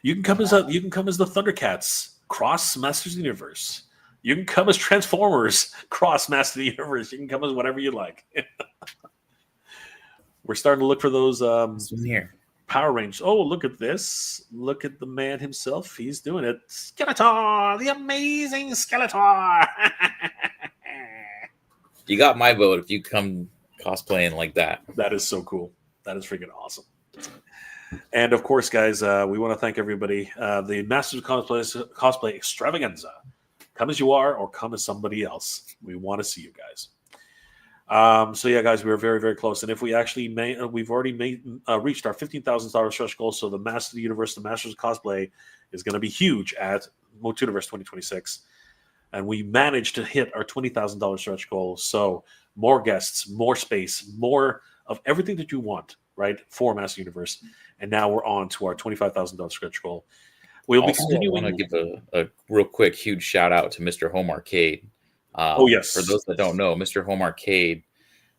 You can come as the Thundercats cross Masters of the Universe. You can come as Transformers cross Masters of the Universe. You can come as whatever you like. We're starting to look for those here. Power Rangers. Oh, look at this! Look at the man himself. He's doing it. Skeletor, the amazing Skeletor. You got my vote if you come cosplaying like that. That is so cool. That is freaking awesome. And of course, guys, we want to thank everybody. The Masters of Cosplay Extravaganza. Come as you are, or come as somebody else. We want to see you guys. So yeah, guys, we were very, very close. And if we actually we've already reached our $15,000 stretch goal. So the Master of the Universe, the Masters of Cosplay, is going to be huge at MOTUNIVERSE 2026. And we managed to hit our $20,000 stretch goal. So more guests, more space, more of everything that you want, right, for Master Universe. And now we're on to our $25,000 stretch goal. We'll be continuing. I want to give a real quick, huge shout out to Mr. Home Arcade. Oh, yes. For those that don't know, Mr. Home Arcade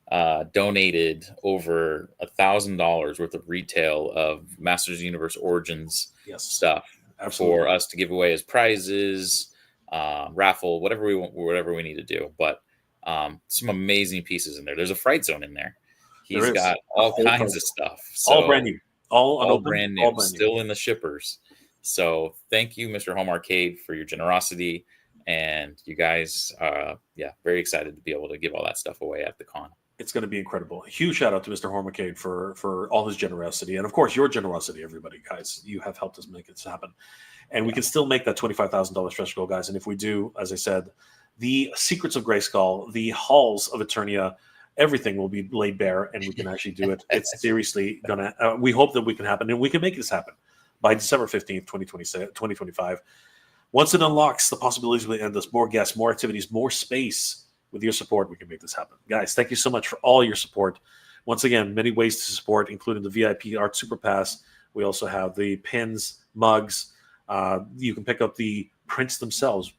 donated over $1,000 worth of retail of Masters of the Universe Origins stuff for us to give away as prizes, raffle, whatever we need to do. But some amazing pieces in there. There's a Fright Zone in there. He's got all kinds of stuff. So, all brand new. All brand new. Still in the shippers. So thank you, Mr. Home Arcade, for your generosity. And you guys, very excited to be able to give all that stuff away at the con. It's going to be incredible. A huge shout out to Mr. Home Arcade for all his generosity. And of course, your generosity, everybody, guys. You have helped us make this happen. And we can still make that $25,000 stretch goal, guys. And if we do, as I said, the Secrets of Grayskull, the Halls of Eternia, everything will be laid bare and we can actually do it. It's seriously going to, we hope that we can happen and we can make this happen by December 15th, 2025. Once it unlocks, the possibilities will end us. More guests, more activities, more space. With your support, we can make this happen. Guys, thank you so much for all your support. Once again, many ways to support, including the VIP Art Super Pass. We also have the pins, mugs. You can pick up the prints themselves,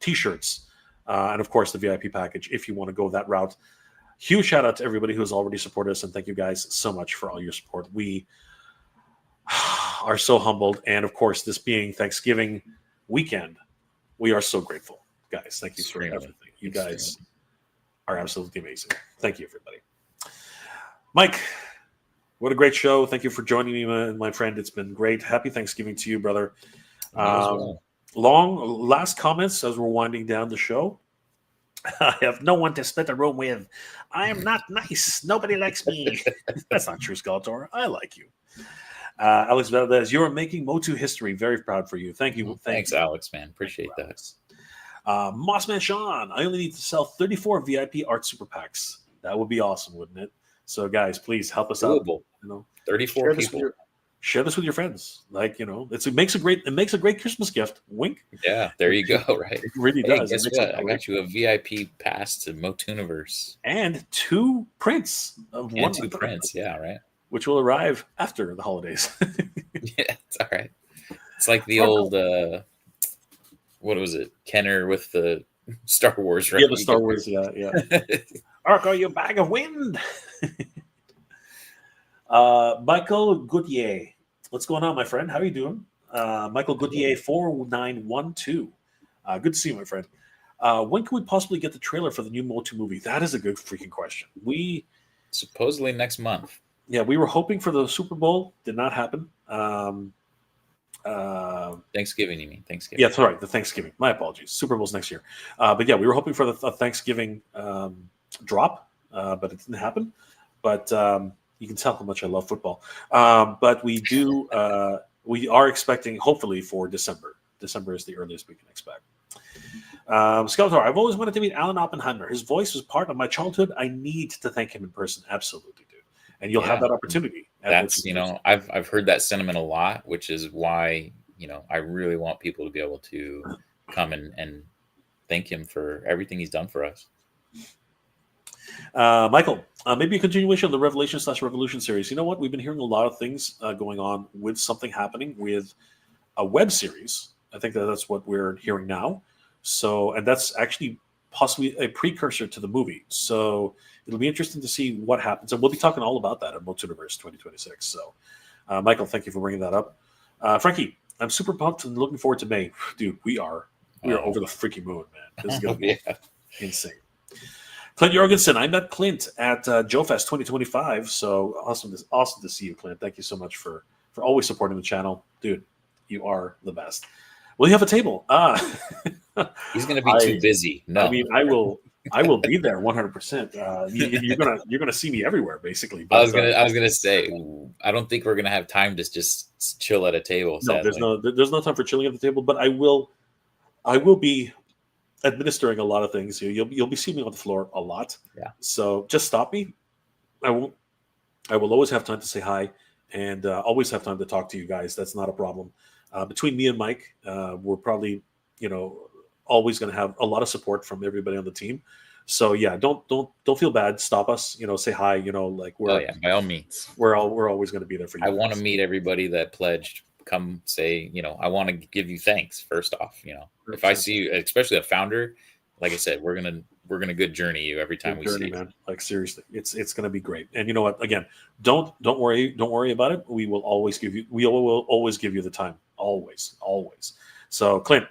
T-shirts, and of course the VIP package if you want to go that route. Huge shout out to everybody who has already supported us, and thank you guys so much for all your support. We are so humbled, and of course, this being Thanksgiving weekend, we are so grateful. Guys, thank you for everything. You guys are absolutely amazing. Thank you, everybody. Mike, what a great show. Thank you for joining me, my friend. It's been great. Happy Thanksgiving to you, brother. Long last comments as we're winding down the show. I have no one to split a room with. I am not nice. Nobody likes me. That's not true, Skeletor. I like you. Alex Valdez, you are making Motu history. Very proud for you. Thank you. Thanks, Alex, man. Appreciate that. Mossman Sean, I only need to sell 34 VIP art super packs. That would be awesome, wouldn't it? So, guys, please help us out. You know, 34 people. Share this with your friends. Like, you know, it makes a great Christmas gift. Wink. Yeah, there you go. Right. It really does. Guess what? I got you a VIP pass to MOTUNIVERSE and 2 prints of one. 2 prints. Yeah, right. Which will arrive after the holidays. Yeah, it's all right. It's like the old. What was it? Kenner with the Star Wars, right? Yeah, the Star Wars, yeah. Arco, you bag of wind. Michael Goodyear. What's going on, my friend? How are you doing? Michael Goodyear 4912. Good to see you, my friend. When can we possibly get the trailer for the new Motu movie? That is a good freaking question. We supposedly next month. Yeah, we were hoping for the Super Bowl. Did not happen. Thanksgiving, you mean? Thanksgiving. Yeah, that's right. The Thanksgiving. My apologies. Super Bowl's next year. But yeah, we were hoping for the Thanksgiving drop, but it didn't happen. But you can tell how much I love football. But we do. We are expecting, hopefully, for December. December is the earliest we can expect. Skeletor, I've always wanted to meet Alan Oppenheimer. His voice was part of my childhood. I need to thank him in person. Absolutely, dude. And you'll have that opportunity. That's, I've heard that sentiment a lot, which is why, I really want people to be able to come and thank him for everything he's done for us. Michael, maybe a continuation of the Revelation/Revolution series. You know what? We've been hearing a lot of things going on with something happening with a web series. I think that's what we're hearing now. So, and that's actually possibly a precursor to the movie. So it'll be interesting to see what happens. And we'll be talking all about that at MOTUNIVERSE 2026. So, Michael, thank you for bringing that up. Frankie, I'm super pumped and looking forward to May. Dude, we are over the freaking moon, man. This is going to be insane. Clint Jorgensen, I met Clint at JoeFest 2025. So awesome to see you, Clint. Thank you so much for always supporting the channel. Dude, you are the best. Will you have a table? He's going to be too busy. No, I mean, I will be there 100%. You're gonna see me everywhere, basically. But, I was gonna say, I don't think we're gonna have time to just chill at a table. No, sadly. there's no time for chilling at the table. But I will be administering a lot of things. You'll be seeing me on the floor a lot. Yeah. So just stop me. I won't. I will always have time to say hi, and always have time to talk to you guys. That's not a problem. Between me and Mike, we're probably, always going to have a lot of support from everybody on the team. So yeah, don't feel bad. Stop us. Say hi. Like by all means. We're always going to be there for you. I want to meet everybody that pledged. Come say, I want to give you thanks first off. If I see you, especially a founder, like I said, we're gonna good journey you every time we see you. Man. Like seriously, it's gonna be great. And you know what? Again, don't worry about it. We will always give you the time. Always. So Clint,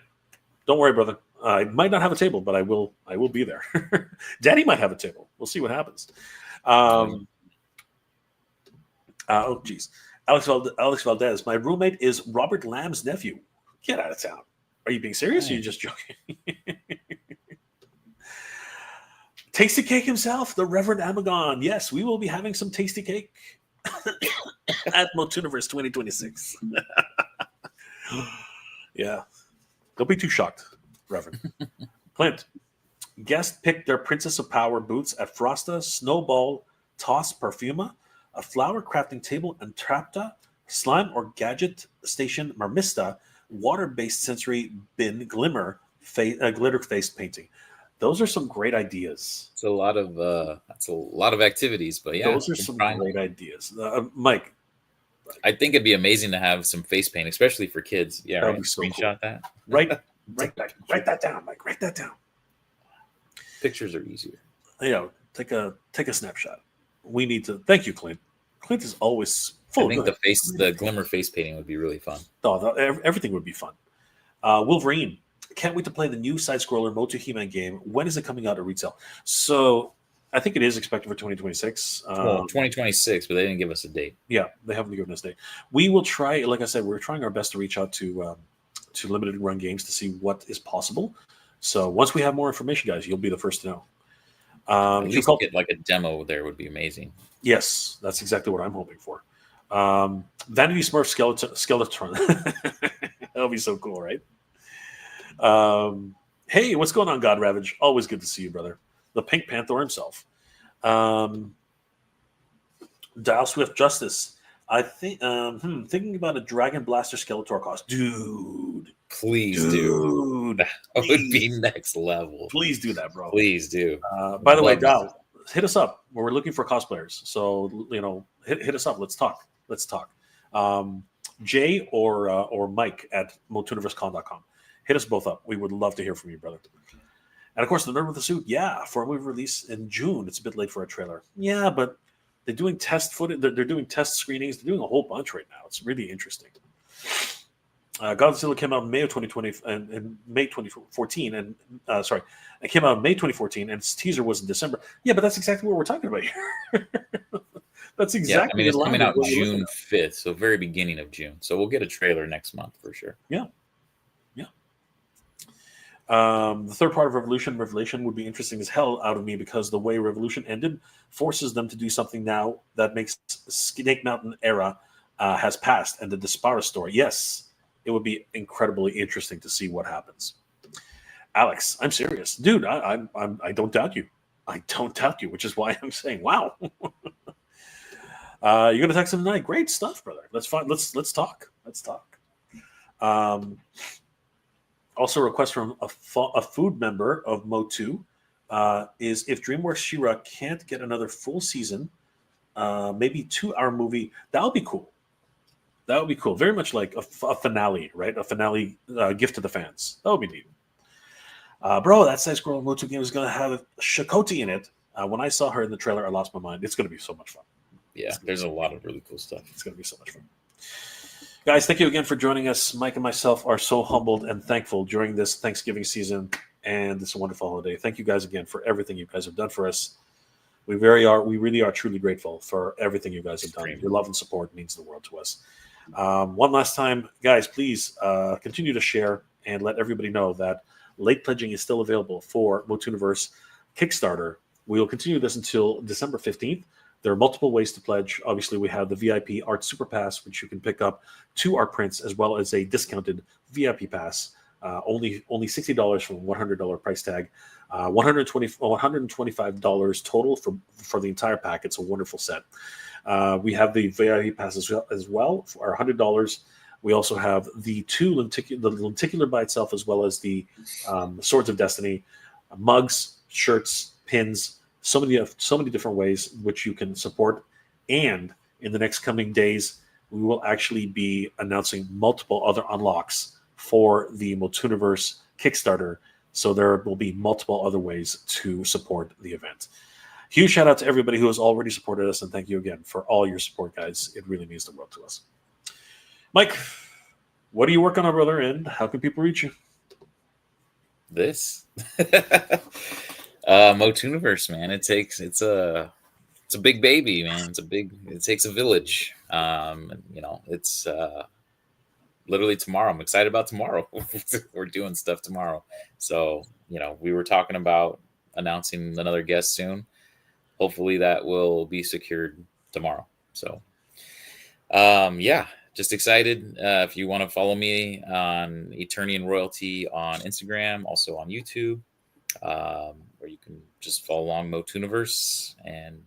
don't worry, brother. I might not have a table, but I will be there. Daddy might have a table. We'll see what happens. Oh geez. Alex Valdez, my roommate is Robert Lamb's nephew. Get out of town. Are you being serious? Or are you just joking? Tasty cake himself, the Reverend Amagon. Yes, we will be having some tasty cake at MOTUNIVERSE 2026. Yeah. Don't be too shocked, Reverend. Clint, guest picked their Princess of Power boots at Frosta, Snowball, Toss Perfuma, a flower crafting table, Entrapta, slime or gadget station, Marmista, water-based sensory bin, glitter face painting. Those are some great ideas. It's a lot of activities, but yeah, those are some great ideas. Mike, I think it'd be amazing to have some face paint, especially for kids. Yeah, right. So screenshot cool. that. Write that down, Mike. Write that down. Pictures are easier. Take a snapshot. We need to. Thank you, Clint. Clint is always full. I think the glimmer face painting would be really fun. Oh, everything would be fun. Wolverine. Can't wait to play the new side-scroller Motu He-Man game. When is it coming out at retail? So I think it is expected for 2026. 2026, but they didn't give us a date. Yeah, they haven't given us a date. We will try, like I said, we're trying our best to reach out to limited run games to see what is possible. So once we have more information, guys, you'll be the first to know. At least get like a demo there would be amazing. Yes, that's exactly what I'm hoping for. Vanity Smurf skeleton. That'll be so cool, right? Hey, what's going on, God Ravage? Always good to see you, brother. The Pink Panther himself. Dial Swift Justice. I think thinking about a Dragon Blaster Skeletor cost. Dude. Please do. That would be next level. Please do that, bro. Please do. By the way, Dial, hit us up. We're looking for cosplayers. So, hit us up. Let's talk. Jay or Mike at MOTUNIVERSECon.com. Hit us both up. We would love to hear from you, brother. And of course, the Nerd with the Suit. Yeah, for a movie release in June. It's a bit late for a trailer. Yeah, but they're doing test footage. They're doing test screenings. They're doing a whole bunch right now. It's really interesting. Godzilla came out in May of 2020 and May 2014, and it came out in May 2014, and its teaser was in December. Yeah, but that's exactly what we're talking about here. That's exactly. It's coming out June 5th, so very beginning of June. So we'll get a trailer next month for sure. Yeah. The third part of Revelation would be interesting as hell out of me because the way Revolution ended forces them to do something now that makes Snake Mountain era has passed and the Despara story. Yes, it would be incredibly interesting to see what happens. Alex, I'm serious, dude. I don't doubt you. I don't doubt you, which is why I'm saying, wow. You're gonna text him tonight. Great stuff, brother. That's fine. Let's talk. Let's talk. Also, a request from a food member of Motu is if DreamWorks She-Ra can't get another full season, maybe 2-hour movie, that would be cool. That would be cool. Very much like a finale, right? A finale gift to the fans. That would be neat. Bro, that side-scrolling Motu game is going to have Shakoti in it. When I saw her in the trailer, I lost my mind. It's going to be so much fun. Yeah, there's a lot of really cool stuff. It's going to be so much fun. Guys, thank you again for joining us. Mike and myself are so humbled and thankful during this Thanksgiving season and this wonderful holiday. Thank you guys again for everything you guys have done for us. We really are truly grateful for everything you guys have done. Your love and support means the world to us. One last time, guys, please continue to share and let everybody know that late pledging is still available for MOTUNIVERSE Kickstarter. We will continue this until December 15th. There are multiple ways to pledge. Obviously, we have the VIP Art Super Pass, which you can pick up 2 art prints, as well as a discounted VIP pass only $60 from $100 price tag. $125 total for the entire pack. It's a wonderful set. We have the VIP pass as well for $100. We also have the the lenticular by itself, as well as the Swords of Destiny, mugs, shirts, pins, so many different ways which you can support. And in the next coming days, we will actually be announcing multiple other unlocks for the MOTUNIVERSE Kickstarter. So there will be multiple other ways to support the event. Huge shout out to everybody who has already supported us, and thank you again for all your support, guys. It really means the world to us. Mike, what are you working on, brother, and how can people reach you? This MOTUNIVERSE, man. It's a big baby, man. It takes a village. It's literally tomorrow. I'm excited about tomorrow. We're doing stuff tomorrow. So, we were talking about announcing another guest soon. Hopefully that will be secured tomorrow. So, just excited. If you want to follow me on Eternian Royalty on Instagram, also on YouTube, where you can just follow along MOTUNIVERSE and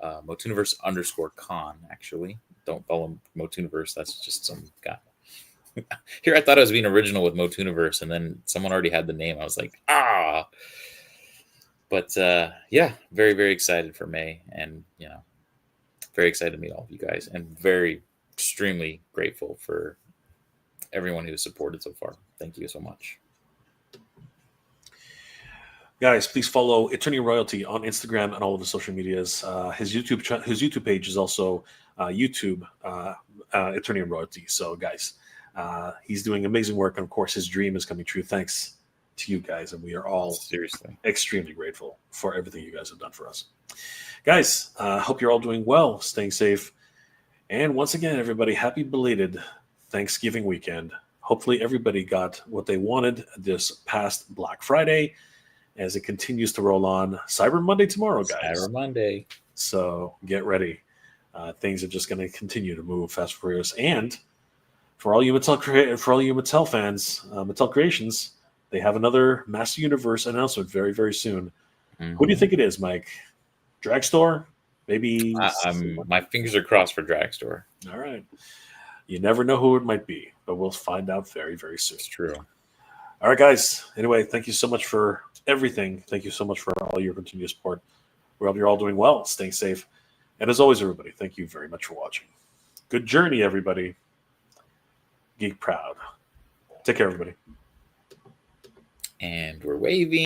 MOTUNIVERSE_con. Actually, don't follow MOTUNIVERSE. That's just some guy. Here, I thought I was being original with MOTUNIVERSE, and then someone already had the name. I was like, But very, very excited for May, and very excited to meet all of you guys, and very extremely grateful for everyone who has supported so far. Thank you so much. Guys, please follow Eternian Royalty on Instagram and all of the social medias. His YouTube page is also YouTube Eternian Royalty. So, guys, he's doing amazing work, and of course, his dream is coming true thanks to you guys, and we are all seriously extremely grateful for everything you guys have done for us. Guys, hope you're all doing well, staying safe, and once again, everybody, happy belated Thanksgiving weekend. Hopefully everybody got what they wanted this past Black Friday, as it continues to roll on. Cyber Monday tomorrow, guys. Cyber Monday. So get ready. Things are just going to continue to move fast and furious. And for all you Mattel fans, Mattel Creations, they have another Master Universe announcement very, very soon. Mm-hmm. Who do you think it is, Mike? Dragstore? Maybe. My fingers are crossed for Dragstore. All right. You never know who it might be, but we'll find out very, very soon. It's true. All right, guys. Anyway, thank you so much for everything. Thank you so much for all your continued support. We hope you're all doing well, staying safe. And as always, everybody, thank you very much for watching. Good journey, everybody. Geek proud. Take care, everybody. And we're waving.